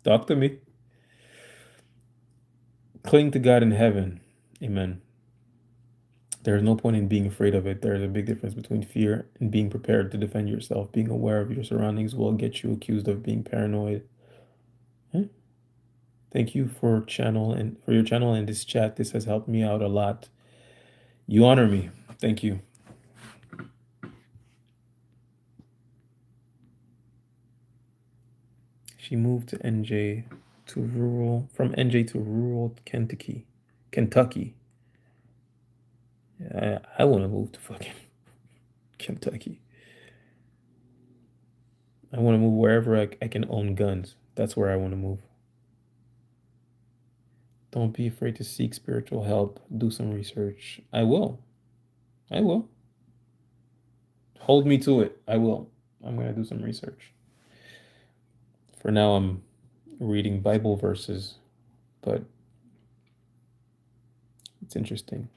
Talk to me. Cling to God in heaven. Amen. There is no point in being afraid of it. There is a big difference between fear and being prepared to defend yourself. Being aware of your surroundings will get you accused of being paranoid. Huh? Thank you for your channel and this chat. This has helped me out a lot. You honor me. Thank you. She moved to NJ from NJ to rural Kentucky. Kentucky. I want to move to fucking Kentucky. I want to move wherever I can own guns. That's where I want to move. Don't be afraid to seek spiritual help. Do some research. I will. I will. Hold me to it. I will. I'm going to do some research. For now, I'm reading Bible verses, but it's interesting.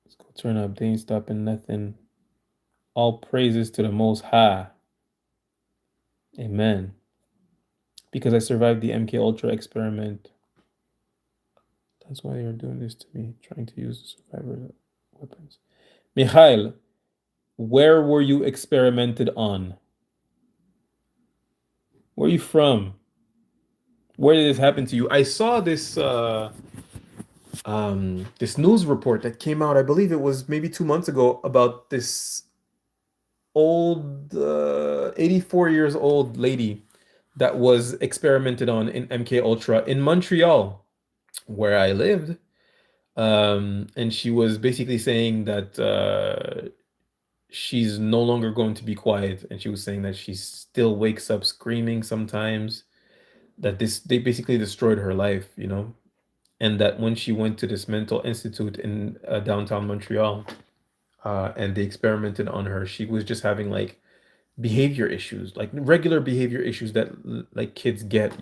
Let's go turn up. They ain't stopping nothing. All praises to the Most High. Amen. Because I survived the MK Ultra experiment. That's why they are doing this to me, trying to use the survivor weapons. Mikhail, where were you experimented on? Where are you from? Where did this happen to you? I saw this this news report that came out, I believe it was maybe 2 months ago, about this old 84 years old lady that was experimented on in MK Ultra in Montreal, where I lived. And she was basically saying that she's no longer going to be quiet, and she was saying that she still wakes up screaming sometimes, that they basically destroyed her life, and that when she went to this mental institute in downtown Montreal, and they experimented on her, she was just having like behavior issues, like regular behavior issues that like kids get,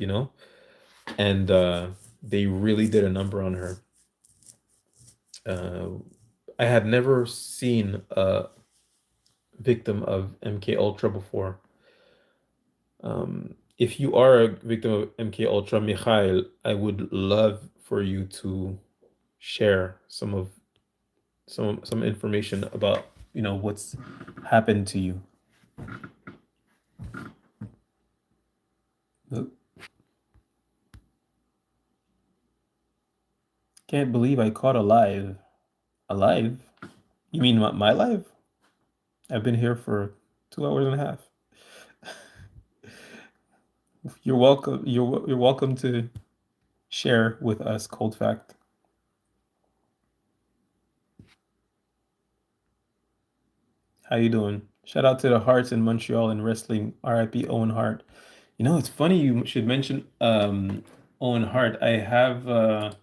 and they really did a number on her. I had never seen a victim of MK Ultra before. If you are a victim of MK Ultra, Mikhail, I would love for you to share some information about what's happened to you. Can't believe I caught alive. Alive? You mean my live? I've been here for 2 hours and a half. You're welcome. You're welcome to share with us cold fact. How you doing? Shout out to the Hearts in Montreal and wrestling. R.I.P. Owen Hart. It's funny you should mention Owen Hart. I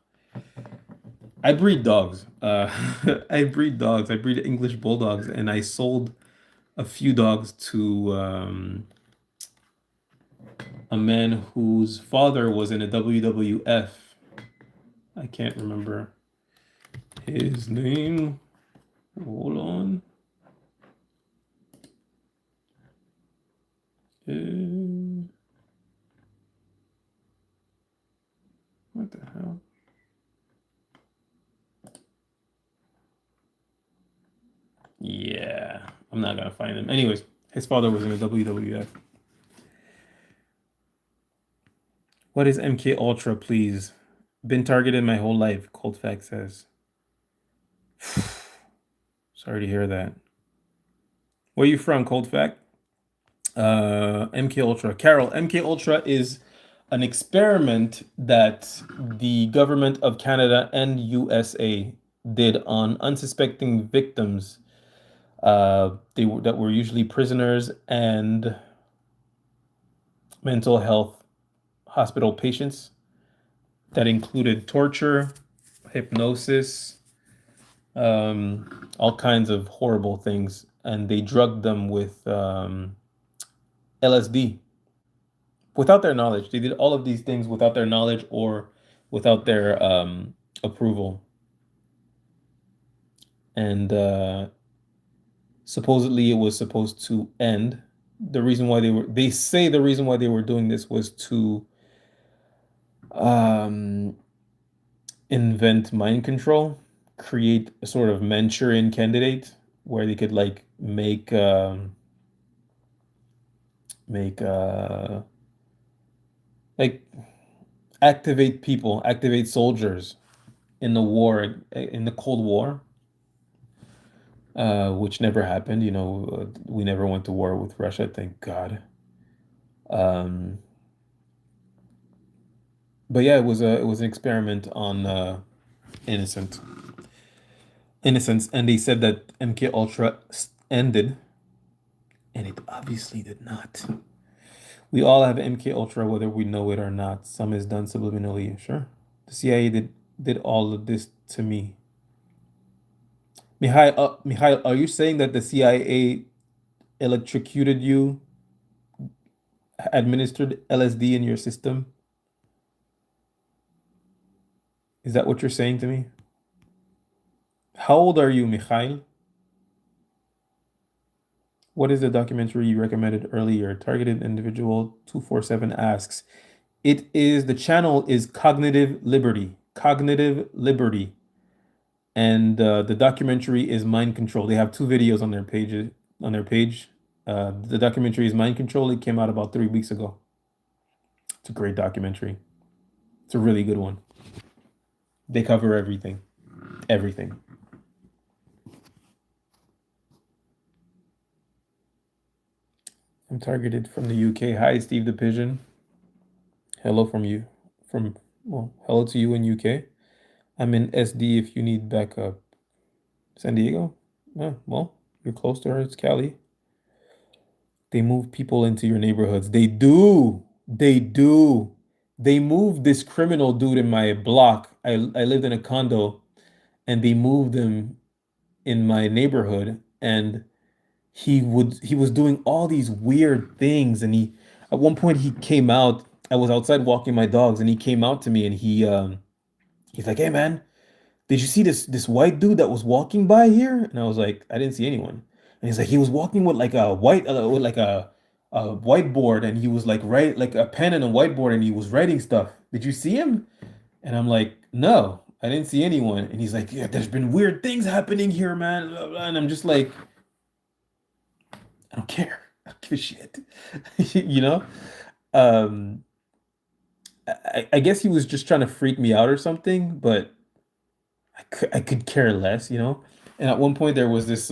breed dogs. I breed dogs. I breed English bulldogs, and I sold a few dogs to a man whose father was in a WWF. I can't remember his name. Hold on. What the hell? Yeah, I'm not gonna find him. Anyways, his father was in the WWF. What is MK Ultra, please? Been targeted my whole life, Cold Fact says. Sorry to hear that. Where are you from, Cold Fact? MK Ultra. Carol, MK Ultra is an experiment that the government of Canada and USA did on unsuspecting victims. That were usually prisoners and mental health hospital patients. That included torture, hypnosis, all kinds of horrible things, and they drugged them with LSD without their knowledge. They did all of these things without their knowledge or without their approval. And supposedly it was supposed to end. They say the reason why they were doing this was to um, invent mind control, create a sort of Manchurian candidate where they could like make like activate people, activate soldiers in the war, in the Cold War, which never happened. We never went to war with Russia, thank God. Um, but yeah, it was an experiment on innocent innocence, and they said that MK Ultra ended, and it obviously did not. We all have MK Ultra, whether we know it or not. Some is done subliminally, sure. The CIA did all of this to me. Mikhail, are you saying that the CIA electrocuted you, administered LSD in your system? Is that what you're saying to me? How old are you, Mikhail? What is the documentary you recommended earlier? Targeted Individual 247 asks. The channel is Cognitive Liberty. Cognitive Liberty. And the documentary is Mind Control. They have two videos on their page. The documentary is Mind Control. It came out about 3 weeks ago. It's a great documentary. It's a really good one. They cover everything. Everything. I'm targeted from the UK. Hi, Steve the Pigeon. Hello from you. Hello to you in UK. I'm in SD if you need backup. San Diego? Yeah, well, you're close to her. It's Cali. They move people into your neighborhoods. They do. They do. They moved this criminal dude in my block. I lived in a condo, and they moved him in my neighborhood, and he was doing all these weird things, and he at one point he came out. I was outside walking my dogs, and he came out to me, and he's like, "Hey man, did you see this white dude that was walking by here?" And I was like, "I didn't see anyone." And he's like, "He was walking with like a whiteboard, and he was like like a pen and a whiteboard, and he was writing stuff. Did you see him?" And I'm like, "No, I didn't see anyone." And he's like, "Yeah, there's been weird things happening here, man." Blah, blah. And I'm just like, I don't care. I don't give a shit. You know? Um, I guess he was just trying to freak me out or something, but I could care less, you know? And at one point there was this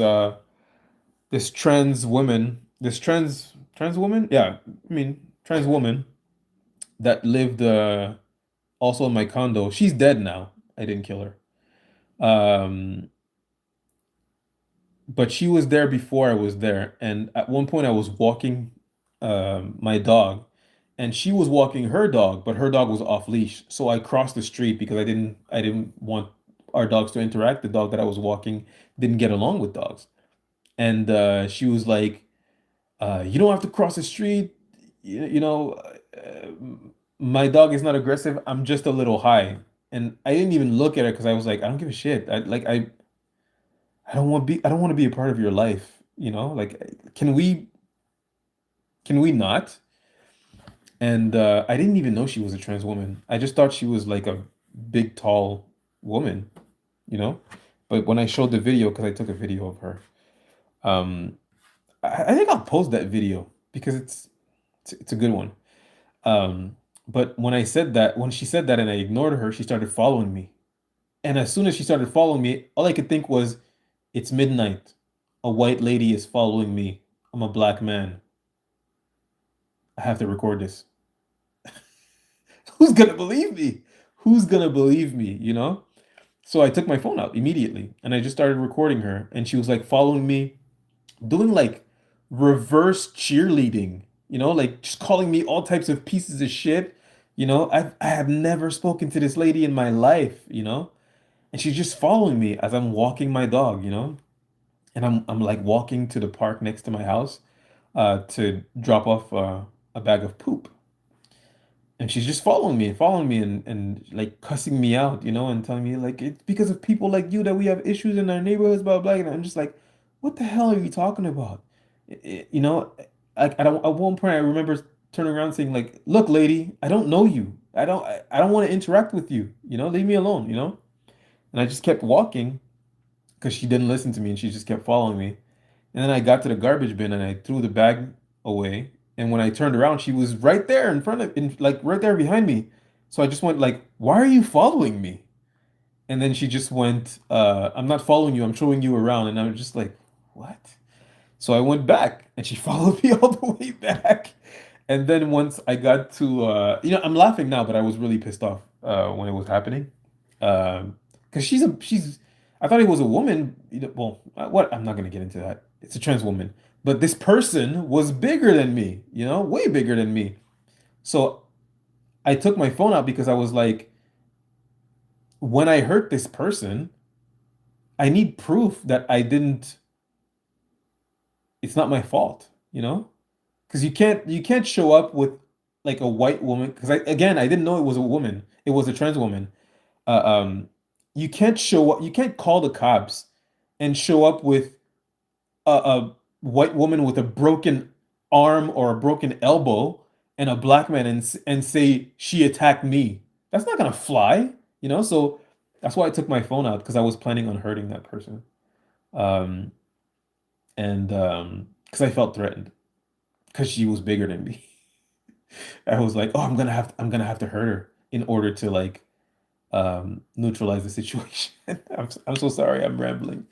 trans woman, this trans woman? Yeah, I mean, trans woman that lived also in my condo. She's dead now. I didn't kill her. Um, but she was there before I was there. And at one point I was walking my dog, and she was walking her dog, but her dog was off leash. So I crossed the street because I didn't want our dogs to interact. The dog that I was walking didn't get along with dogs. And she was like, "You don't have to cross the street. You know, my dog is not aggressive. I'm just a little high." And I didn't even look at her because I was like, I don't give a shit. I don't want to be a part of your life, you know? Like, can we not? And I didn't even know she was a trans woman. I just thought she was like a big, tall woman, you know? But when I showed the video, because I took a video of her, um, I think I'll post that video because it's a good one. But when she said that and I ignored her, she started following me. And as soon as she started following me, all I could think was, it's midnight. A white lady is following me. I'm a black man. I have to record this. who's gonna believe me? Who's gonna believe me, you know? So I took my phone out immediately and I just started recording her. And she was like following me, doing like reverse cheerleading, like just calling me all types of pieces of shit. I have never spoken to this lady in my life. And she's just following me as I'm walking my dog. And I'm like walking to the park next to my house to drop off a bag of poop. And she's just following me and like cussing me out, and telling me like it's because of people like you that we have issues in our neighborhoods, blah blah. And I'm just like, what the hell are you talking about? I- you know, I don't, at one point I remember turning around saying like, look, lady, I don't know you. I don't want to interact with you. Leave me alone. And I just kept walking because she didn't listen to me and she just kept following me. And then I got to the garbage bin and I threw the bag away. And when I turned around, she was right there like right there behind me. So I just went like, "Why are you following me?" And then she just went, "I'm not following you. I'm showing you around." And I was just like, "What?" So I went back and she followed me all the way back. And then once I got to, I'm laughing now, but I was really pissed off when it was happening. Because I thought it was a woman. Well, what? I'm not going to get into that. It's a trans woman. But this person was bigger than me, way bigger than me. So I took my phone out because I was like, when I hurt this person, I need proof that it's not my fault. Because you can't show up with like a white woman because I didn't know it was a woman. It was a trans woman. Uh, um, you can't show up. You can't call the cops and show up with a white woman with a broken arm or a broken elbow and a black man and say she attacked me. That's not gonna fly. So that's why I took my phone out because I was planning on hurting that person. Um, and because I felt threatened because she was bigger than me. I was like, oh, I'm gonna have to hurt her in order to like neutralize the situation. I'm so sorry, I'm rambling.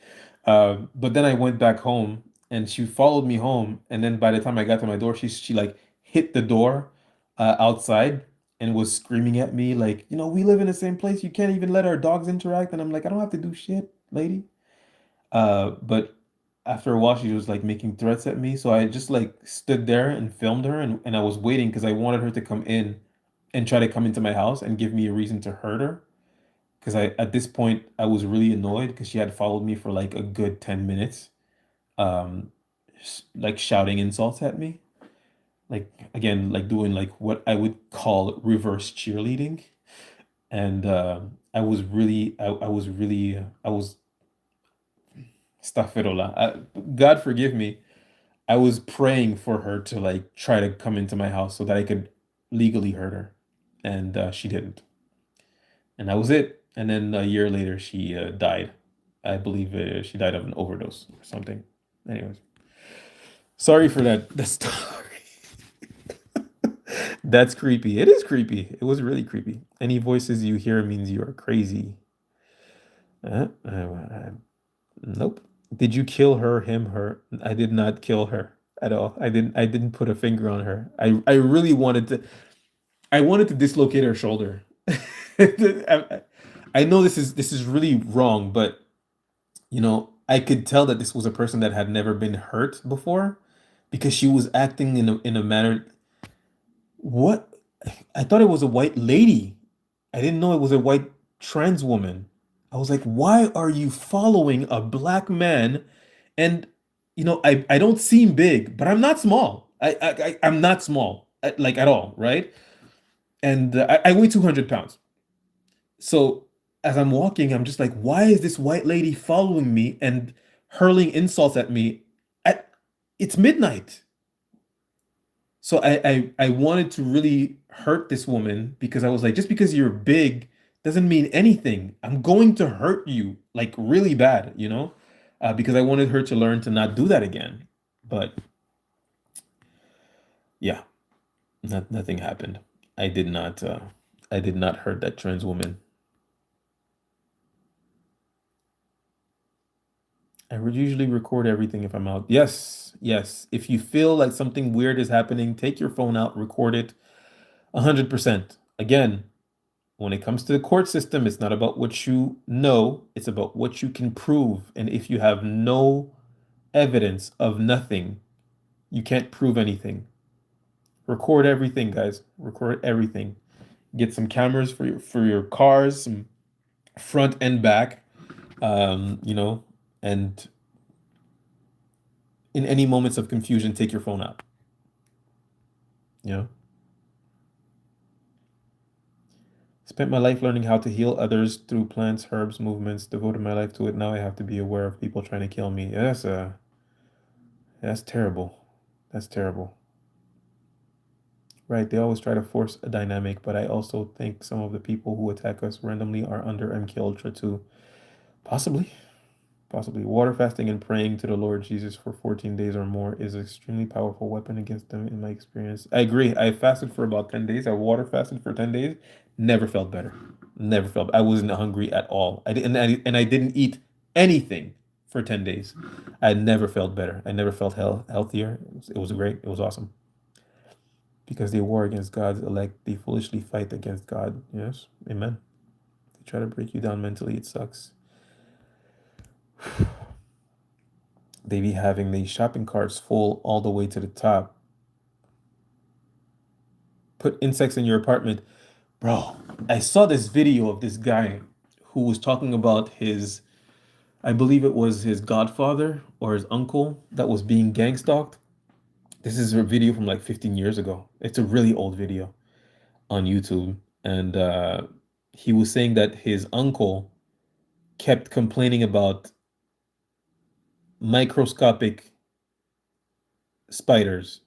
But then I went back home and she followed me home. And then by the time I got to my door, she like hit the door outside and was screaming at me like, we live in the same place. You can't even let our dogs interact. And I'm like, I don't have to do shit, lady. But after a while, she was like making threats at me. So I just like stood there and filmed her and I was waiting because I wanted her to come in and try to come into my house and give me a reason to hurt her. Because at this point I was really annoyed because she had followed me for like a good 10 minutes, um, like shouting insults at me. Like again, like doing like what I would call reverse cheerleading. And I was Astaghfirullah. God forgive me. I was praying for her to like try to come into my house so that I could legally hurt her, and she didn't. And that was it. And then a year later, she died. I believe she died of an overdose or something. Anyways, sorry for that story. That's creepy. It is creepy. It was really creepy. Any voices you hear means you are crazy. Nope. Did you kill her, him, her? I did not kill her at all. I didn't put a finger on her. I really I wanted to dislocate her shoulder. I, I know this is really wrong, but I could tell that this was a person that had never been hurt before because she was acting in a manner. What? I thought it was a white lady. I didn't know it was a white trans woman. I was like, why are you following a black man? And I don't seem big, but I'm not small. I'm not small, like at all, right? And I weigh 200 pounds. So as I'm walking, I'm just like, why is this white lady following me and hurling insults at me? At It's midnight. So I wanted to really hurt this woman because I was like, just because you're big doesn't mean anything. I'm going to hurt you like really bad, because I wanted her to learn to not do that again. But yeah, nothing happened. I did not. I did not hurt that trans woman. I would usually record everything if I'm out. Yes, yes. If you feel like something weird is happening, take your phone out, record it. 100%. Again, when it comes to the court system, it's not about what you know, it's about what you can prove. And if you have no evidence of nothing, you can't prove anything. Record everything, guys. Record everything. Get some cameras for your cars, some front and back. You know, and in any moments of confusion, take your phone out. You know, spent my life learning how to heal others through plants, herbs, movements, devoted my life to it. Now I have to be aware of people trying to kill me. Yeah, that's terrible. That's terrible. Right, they always try to force a dynamic, but I also think some of the people who attack us randomly are under MK Ultra too. Possibly. Possibly. Water fasting and praying to the Lord Jesus for 14 days or more is an extremely powerful weapon against them in my experience. I agree. I fasted for about 10 days. I water fasted for 10 days. Never felt better. Never felt. I wasn't hungry at all. I didn't and I didn't eat anything for 10 days. I never felt better. I never felt healthier. It was great. It was awesome. Because they war against God's elect, they foolishly fight against God. Yes. Amen. They try to break you down mentally. It sucks. They be having the shopping carts full all the way to the top. Put insects in your apartment. Bro, I saw this video of this guy who was talking about his, I believe it was his godfather or his uncle that was being gang stalked. This is a video from like 15 years ago. It's a really old video on YouTube. And he was saying that his uncle kept complaining about microscopic spiders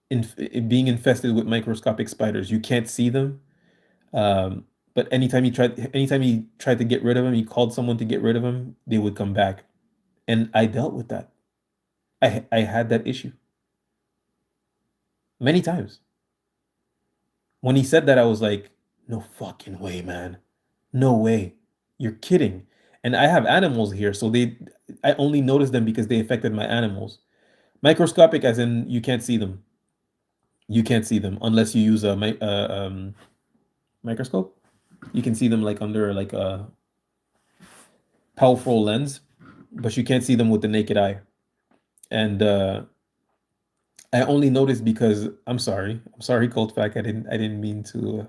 being infested with microscopic spiders. You can't see them. But anytime he tried to get rid of them, he called someone to get rid of them, they would come back. And I dealt with that. I had that issue many times. When he said that, I was like, no fucking way, man. No way. You're kidding. And I have animals here, so I only noticed them because they affected my animals. Microscopic, as in you can't see them. You can't see them unless you use a microscope. You can see them like under like a powerful lens, but you can't see them with the naked eye. And I only noticed because I'm sorry, Cold Fact. I didn't mean to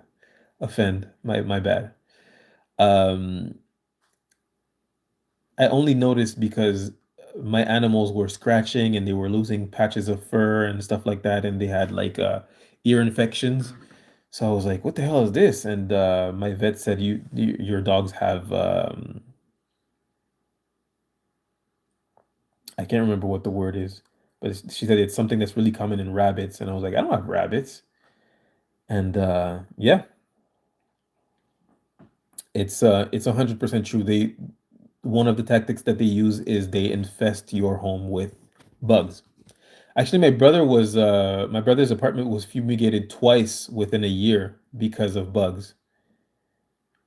offend. My bad. Um, I only noticed because my animals were scratching and they were losing patches of fur and stuff like that, and they had like ear infections. So I was like, "What the hell is this?" And my vet said, Your dogs have I can't remember what the word is, but she said it's something that's really common in rabbits." And I was like, "I don't have rabbits." And yeah, it's 100% true. They One of the tactics that they use is they infest your home with bugs. Actually, my brother's apartment was fumigated twice within a year because of bugs.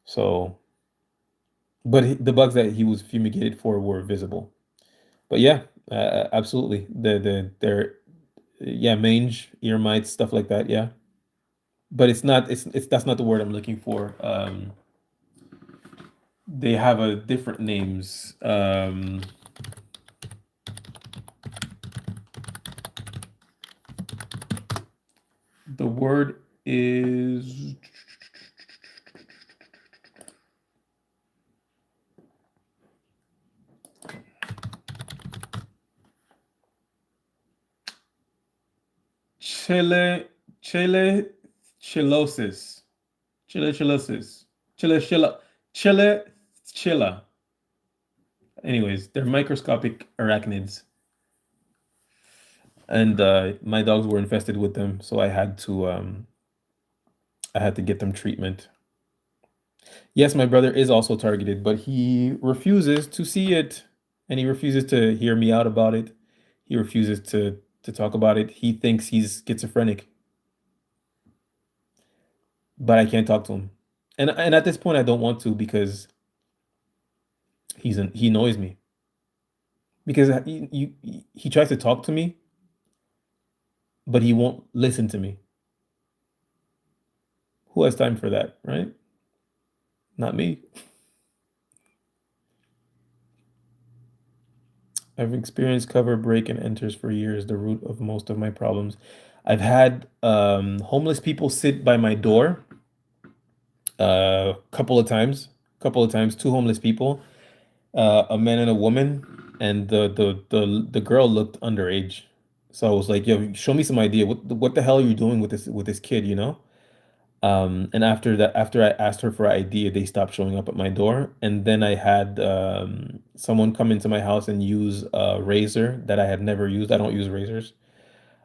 So, but the bugs that he was fumigated for were visible. But yeah, absolutely. They're yeah, mange, ear mites, stuff like that. Yeah, but it's that's not the word I'm looking for. They have a different names. The word is chile chile chilosis. Chile chilosis. Chile chilla. Chile chilla. Anyways, they're microscopic arachnids, and my dogs were infested with them, so I had to get them treatment. Yes, my brother is also targeted, but he refuses to see it, and he refuses to hear me out about it. He refuses to talk about it. He thinks he's schizophrenic, but I can't talk to him. And at this point, I don't want to because he annoys me because he tries to talk to me, but he won't listen to me. Who has time for that, right? Not me. I've experienced cover, break, and enters for years, the root of most of my problems. I've had homeless people sit by my door a couple of times, two homeless people, a man and a woman, and the girl looked underage. So I was like, "Yo, show me some idea. What the hell are you doing with this kid, you know?" And after that, after I asked her for an idea, they stopped showing up at my door. And then I had someone come into my house and use a razor that I had never used. I don't use razors,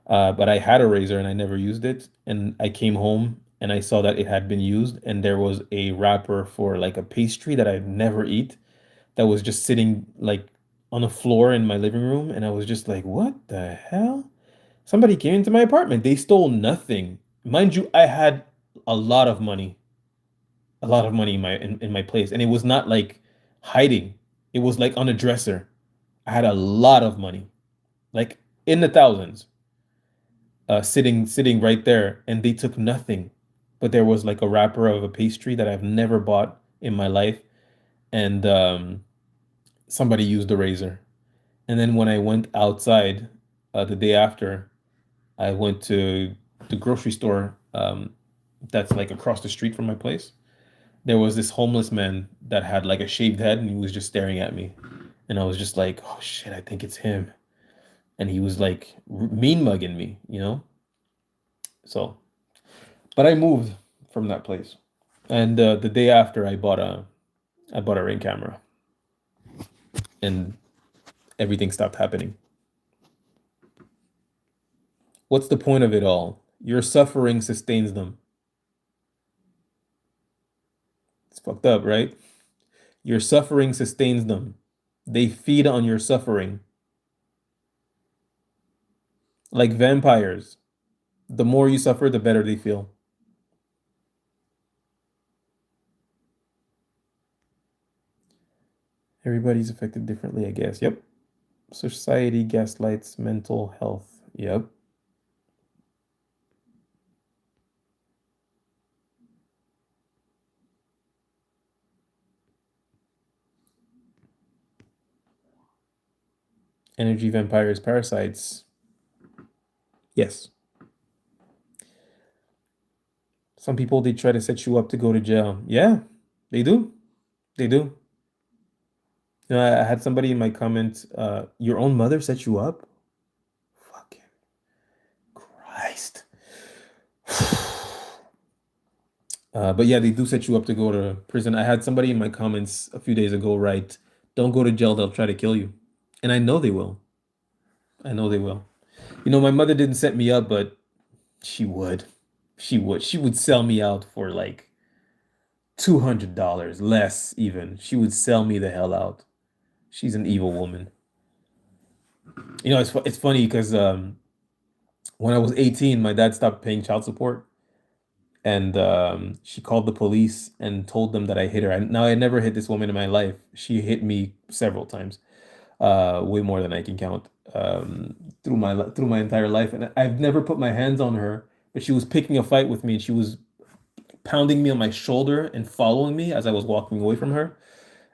but I had a razor and I never used it. And I came home and I saw that it had been used, and there was a wrapper for like a pastry that I'd never eat that was just sitting like on the floor in my living room. And I was just like, what the hell? Somebody came into my apartment. They stole nothing. Mind you, I had a lot of money, a lot of money in in my place. And it was not like hiding. It was like on a dresser. I had a lot of money, like in the thousands, sitting right there, and they took nothing. But there was like a wrapper of a pastry that I've never bought in my life, and somebody used the razor. And then when I went outside the day after, I went to the grocery store that's like across the street from my place. There was this homeless man that had like a shaved head, and he was just staring at me. And I was just like, oh shit, I think it's him. And he was like mean mugging me, you know? So, but I moved from that place. And the day after, I bought a Ring camera, and everything stopped happening. What's the point of it all? Your suffering sustains them. It's fucked up, right? Your suffering sustains them. They feed on your suffering. Like vampires. The more you suffer, the better they feel. Everybody's affected differently, I guess. Yep. Society gaslights mental health. Yep. Energy vampires, parasites. Yes. Some people, they try to set you up to go to jail. Yeah, they do. They do. You know, I had somebody in my comments, your own mother set you up? Fucking Christ. But yeah, they do set you up to go to prison. I had somebody in my comments a few days ago write, don't go to jail, they'll try to kill you. And I know they will. I know they will. You know, my mother didn't set me up, but she would. She would. She would sell me out for like $200, less even. She would sell me the hell out. She's an evil woman. You know, it's funny because when I was 18, my dad stopped paying child support, and she called the police and told them that I hit her. Now, I never hit this woman in my life. She hit me several times, way more than I can count, through my entire life, and I've never put my hands on her. But she was picking a fight with me, and she was pounding me on my shoulder and following me as I was walking away from her.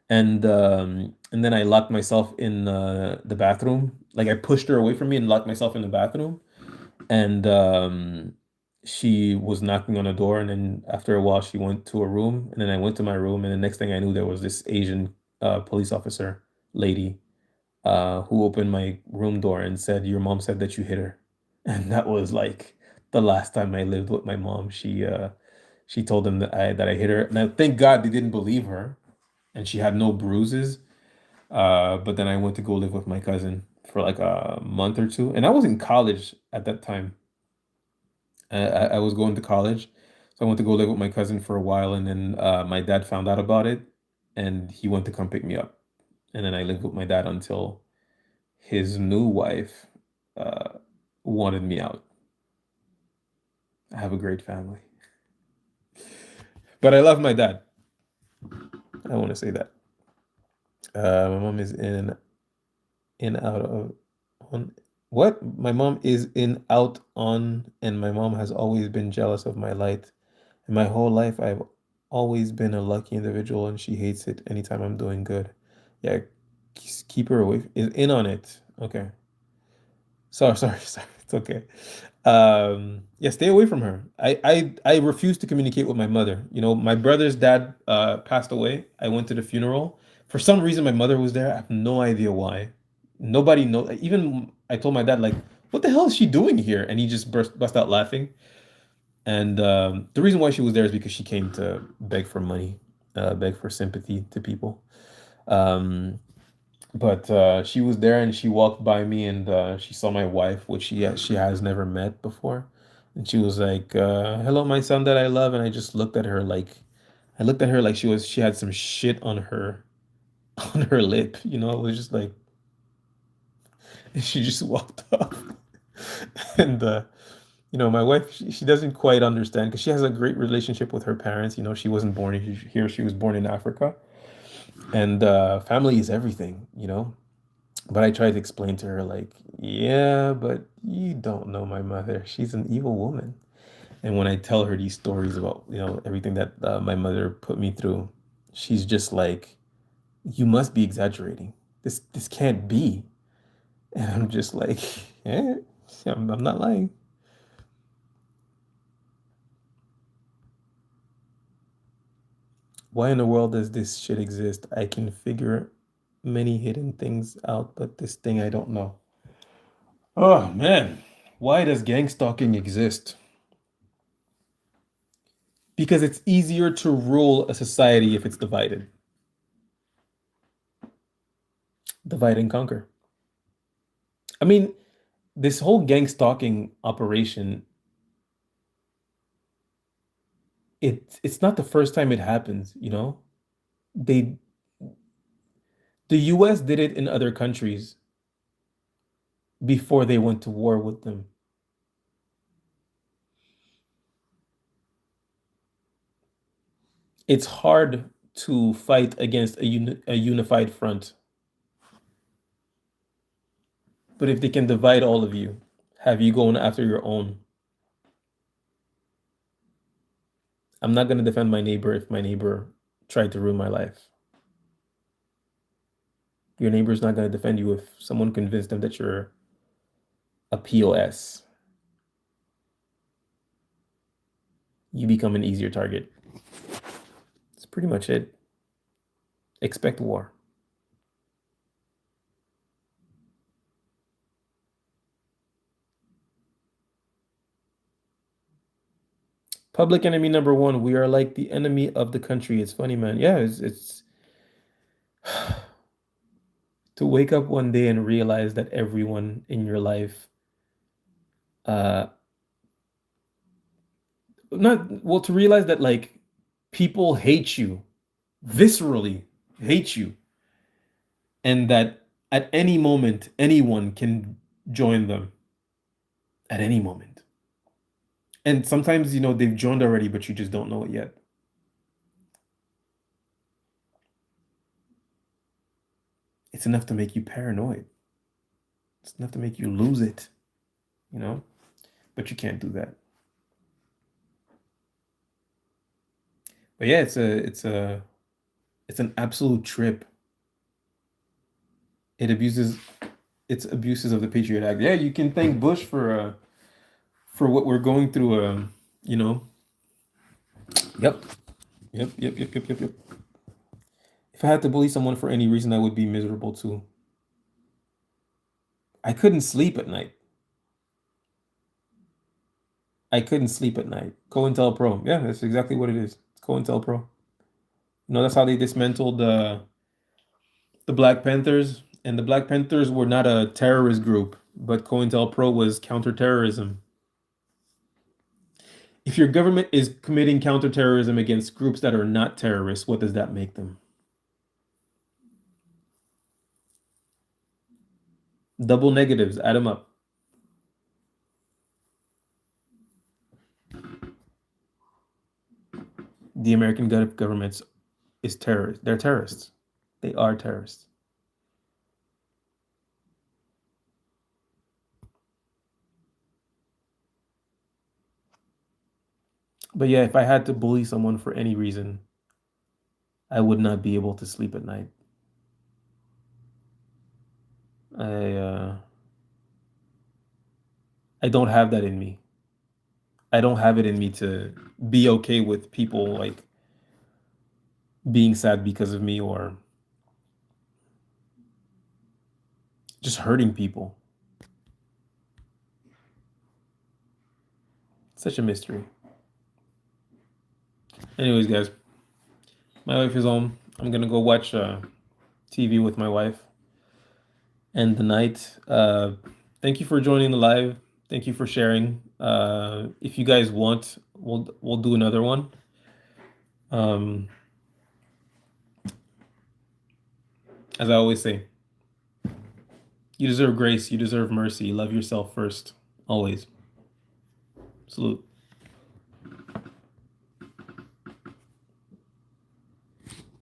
And then I locked myself in the bathroom. Like I pushed her away from me and locked myself in the bathroom. And she was knocking on a door, and then after a while she went to a room, and then I went to my room, and the next thing I knew, there was this Asian police officer lady who opened my room door and said, "Your mom said that you hit her." And that was like the last time I lived with my mom. She told them that I hit her. Now, thank God they didn't believe her, and she had no bruises. But then I went to go live with my cousin for like a month or two, and I was in college at that time. I was going to college, so I went to go live with my cousin for a while, and then my dad found out about it, and he went to come pick me up, and then I lived with my dad until his new wife uh, wanted me out. I have a great family, but I love my dad. I want to say that. My mom is in out of on what? My mom is in out on, and my mom has always been jealous of my light In my whole life, I've always been a lucky individual, and she hates it anytime I'm doing good. Yeah, keep her away. Is in on it. Okay. Sorry, sorry, sorry. It's okay. Yeah, stay away from her. I refuse to communicate with my mother. You know, my brother's dad passed away. I went to the funeral. For some reason, my mother was there. I have no idea why. Nobody know. Even I told my dad, like, what the hell is she doing here? And he just bust out laughing. And the reason why she was there is because she came to beg for money, beg for sympathy to people. Um, but she was there and she walked by me and she saw my wife, which she has never met before. And she was like, "Hello, my son that I love." And I just looked at her like, I looked at her like she had some shit on her on her lip. You know, it was just like, and she just walked off. And you know, my wife, she doesn't quite understand because she has a great relationship with her parents. You know, she wasn't born here; she was born in Africa, and family is everything. You know, but I tried to explain to her, like, yeah, but you don't know my mother. She's an evil woman. And when I tell her these stories about, you know, everything that my mother put me through, she's just like, you must be exaggerating. This can't be. And I'm just like, yeah, I'm not lying. Why in the world does this shit exist? I can figure many hidden things out, but this thing I don't know. Oh man, why does gang stalking exist? Because it's easier to rule a society if it's divided. Divide and conquer. I mean, this whole gang stalking operation, it's not the first time it happens, you know? They the US did it in other countries before they went to war with them. It's hard to fight against a unified front, but if they can divide all of you, have you going after your own, I'm not going to defend my neighbor if my neighbor tried to ruin my life. Your neighbor's not going to defend you if someone convinced them that you're a POS. You become an easier target. That's pretty much it. Expect war. Public enemy number one. We are like the enemy of the country. It's funny, man. Yeah, it's to wake up one day and realize that everyone in your life, uh, not well, to realize that like people hate you, viscerally hate you, and that at any moment anyone can join them at any moment. And sometimes, you know, they've joined already, but you just don't know it yet. It's enough to make you paranoid. It's enough to make you lose it, you know? But you can't do that. But yeah, it's an absolute trip. It abuses it's abuses of the Patriot Act. Yeah, you can thank Bush for what we're going through. You know. Yep. Yep. Yep. Yep. Yep. Yep. Yep. If I had to bully someone for any reason, I would be miserable too. I couldn't sleep at night. I couldn't sleep at night. COINTELPRO. Yeah, that's exactly what it is. It's COINTELPRO. You know, that's how they dismantled the Black Panthers. And the Black Panthers were not a terrorist group, but COINTELPRO was counterterrorism. If your government is committing counterterrorism against groups that are not terrorists, what does that make them? Double negatives, add them up. The American government is terrorist. They're terrorists. They are terrorists. But yeah, if I had to bully someone for any reason, I would not be able to sleep at night. I uh I don't have that in me. I don't have it in me to be okay with people like being sad because of me or just hurting people. Such a mystery. Anyways, guys, my wife is home. I'm gonna go watch TV with my wife and the night. Thank you for joining the live. Thank you for sharing. If you guys want, we'll do another one. Um, as I always say, you deserve grace. You deserve mercy. Love yourself first. Always. Salute.